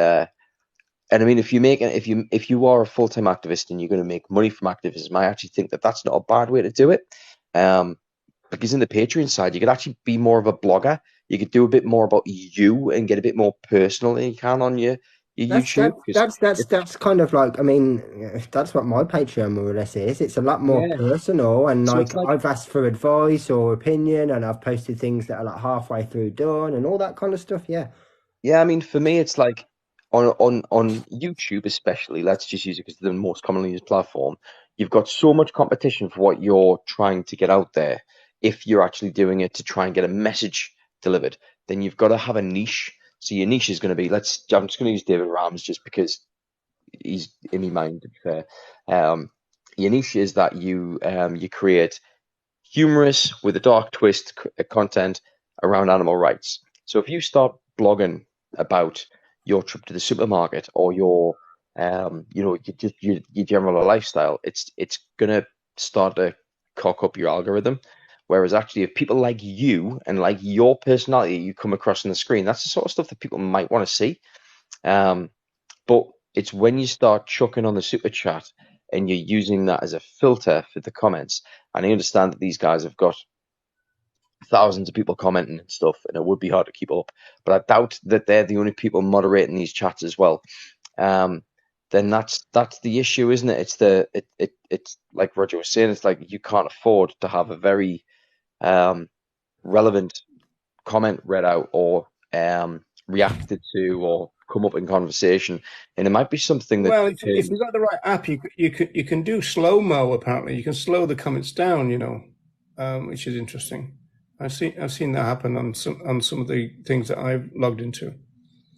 and I mean, if you are a full time activist and you're going to make money from activism, I actually think that that's not a bad way to do it. Because in the Patreon side, you could actually be more of a blogger. You could do a bit more about you and get a bit more personal than you can on your YouTube. that's kind of like, I mean, that's what my Patreon more or less is. It's a lot more personal, and So like it's like, I've asked for advice or opinion, and I've posted things that are like halfway through done and all that kind of stuff. Yeah. yeah, I mean, for me, it's like on YouTube especially. Let's just use it because it's the most commonly used platform. You've got so much competition for what you're trying to get out there. If you're actually doing it to try and get a message delivered, then you've got to have a niche. So your niche is going to be, I'm just going to use David Rams just because he's in my mind, to be fair. Your niche is that you create humorous with a dark twist content around animal rights. So if you start blogging about your trip to the supermarket or your your general lifestyle, it's gonna start to cock up your algorithm. Whereas actually, if people like you and like your personality you come across on the screen, that's the sort of stuff that people might want to see. But it's when you start chucking on the super chat and you're using that as a filter for the comments. And I understand that these guys have got thousands of people commenting and stuff, and it would be hard to keep up. But I doubt that they're the only people moderating these chats as well. Then that's the issue, isn't it? It's like Roger was saying. It's like you can't afford to have a very relevant comment read out or reacted to or come up in conversation, and it might be something that. Well, if you've got the right app, you can do slow mo. Apparently, you can slow the comments down. Which is interesting. I've seen that happen on some of the things that I've logged into.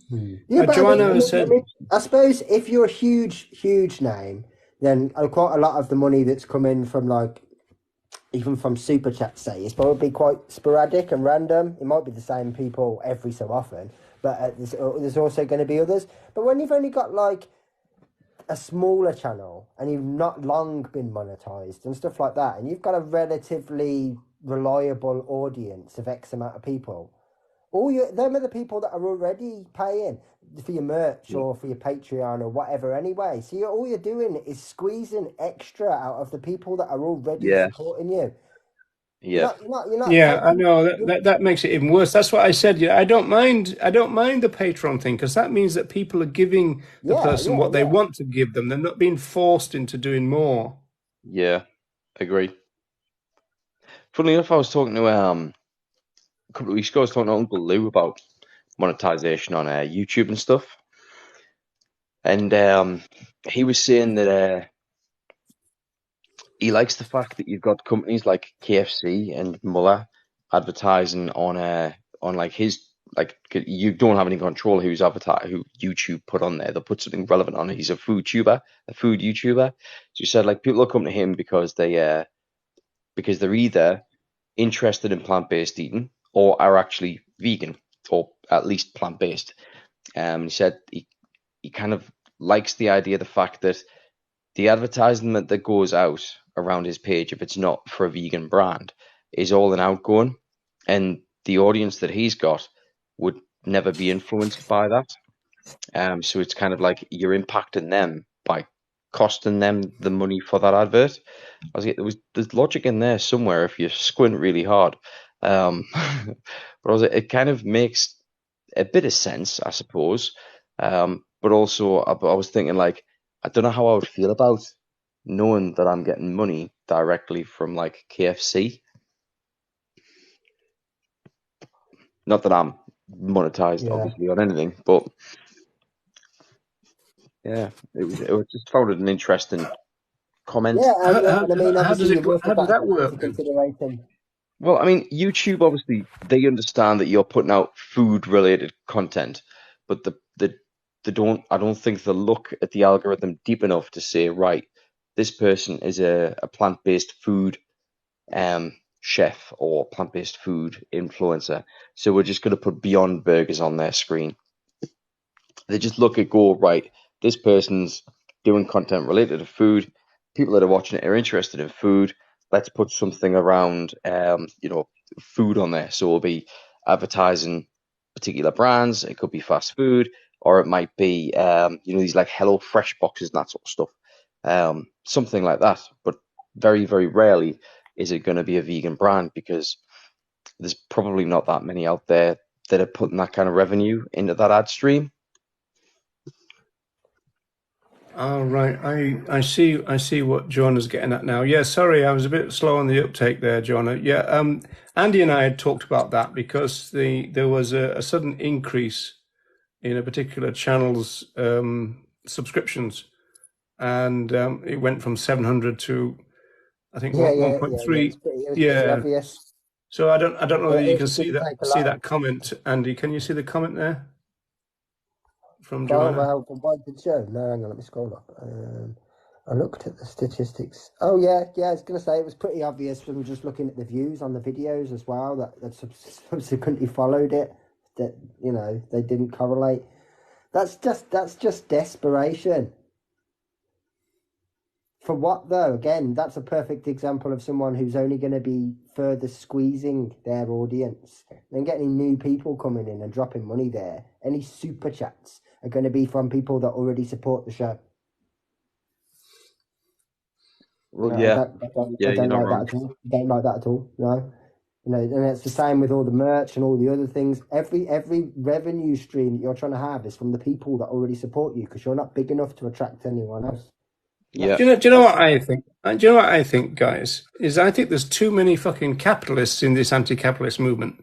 Yeah, but Joanna said, I suppose if you're a huge name, then quite a lot of the money that's coming from even from super chat, say, it's probably quite sporadic and random. It might be the same people every so often, but there's also going to be others. But when you've only got a smaller channel and you've not long been monetized and stuff like that, and you've got a relatively reliable audience of X amount of people, them are the people that are already paying for your merch or for your Patreon or whatever anyway. So all you're doing is squeezing extra out of the people that are already supporting you. Yeah. You're not yeah, I know that makes it even worse. That's what I said. I don't mind the Patreon thing, because that means that people are giving the person what they want to give them. They're not being forced into doing more. Yeah, agree. Funnily enough, I was talking to a couple of weeks ago. I was talking to Uncle Lou about monetization on YouTube and stuff, and he was saying that he likes the fact that you've got companies like KFC and Muller advertising on like his, like, you don't have any control who YouTube put on there. They'll put something relevant on it. He's a food YouTuber. So he said, like, people will come to him because they're either interested in plant-based eating or are actually vegan or at least plant-based. He said he kind of likes the idea, the fact that the advertisement that goes out around his page, if it's not for a vegan brand, is all an outgoing, and the audience that he's got would never be influenced by that. So it's kind of like you're impacting them by costing them the money for that advert. I was like, there's logic in there somewhere if you squint really hard. But I was like, it kind of makes a bit of sense, I suppose. But also I was thinking, like, I don't know how I would feel about knowing that I'm getting money directly from like KFC. Not that I'm monetized, obviously, on anything, but yeah, it was just found it an interesting comment. Yeah, and I mean, How obviously, does that work? into consideration. Well, I mean, YouTube, obviously, they understand that you're putting out food-related content, but they don't. I don't think they look at the algorithm deep enough to say, right, this person is a plant-based food chef or plant-based food influencer, so we're just going to put Beyond Burgers on their screen. They just look at, go, right, this person's doing content related to food. People that are watching it are interested in food. Let's put something around, food on there. So we'll be advertising particular brands. It could be fast food, or it might be, these like Hello Fresh boxes and that sort of stuff. Something like that. But very, very rarely is it going to be a vegan brand, because there's probably not that many out there that are putting that kind of revenue into that ad stream. All right, I see what Joanna's getting at now. Yeah, sorry, I was a bit slow on the uptake there, Joanna. Yeah, Andy and I had talked about that because there was a sudden increase in a particular channel's subscriptions, and it went from 700 to, I think, 1.3. It was pretty obvious. So I don't know whether you can see that comment, Andy. Can you see the comment there from Joanna? Well, why did show? No, hang on, let me scroll up. I looked at the statistics. Oh yeah, I was going to say it was pretty obvious from just looking at the views on the videos as well that subsequently followed it. That they didn't correlate. That's just desperation. For what though? Again, that's a perfect example of someone who's only going to be further squeezing their audience. Then getting new people coming in and dropping money there. Any super chats are going to be from people that already support the show. Well, No, yeah, I you're don't not like that wrong. at all. I don't like that at all. No, and it's the same with all the merch and all the other things. Every revenue stream that you're trying to have is from the people that already support you because you're not big enough to attract anyone else. Yeah, Do you know what I think? Do you know what I think, guys? Is I think there's too many fucking capitalists in this anti-capitalist movement.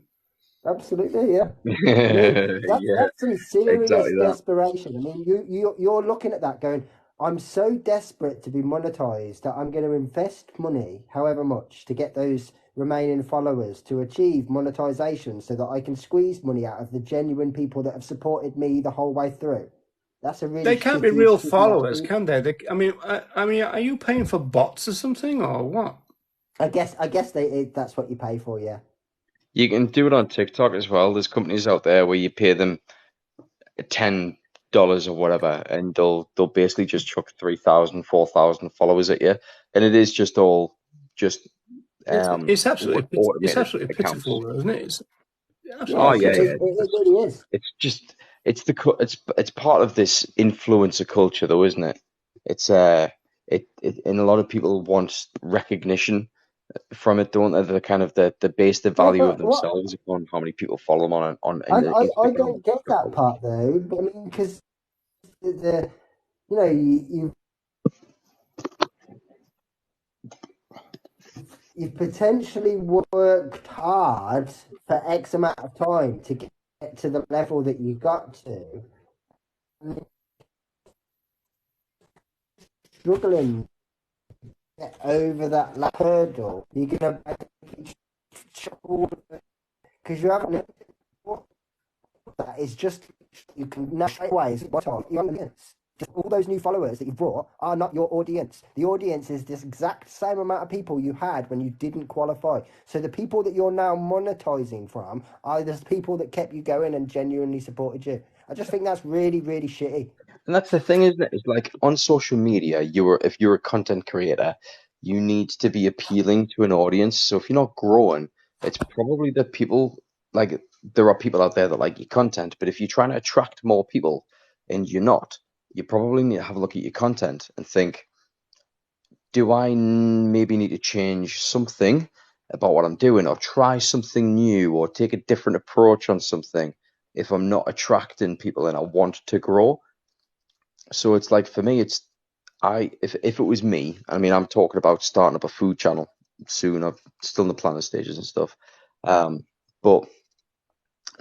Absolutely, yeah. I mean, yeah, that's some serious exactly that. desperation. I mean, you're looking at that going, I'm so desperate to be monetized that I'm going to invest money, however much, to get those remaining followers to achieve monetization so that I can squeeze money out of the genuine people that have supported me the whole way through. That's a really They can't be shitty, real shitty followers, attitude. can they? I mean, are you paying for bots or something, or what? I guess that's what you pay for, yeah. You can do it on TikTok as well. There's companies out there where you pay them $10 or whatever, and they'll basically just chuck 3,000, 4,000 followers at you, and it is just all just It's automated absolutely accounts. pitiful, isn't it? It's Yeah, absolutely Oh yeah, pitiful. it really is. it's just it's part of this influencer culture, though, isn't it? It's and a lot of people want recognition from it, don't they? The kind of the base the Yeah, value of but what themselves upon how many people follow them on in the I Instagram. don't get that part though. But I mean, because the you've potentially worked hard for X amount of time to get to the level that you got to, and you're struggling to get over that hurdle. You're gonna because you haven't. That is just you can now straight away what off your audience. Just all those new followers that you've brought are not your audience. The audience is this exact same amount of people you had when you didn't qualify. So the people that you're now monetizing from are the people that kept you going and genuinely supported you. I just think that's really, really shitty. And that's the thing, isn't it? It's like on social media, if you're a content creator, you need to be appealing to an audience. So if you're not growing, it's probably that people like there are people out there that like your content, but if you're trying to attract more people and you're not, you probably need to have a look at your content and think, do I maybe need to change something about what I'm doing or try something new or take a different approach on something if I'm not attracting people and I want to grow? So it's like for me, if it was me, I mean, I'm talking about starting up a food channel soon. I'm still in the planning stages and stuff. But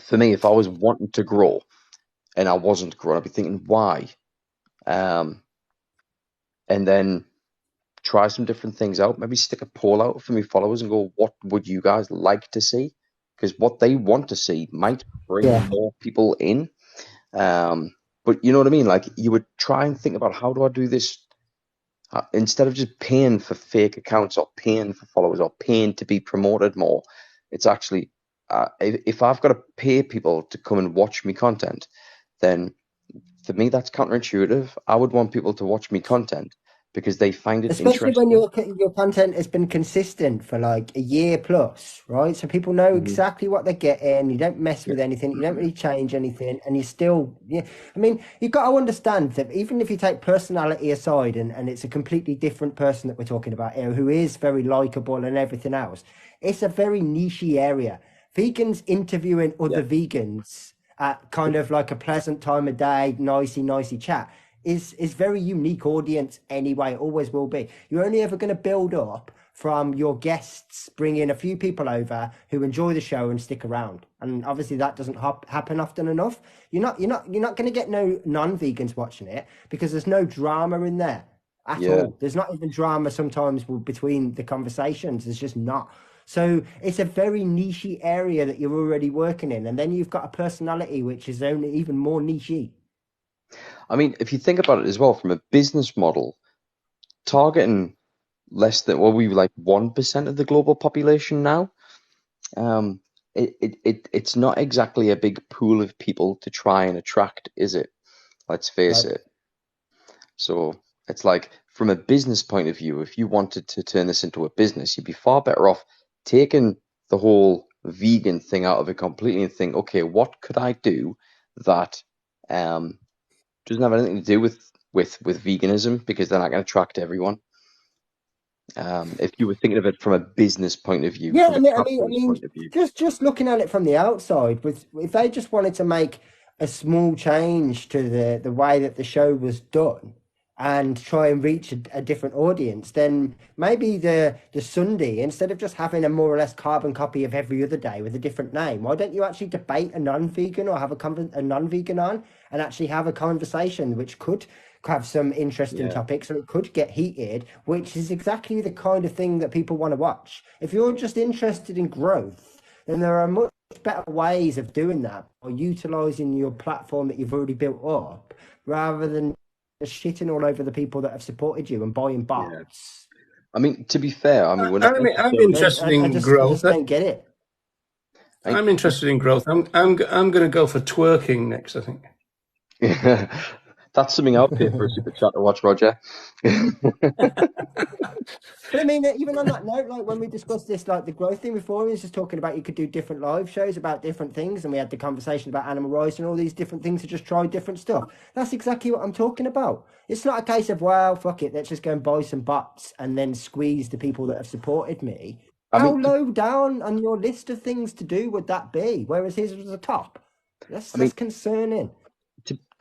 for me, if I was wanting to grow and I wasn't growing, I'd be thinking why, and then try some different things out. Maybe stick a poll out for my followers and go, what would you guys like to see? Because what they want to see might bring Yeah. more people in. But you know what I mean? Like you would try and think about how do I do this instead of just paying for fake accounts or paying for followers or paying to be promoted more. It's actually if I've got to pay people to come and watch me content, then for me that's counterintuitive. I would want people to watch me content because they find it Especially when interesting. your content has been consistent for like a year plus, right? So people know Mhm. exactly what they're getting. You don't mess Yeah. with anything. You don't really change anything, and you still, yeah. I mean, you've got to understand that even if you take personality aside, and it's a completely different person that we're talking about here, who is very likable and everything else, it's a very nichey area. Vegans interviewing Yeah. other vegans at kind of like a pleasant time of day, nicey chat is very unique audience anyway. It always will be. You're only ever going to build up from your guests bringing a few people over who enjoy the show and stick around. And obviously that doesn't happen often enough. You're not going to get no non-vegans watching it because there's no drama in there at Yeah. all. There's not even drama sometimes between the conversations. There's just not. So it's a very nichey area that you're already working in, and then you've got a personality which is only even more nichey. I mean, if you think about it as well from a business model, targeting less than, well, we were like 1% of the global population now. It's not exactly a big pool of people to try and attract, is it? Let's face it. So it's like, from a business point of view, if you wanted to turn this into a business, you'd be far better off taking the whole vegan thing out of it completely and think, okay, what could I do that doesn't have anything to do with veganism, because they're not going to attract everyone. If you were thinking of it from a business point of view, Yeah, from a platform's point of view. just looking at it from the outside, with if they just wanted to make a small change to the way that the show was done and try and reach a different audience, then maybe the Sunday, instead of just having a more or less carbon copy of every other day with a different name, why don't you actually debate a non-vegan or have a non-vegan on and actually have a conversation which could have some interesting topics, or it could get heated, which is exactly the kind of thing that people want to watch. If you're just interested in growth, then there are much better ways of doing that, or utilizing your platform that you've already built up, rather than just shitting all over the people that have supported you and buying bots. I mean, to be fair, I mean, we're not I'm interested in I growth. just don't get it. I'm interested in growth. I'm going to go for twerking next, I think. That's something I'll pay for a super chat to watch, Roger. But I mean, even on that note, like when we discussed this, like the growth thing before, we was just talking about you could do different live shows about different things, and we had the conversation about animal rights and all these different things to just try different stuff. That's exactly what I'm talking about. It's not a case of, well, fuck it, let's just go and buy some bots and then squeeze the people that have supported me. How low down on your list of things to do would that be? Whereas his was the top. That's concerning.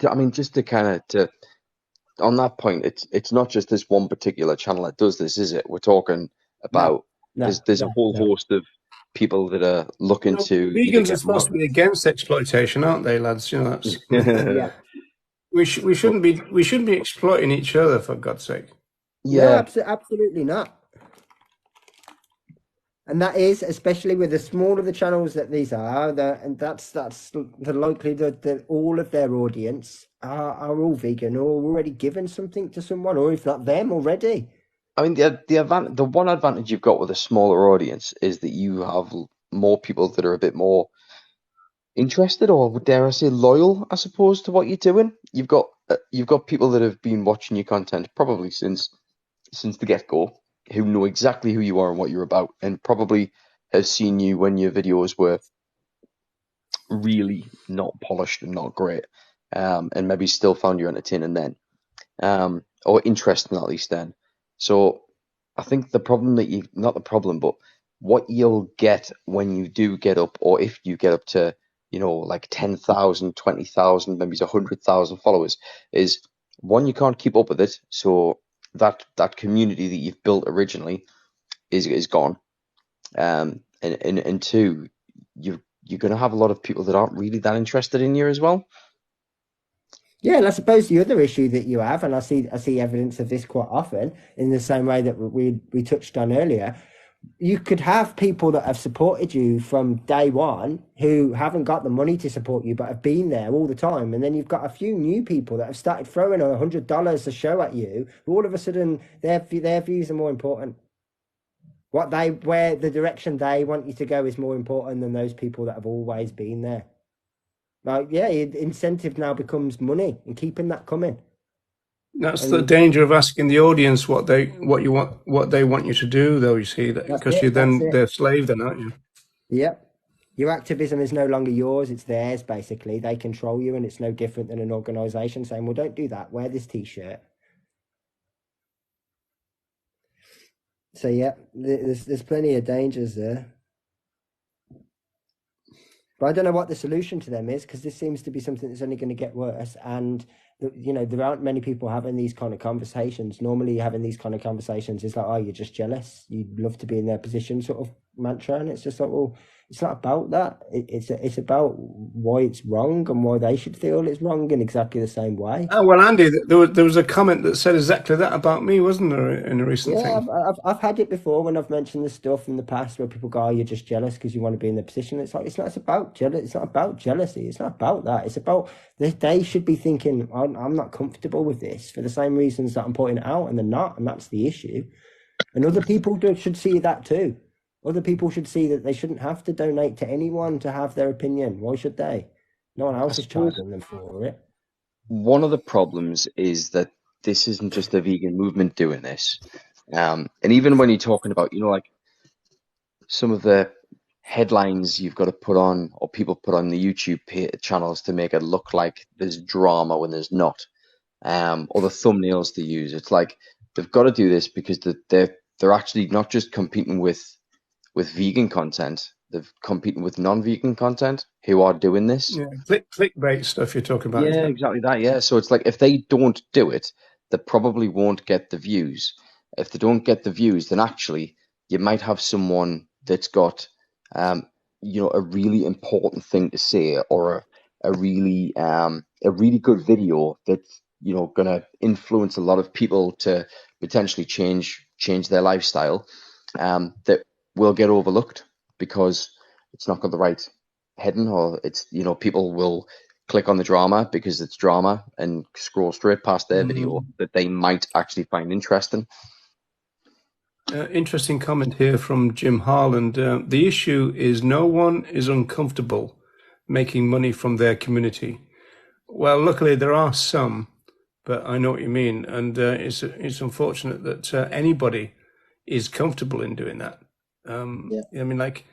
I mean, just to kind of on that point, it's not just this one particular channel that does this, is it? We're talking about there's a whole host of people that are looking to. Vegans are supposed to be against exploitation, aren't they, lads? You know, that's we shouldn't be exploiting each other, for God's sake. Yeah, no, absolutely not. And that is, especially with the smaller the channels that these are, and that's the likelihood that all of their audience are all vegan or already given something to someone, or if not them already. I mean, the one advantage you've got with a smaller audience is that you have more people that are a bit more interested, or dare I say loyal, I suppose, to what you're doing. You've got people that have been watching your content probably since the get-go, who know exactly who you are and what you're about, and probably have seen you when your videos were really not polished and not great, and maybe still found you entertaining then, or interesting at least then. So I think not the problem, but what you'll get when you do get up, or if you get up to, like 10,000, 20,000, maybe 100,000 followers, is one, you can't keep up with it. So that community that you've built originally is gone. And two, you're going to have a lot of people that aren't really that interested in you as well. Yeah, and I suppose the other issue that you have, and I see evidence of this quite often, in the same way that we touched on earlier, you could have people that have supported you from day one who haven't got the money to support you but have been there all the time, and then you've got a few new people that have started throwing $100 a show at you, who all of a sudden their views are more important. Where the direction they want you to go is more important than those people that have always been there. Like, incentive now becomes money and keeping that coming. That's the danger of asking the audience what they want you to do, though. You see, because they're slave, then, aren't you? Yep. Your activism is no longer yours; it's theirs. Basically, they control you, and it's no different than an organisation saying, "Well, don't do that. Wear this T-shirt." So yeah, there's plenty of dangers there. But I don't know what the solution to them is, because this seems to be something that's only going to get worse. And, there aren't many people having these kind of conversations. Normally having these kind of conversations is like, oh, you're just jealous. You'd love to be in their position sort of mantra. And it's just like, well, It's not about that. It's about why it's wrong and why they should feel it's wrong in exactly the same way. Oh, well, Andy, there was a comment that said exactly that about me, wasn't there, in a recent Yeah, thing? I've had it before when I've mentioned this stuff in the past where people go, "Oh, you're just jealous because you want to be in the position." It's like it's about jealous. It's not about jealousy. It's not about that. It's about they should be thinking, I'm not comfortable with this for the same reasons that I'm pointing it out, and they're not, and that's the issue. And other people should see that too. Other people should see that they shouldn't have to donate to anyone to have their opinion. Why should they? No one I else is suppose charging them for it. one of the problems is that this isn't just the vegan movement doing this. And even when you're talking about, like some of the headlines you've got to put on, or people put on the YouTube channels to make it look like there's drama when there's not, or the thumbnails they use, it's like they've got to do this because they're actually not just competing with vegan content, they're competing with non-vegan content who are doing this. Yeah, clickbait stuff you're talking about, Yeah, isn't it? exactly that. Yeah. So it's like if they don't do it, they probably won't get the views. If they don't get the views, then actually you might have someone that's got, a really important thing to say, or a really good video that's, gonna influence a lot of people to potentially change their lifestyle, that will get overlooked because it's not got the right heading, or it's, people will click on the drama because it's drama and scroll straight past their video that they might actually find interesting. Interesting comment here from Jim Harland. The issue is no one is uncomfortable making money from their community. Well, luckily there are some, but I know what you mean, and it's unfortunate that anybody is comfortable in doing that. I mean, like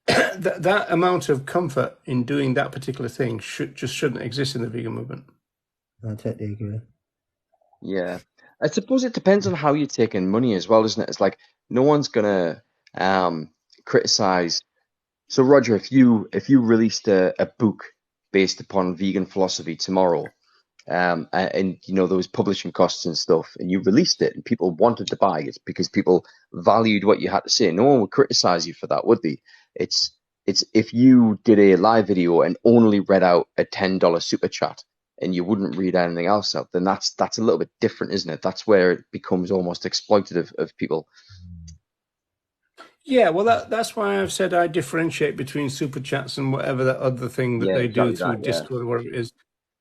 that amount of comfort in doing that particular thing shouldn't exist in the vegan movement. I totally agree. Yeah, I suppose it depends on how you're taking money as well, isn't it? It's like no one's gonna criticize. So Roger, if you released a book based upon vegan philosophy tomorrow, and there was publishing costs and stuff, and you released it and people wanted to buy it because people valued what you had to say, no one would criticize you for that, would they? It's if you did a live video and only read out a $10 super chat and you wouldn't read anything else out, then that's a little bit different, isn't it? That's where it becomes almost exploitative of people. Yeah, well, that's why I've said I differentiate between super chats and whatever that other thing that Yeah, they do exactly through that. Yeah. Discord or whatever it is,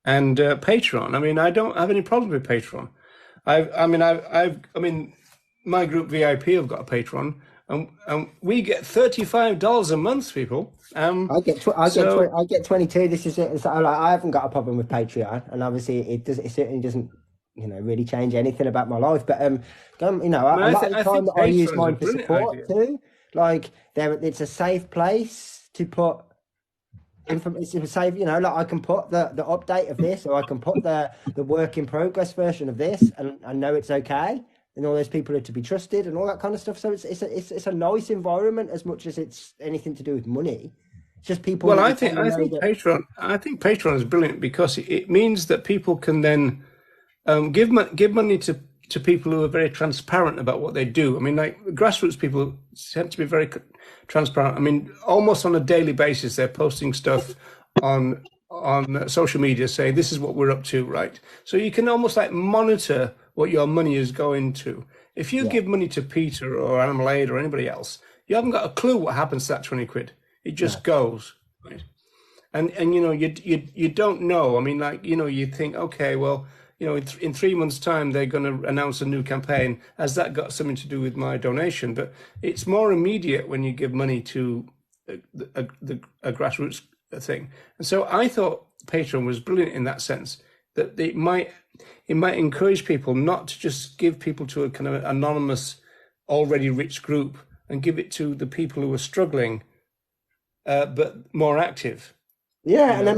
and Patreon. I mean, I don't have any problem with Patreon. I mean, my group VIP have got a Patreon, and we get $35 a month, people. I get 22. This is it. So, like, I haven't got a problem with Patreon, and obviously it certainly doesn't really change anything about my life. But a lot of the time that I use mine for support too. Like it's a safe place to put information. It's safe, like I can put the update of this, or I can put the work in progress version of this, and I know it's okay. And all those people are to be trusted, and all that kind of stuff. So it's a nice environment as much as it's anything to do with money. It's just people. Well, I think Patreon is brilliant because it means that people can then give money to people who are very transparent about what they do. I mean, like grassroots people tend to be very transparent. I mean, almost on a daily basis, they're posting stuff on social media saying this is what we're up to, right? So you can almost like monitor what your money is going to. If you give money to Peter or Animal Aid or anybody else, you haven't got a clue what happens to that 20 quid. It just goes, right? And you don't know. I mean, like, you think, okay, well, in 3 months' time, they're going to announce a new campaign. Has that got something to do with my donation? But it's more immediate when you give money to a grassroots thing. And so I thought Patreon was brilliant in that sense, that it might encourage people not to just give people to a kind of anonymous, already rich group, and give it to the people who are struggling, but more active. Yeah, and I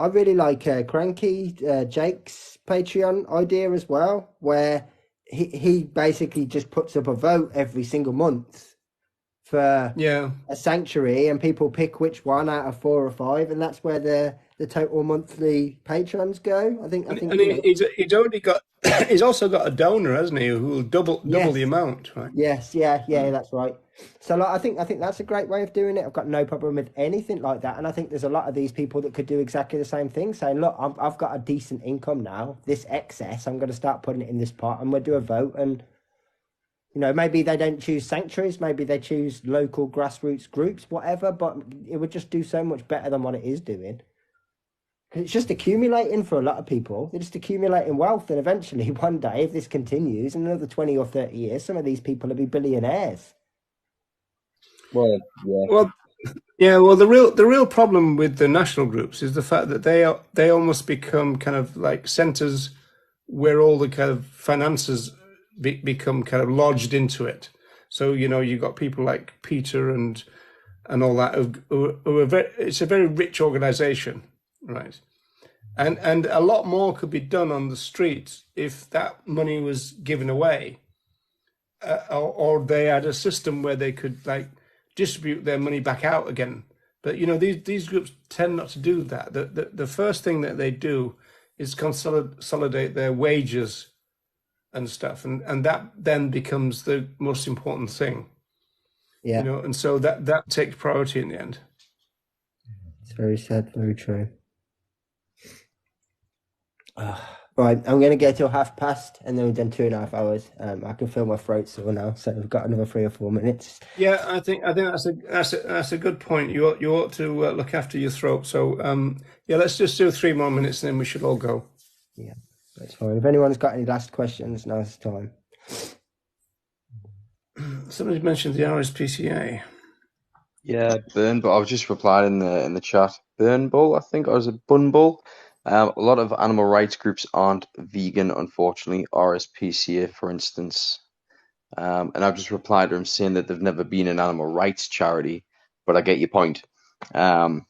really like Cranky Jake's Patreon idea as well, where he basically just puts up a vote every single month for a sanctuary, and people pick which one out of 4 or 5, and that's where the total monthly patrons go. I think And you know. he's already got he's also got a donor, hasn't he, who will double the Yes, amount, right? yes, yeah, that's right. So like, I think that's a great way of doing it. I've got no problem with anything like that, and I think there's a lot of these people that could do exactly the same thing. Saying, look, I've got a decent income now. This excess, I'm going to start putting it in this pot, and we'll do a vote. And you know, maybe they don't choose sanctuaries, maybe they choose local grassroots groups, whatever. But it would just do so much better than what it is doing. It's just accumulating for a lot of people. They're just accumulating wealth, and eventually, one day, if this continues, in another 20 or 30 years, some of these people will be billionaires. Well, yeah. Well, yeah. Well, the real problem with the national groups is the fact that they almost become kind of like centers where all the kind of finances become kind of lodged into it. So you know, you got people like Peter and all that who are it's a very rich organization, right? And a lot more could be done on the streets if that money was given away, or they had a system where they could like distribute their money back out again. But you know, these groups tend not to do that. The first thing that they do is consolidate their wages and stuff, and that then becomes the most important thing. Yeah, You know, and so that takes priority in the end. it's very sad, very true. Right, I'm going to get till past, and then we've done 2.5 hours. I can feel my throat sore now, so we've got another 3 or 4 minutes. Yeah, I think that's a good point. You ought to look after your throat. So yeah, let's just do 3 more minutes, and then we should all go. Yeah, that's fine. If anyone's got any last questions, now's the time. Somebody mentioned the RSPCA. Yeah, Burn Bull. I was just replied in the chat. Burn Bull, I think, or is it Bun Bull? A lot of animal rights groups aren't vegan, unfortunately. RSPCA, for instance. And I've just replied to him saying that they've never been an animal rights charity, but I get your point. And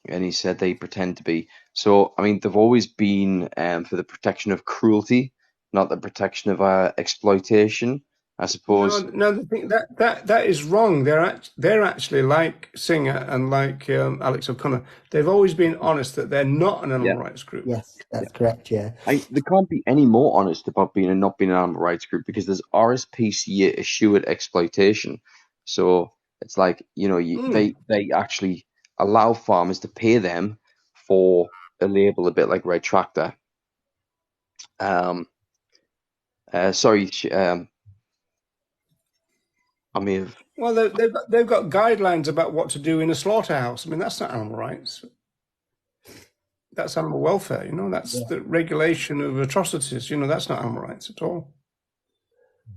he said they pretend to be. So, I mean, they've always been for the protection of cruelty, not the protection of exploitation. I suppose. No, the thing that is wrong. They're actually like Singer and like Alex O'Connor. They've always been honest that they're not an animal rights group. Yes, that's correct. Yeah, They can't be any more honest about being and not being an animal rights group because there's RSPCA assured exploitation. So it's like, you know, they actually allow farmers to pay them for a label, a bit like Red Tractor. Sorry. I mean, well, they've got guidelines about what to do in a slaughterhouse. I mean, that's not animal rights. That's animal welfare. You know, that's the regulation of atrocities. You know, that's not animal rights at all.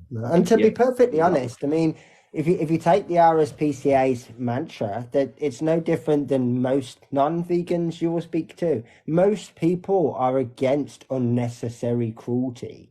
And to be perfectly honest, I mean, if you take the RSPCA's mantra, that it's no different than most non-vegans you will speak to. Most people are against unnecessary cruelty.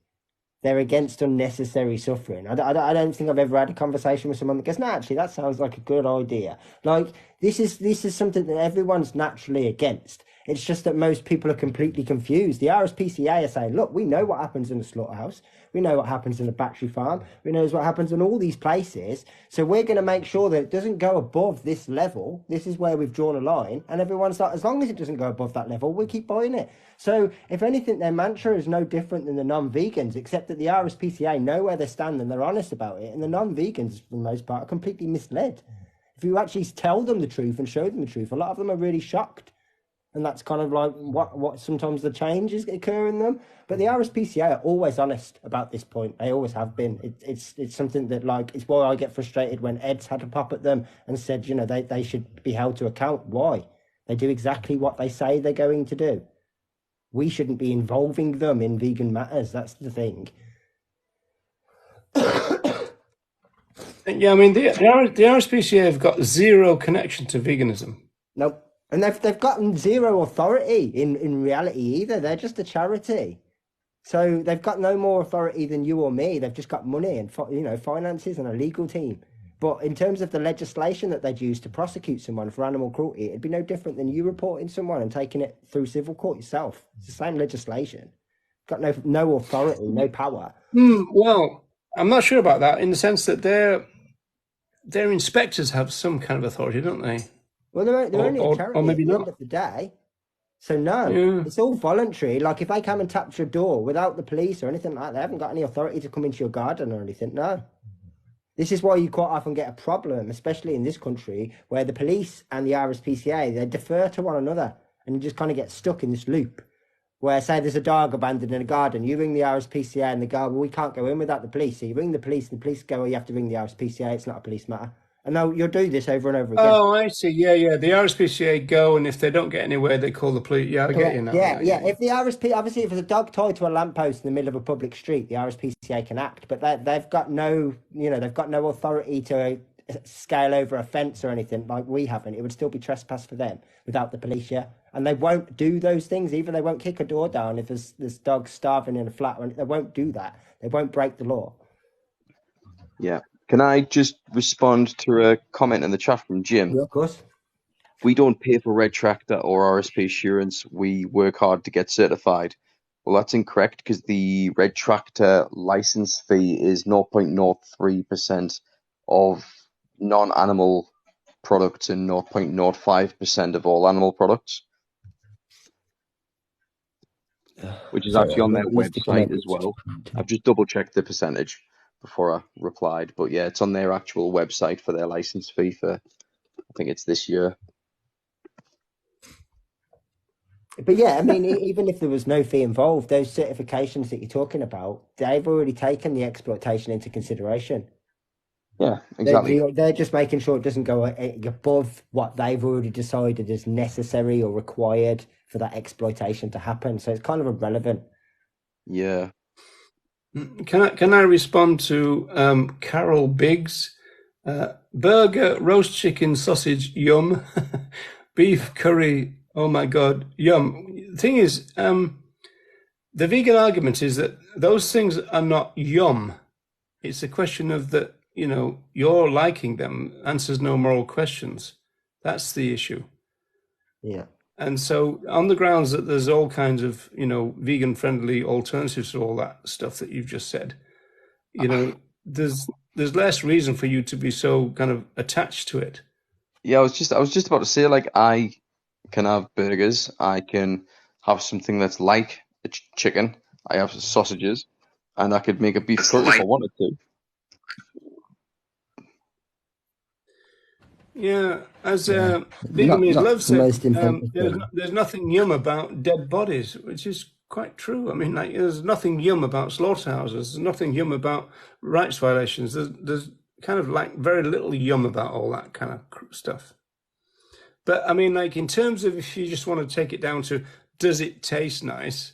They're against unnecessary suffering. I don't think I've ever had a conversation with someone that goes, no, actually, that sounds like a good idea. Like, this is something that everyone's naturally against. It's just that most people are completely confused. The RSPCA are saying, look, we know what happens in the slaughterhouse. We know what happens in the battery farm. We know what happens in all these places. So we're going to make sure that it doesn't go above this level. This is where we've drawn a line. And everyone's like, as long as it doesn't go above that level, we'll keep buying it. So if anything, their mantra is no different than the non-vegans, except that the RSPCA know where they stand and they're honest about it. And the non-vegans, for the most part, are completely misled. If you actually tell them the truth and show them the truth, a lot of them are really shocked. And that's kind of like what sometimes the changes occur in them. But the RSPCA are always honest about this point. They always have been. It's something that, like, it's why I get frustrated when Ed's had to pop at them and said, you know, they should be held to account. Why? They do exactly what they say they're going to do. We shouldn't be involving them in vegan matters. That's the thing. Yeah, I mean, the RSPCA have got zero connection to veganism. Nope. And they've gotten zero authority in reality either. They're just a charity. So they've got no more authority than you or me. They've just got money and, you know, finances and a legal team. But in terms of the legislation that they'd use to prosecute someone for animal cruelty, it'd be no different than you reporting someone and taking it through civil court yourself. It's the same legislation. Got no authority, no power. Well, I'm not sure about that in the sense that their inspectors have some kind of authority, don't they? Well, they're only a charity or maybe at the not. end of the day. So no, Yeah. it's all voluntary. Like if they come and tap your door without the police or anything like that, they haven't got any authority to come into your garden or anything. No. This is why you quite often get a problem, especially in this country, where the police and the RSPCA, they defer to one another and you just kind of get stuck in this loop. Where, say, there's a dog abandoned in a garden, you ring the RSPCA and they go, well, we can't go in without the police. So you ring the police and the police go, well, you have to ring the RSPCA, it's not a police matter. And you'll do this over and over again. Oh, I see. Yeah, yeah. The RSPCA go, and if they don't get anywhere, they call the police. Yeah, I get you now. Yeah. If the RSP, obviously, if there's a dog tied to a lamppost in the middle of a public street, the RSPCA can act, but they've got no, they've got no authority to scale over a fence or anything like we haven't. It would still be trespass for them without the police, yeah. And they won't do those things. Even they won't kick a door down if there's dogs starving in a flat. They won't do that. They won't break the law. Yeah. Can I just respond to a comment in the chat from Jim? Yeah, of course. We don't pay for Red Tractor or RSP assurance. We work hard to get certified. Well, that's incorrect because the Red Tractor license fee is 0.03% of non-animal products and 0.05% of all animal products, which is actually on their website as well. I've just double-checked the percentage before I replied, but yeah, it's on their actual website for their license fee for, I think it's this year. But yeah, I mean, even if there was no fee involved, those certifications that you're talking about, they've already taken the exploitation into consideration. Yeah, exactly. They're just making sure it doesn't go above what they've already decided is necessary or required for that exploitation to happen. So it's kind of irrelevant. Yeah. Can I respond to Carol Biggs? Burger, roast chicken, sausage, yum. Beef curry, oh my God, yum. The thing is, the vegan argument is that those things are not yum. It's a question of that, you're liking them answers no moral questions. That's the issue. Yeah. And so on the grounds that there's all kinds of, vegan friendly alternatives to all that stuff that you've just said, there's less reason for you to be so kind of attached to it. Yeah, I was just about to say, like, I can have burgers, I can have something that's like a chicken, I have sausages, and I could make a beef curry if I wanted to. Yeah, as Vietnamese love said, there's nothing yum about dead bodies, which is quite true. I mean, like, there's nothing yum about slaughterhouses. There's nothing yum about rights violations. There's kind of like very little yum about all that kind of stuff. But I mean, like, in terms of if you just want to take it down to does it taste nice?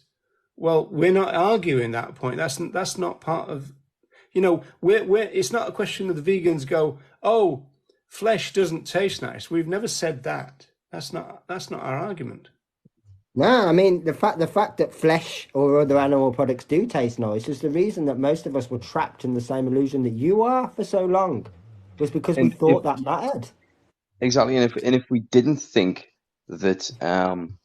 Well, we're not arguing that point. That's not part of, it's not a question of the vegans go, oh, flesh doesn't taste nice. We've never said that. That's not our argument. No, I mean the fact that flesh or other animal products do taste nice is the reason that most of us were trapped in the same illusion that you are for so long, was because we thought that mattered. Exactly, and if we didn't think that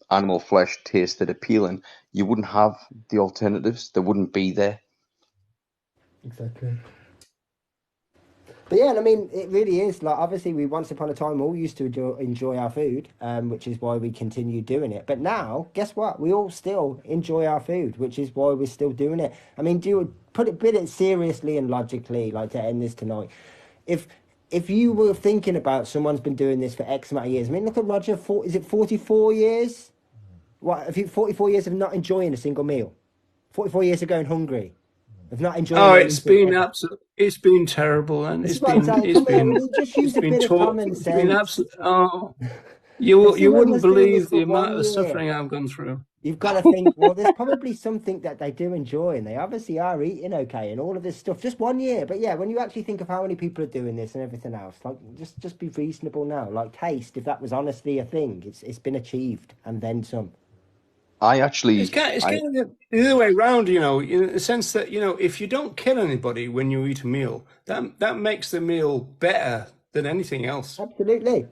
animal flesh tasted appealing, you wouldn't have the alternatives. They wouldn't be there. Exactly. But yeah, I mean, it really is like, obviously we once upon a time all used to enjoy our food, which is why we continue doing it. But now, guess what? We all still enjoy our food, which is why we're still doing it. I mean, do you put it seriously and logically, like, to end this tonight? If you were thinking about someone's been doing this for X amount of years, I mean, look at Roger. Is it 44 years? What? If you 44 years of not enjoying a single meal, 44 years of going hungry. Of not enjoying. Oh, it's been terrible, and it's been just use a bit of common sense. You wouldn't believe the amount of suffering I've gone through. You've got to think, well, there's probably something that they do enjoy, and they obviously are eating okay, and all of this stuff. Just 1 year, but yeah, when you actually think of how many people are doing this and everything else, like, just be reasonable now. Like, taste, if that was honestly a thing, it's been achieved, and then some. It's kind of the other way around, in the sense that, if you don't kill anybody when you eat a meal, that makes the meal better than anything else. Absolutely.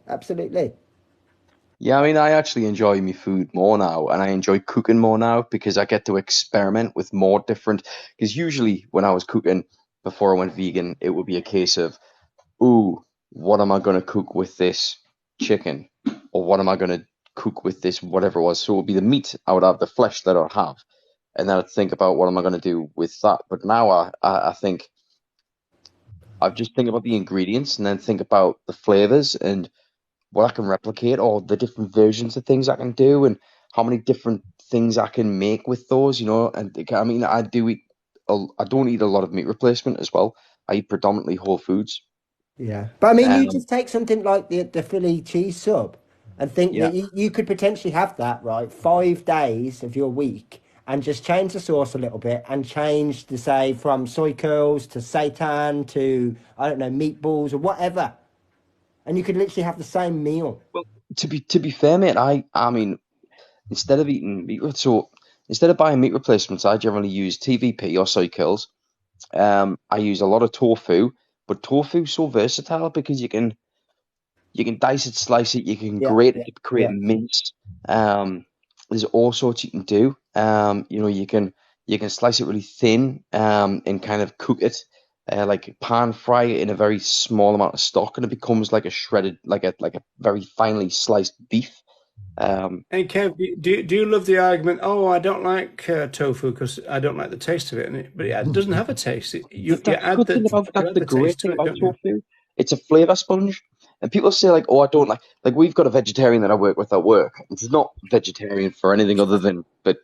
Yeah, I mean, I actually enjoy my food more now, and I enjoy cooking more now because I get to experiment with more different. Because usually when I was cooking before I went vegan, it would be a case of, ooh, what am I going to cook with this chicken? Or what am I going to cook with this, whatever it was. So it would be the meat, I would have the flesh that I'd have, and then I'd think about what am I going to do with that. But now I think I just think about the ingredients and then think about the flavors and what I can replicate, or the different versions of things I can do, and how many different things I can make with those. And I mean, I don't eat a lot of meat replacement as well. I eat predominantly whole foods. Yeah, but I mean, you Um, just take something like the Philly cheese sub and think yeah. that you could potentially have that, right, 5 days of your week and just change the sauce a little bit and change the, say, from soy curls to seitan to, I don't know, meatballs or whatever. And you could literally have the same meal. Well, to be fair, mate, I mean, instead of eating so instead of buying meat replacements, I generally use TVP or soy curls. I use a lot of tofu, but tofu's so versatile because you can dice it, slice it, you can Yeah, grate it yeah, to create yeah. mince. There's all sorts you can do. You can slice it really thin, and kind of cook it, like pan fry it in a very small amount of stock, and it becomes like a shredded, like a very finely sliced beef. Um, And Kev, do you love the argument? Oh, I don't like tofu because I don't like the taste of it, but it doesn't have a taste. You That's the add good thing about you that's add the the great taste to thing it, about don't you? tofu. It's a flavor sponge. And people say like, "Oh, I don't like we've got a vegetarian that I work with at work, and she's not vegetarian for anything other than but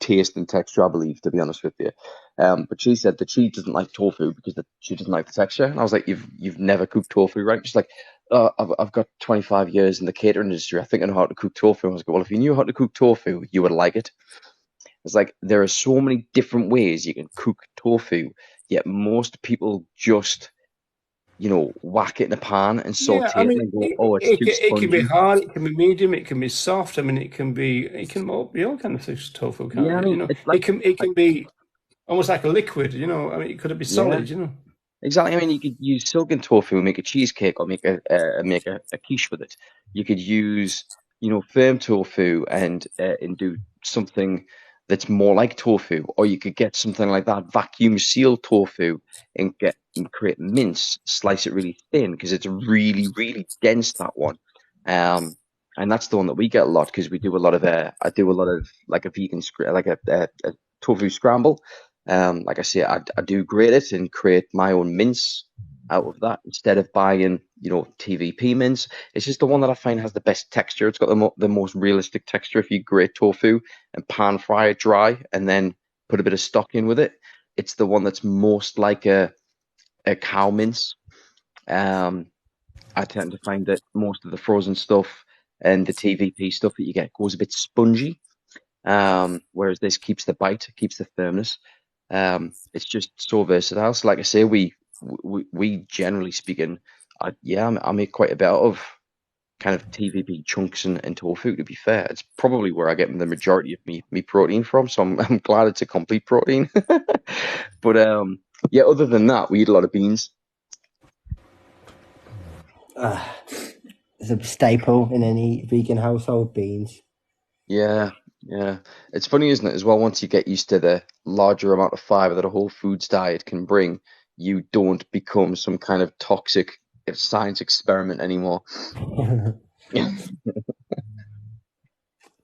taste and texture, I believe, to be honest with you. But she said that she doesn't like tofu because she doesn't like the texture. And I was like, you've never cooked tofu, right? She's like, I've got 25 years in the catering industry. I think I know how to cook tofu. I was like, well, if you knew how to cook tofu, you would like it. It's like there are so many different ways you can cook tofu, yet most people just, whack it in a pan and Yeah, I saute it mean, and go, oh, it's too it can be spongy. hard, it can be medium, it can be soft. I mean, it can be all kind of things, tofu, Yeah, can't I it? mean, it's like, It like can be almost like a liquid. I mean, it could be yeah. solid. Exactly. I mean, you could use silken tofu and make a cheesecake, or make a quiche with it. You could use, firm tofu and do something that's more like tofu, or you could get something like that vacuum sealed tofu and create mince, slice it really thin because it's really really dense, that one. Um, and that's the one that we get a lot because we do a lot of I do a lot of like a like a tofu scramble. Like I say, I do grate it and create my own mince out of that instead of buying, TVP mince. It's just the one that I find has the best texture. It's got the most realistic texture. If you grate tofu and pan fry it dry and then put a bit of stock in with it, it's the one that's most like a cow mince. Um, I tend to find that most of the frozen stuff and the TVP stuff that you get goes a bit spongy, whereas this keeps the bite, keeps the firmness. It's just so versatile. So, like I say, we generally speaking, I make quite a bit out of kind of TVP chunks and tofu. To be fair, it's probably where I get the majority of me protein from. So I'm glad it's a complete protein. But yeah, other than that, we eat a lot of beans. It's a staple in any vegan household, beans. Yeah, yeah. It's funny, isn't it, as well, once you get used to the larger amount of fiber that a whole foods diet can bring, you don't become some kind of toxic science experiment anymore.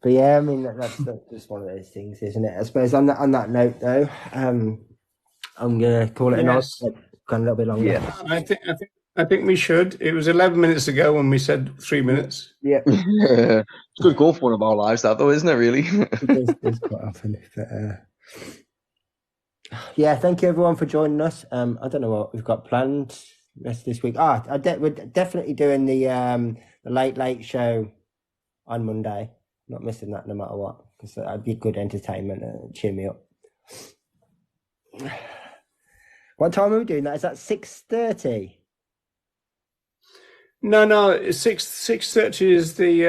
But yeah, I mean that's just one of those things, isn't it? I suppose on that note though, I'm gonna call it a night. Yes, Gone a little bit longer. Yeah. I think we should. It was 11 minutes ago when we said 3 minutes. Yeah, It's good going for one of our lives, that though, isn't it, really? it does quite often. But yeah, thank you everyone for joining us. I don't know what we've got planned rest of this week. We're definitely doing the late show on Monday. Not missing that no matter what, because that'd be good entertainment and cheer me up. What time are we doing that? Is that 6:30? No, 6:30 is the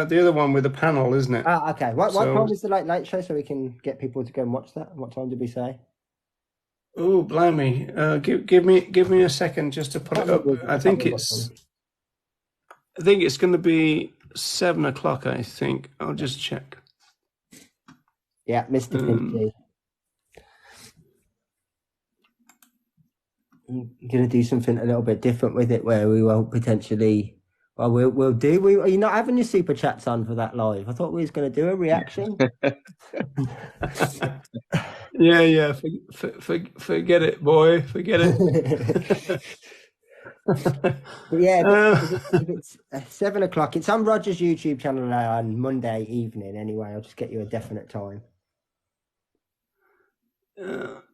the other one with the panel, isn't it? Okay. What So, time is the late show so we can get people to go and watch that? What time did we say? oh, blimey. Give me a second just to put it up. I think it's going to be 7 o'clock, I think. I'll just check. Yeah, Mr. Pinchy. I'm going to do something a little bit different with it where we won't potentially Well, we'll do. Are you not having your super chats on for that live? I thought we was going to do a reaction. Yeah. Forget it, boy. Forget it. But yeah, if it's 7 o'clock, it's on Roger's YouTube channel on Monday evening. Anyway, I'll just get you a definite time.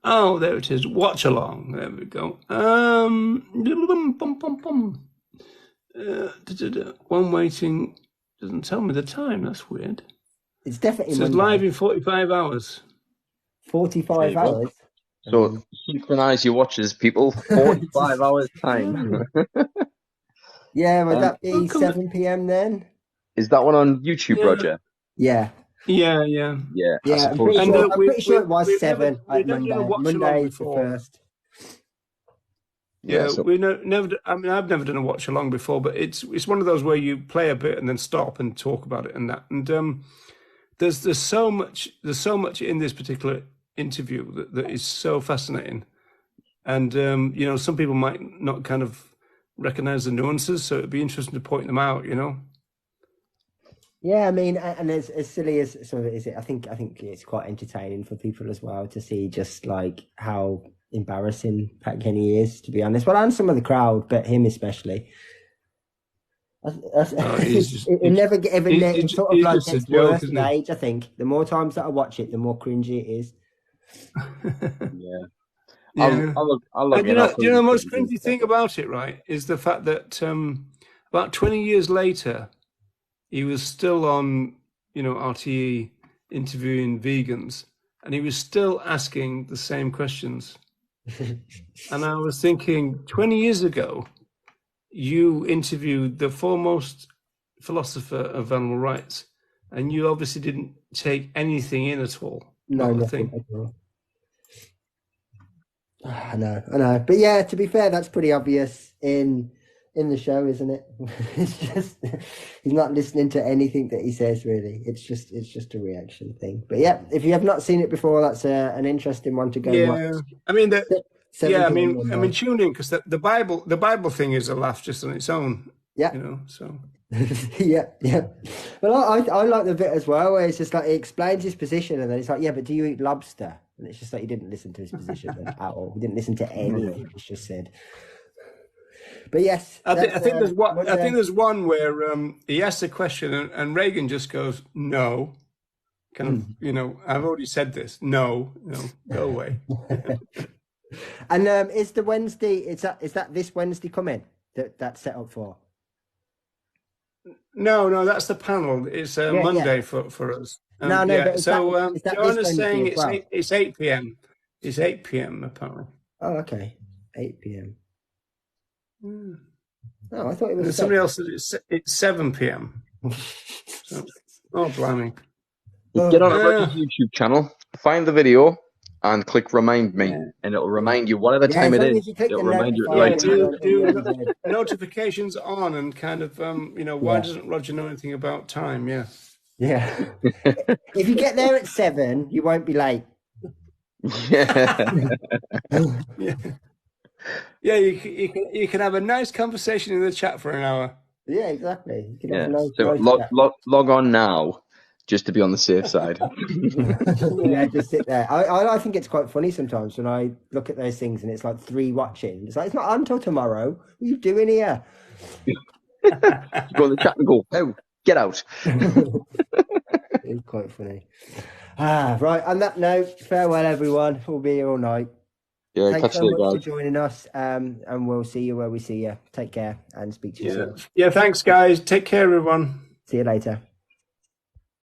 Oh, there it is. Watch along. There we go. One waiting doesn't tell me the time. That's weird. It's definitely It says Monday. live in 45 hours. 45 hours. So synchronize your watches, people. 45 hours time. Yeah, would that be 7 p.m. then? Is that one on YouTube, Roger? Yeah. Yeah. I suppose. I'm pretty sure it was 7 at Monday. Monday's the first. Yeah, never. I mean, I've never done a watch along before, but it's one of those where you play a bit and then stop and talk about it and that. And there's so much in this particular interview that is so fascinating. And some people might not kind of recognize the nuances, so it'd be interesting to point them out. Yeah, I mean, and as silly as some of it is, I think it's quite entertaining for people as well to see just like how embarrassing Pat Kenny is, to be honest. Well, and some of the crowd, but him especially. It never get ever sort of like gets worse with age. I think the more times that I watch it, the more cringy it is. Yeah. Do you know the most cringy thing about it, right, is the fact that about 20 years later, he was still on, RTE interviewing vegans, and he was still asking the same questions. And I was thinking, 20 years ago, you interviewed the foremost philosopher of animal rights, and you obviously didn't take anything in at all. No, nothing at all. I know. But yeah, to be fair, that's pretty obvious in the show, isn't it? It's just he's not listening to anything that he says, really. It's just a reaction thing. But yeah, if you have not seen it before, that's an interesting one to go watch. I mean, tune in, because the Bible thing is a laugh just on its own. Yeah. So. yeah. Well, I like the bit as well where it's just like he explains his position and then it's like, yeah, but do you eat lobster? And it's just like he didn't listen to his position at all. He didn't listen to anything he's just said. But yes, I think there's one. I think there's one where he asks a question and Reagan just goes, "No," kind of. I've already said this. No, go away. And is the Wednesday? Is that this Wednesday coming? That's set up for? No, that's the panel. It's Monday for us. No. But so John is saying it's 8 p.m. It's 8 p.m. apparently. Oh, okay, 8 p.m. Oh, I thought it was. Somebody else said it's 7 p.m. So, blimey! Get on Roger's YouTube channel, find the video, and click "Remind Me," and it'll remind you whatever time it is. It'll remind you at the right time. Do notifications on and kind of why doesn't Roger know anything about time? Yeah. If you get there at 7, you won't be late. Yeah, you can have a nice conversation in the chat for an hour. Yeah, exactly. You can have a nice log on now, just to be on the safe side. Yeah, just sit there. I think it's quite funny sometimes when I look at those things and it's like 3 watching. It's like, it's not on until tomorrow. What are you doing here? You go in the chat and go, "Oh, get out." It's quite funny. Right. On that note, farewell, everyone. We'll be here all night. Yeah, thanks so much for joining us, and we'll see you where we see you. Take care and speak to you soon. Yeah, thanks, guys. Take care, everyone. See you later.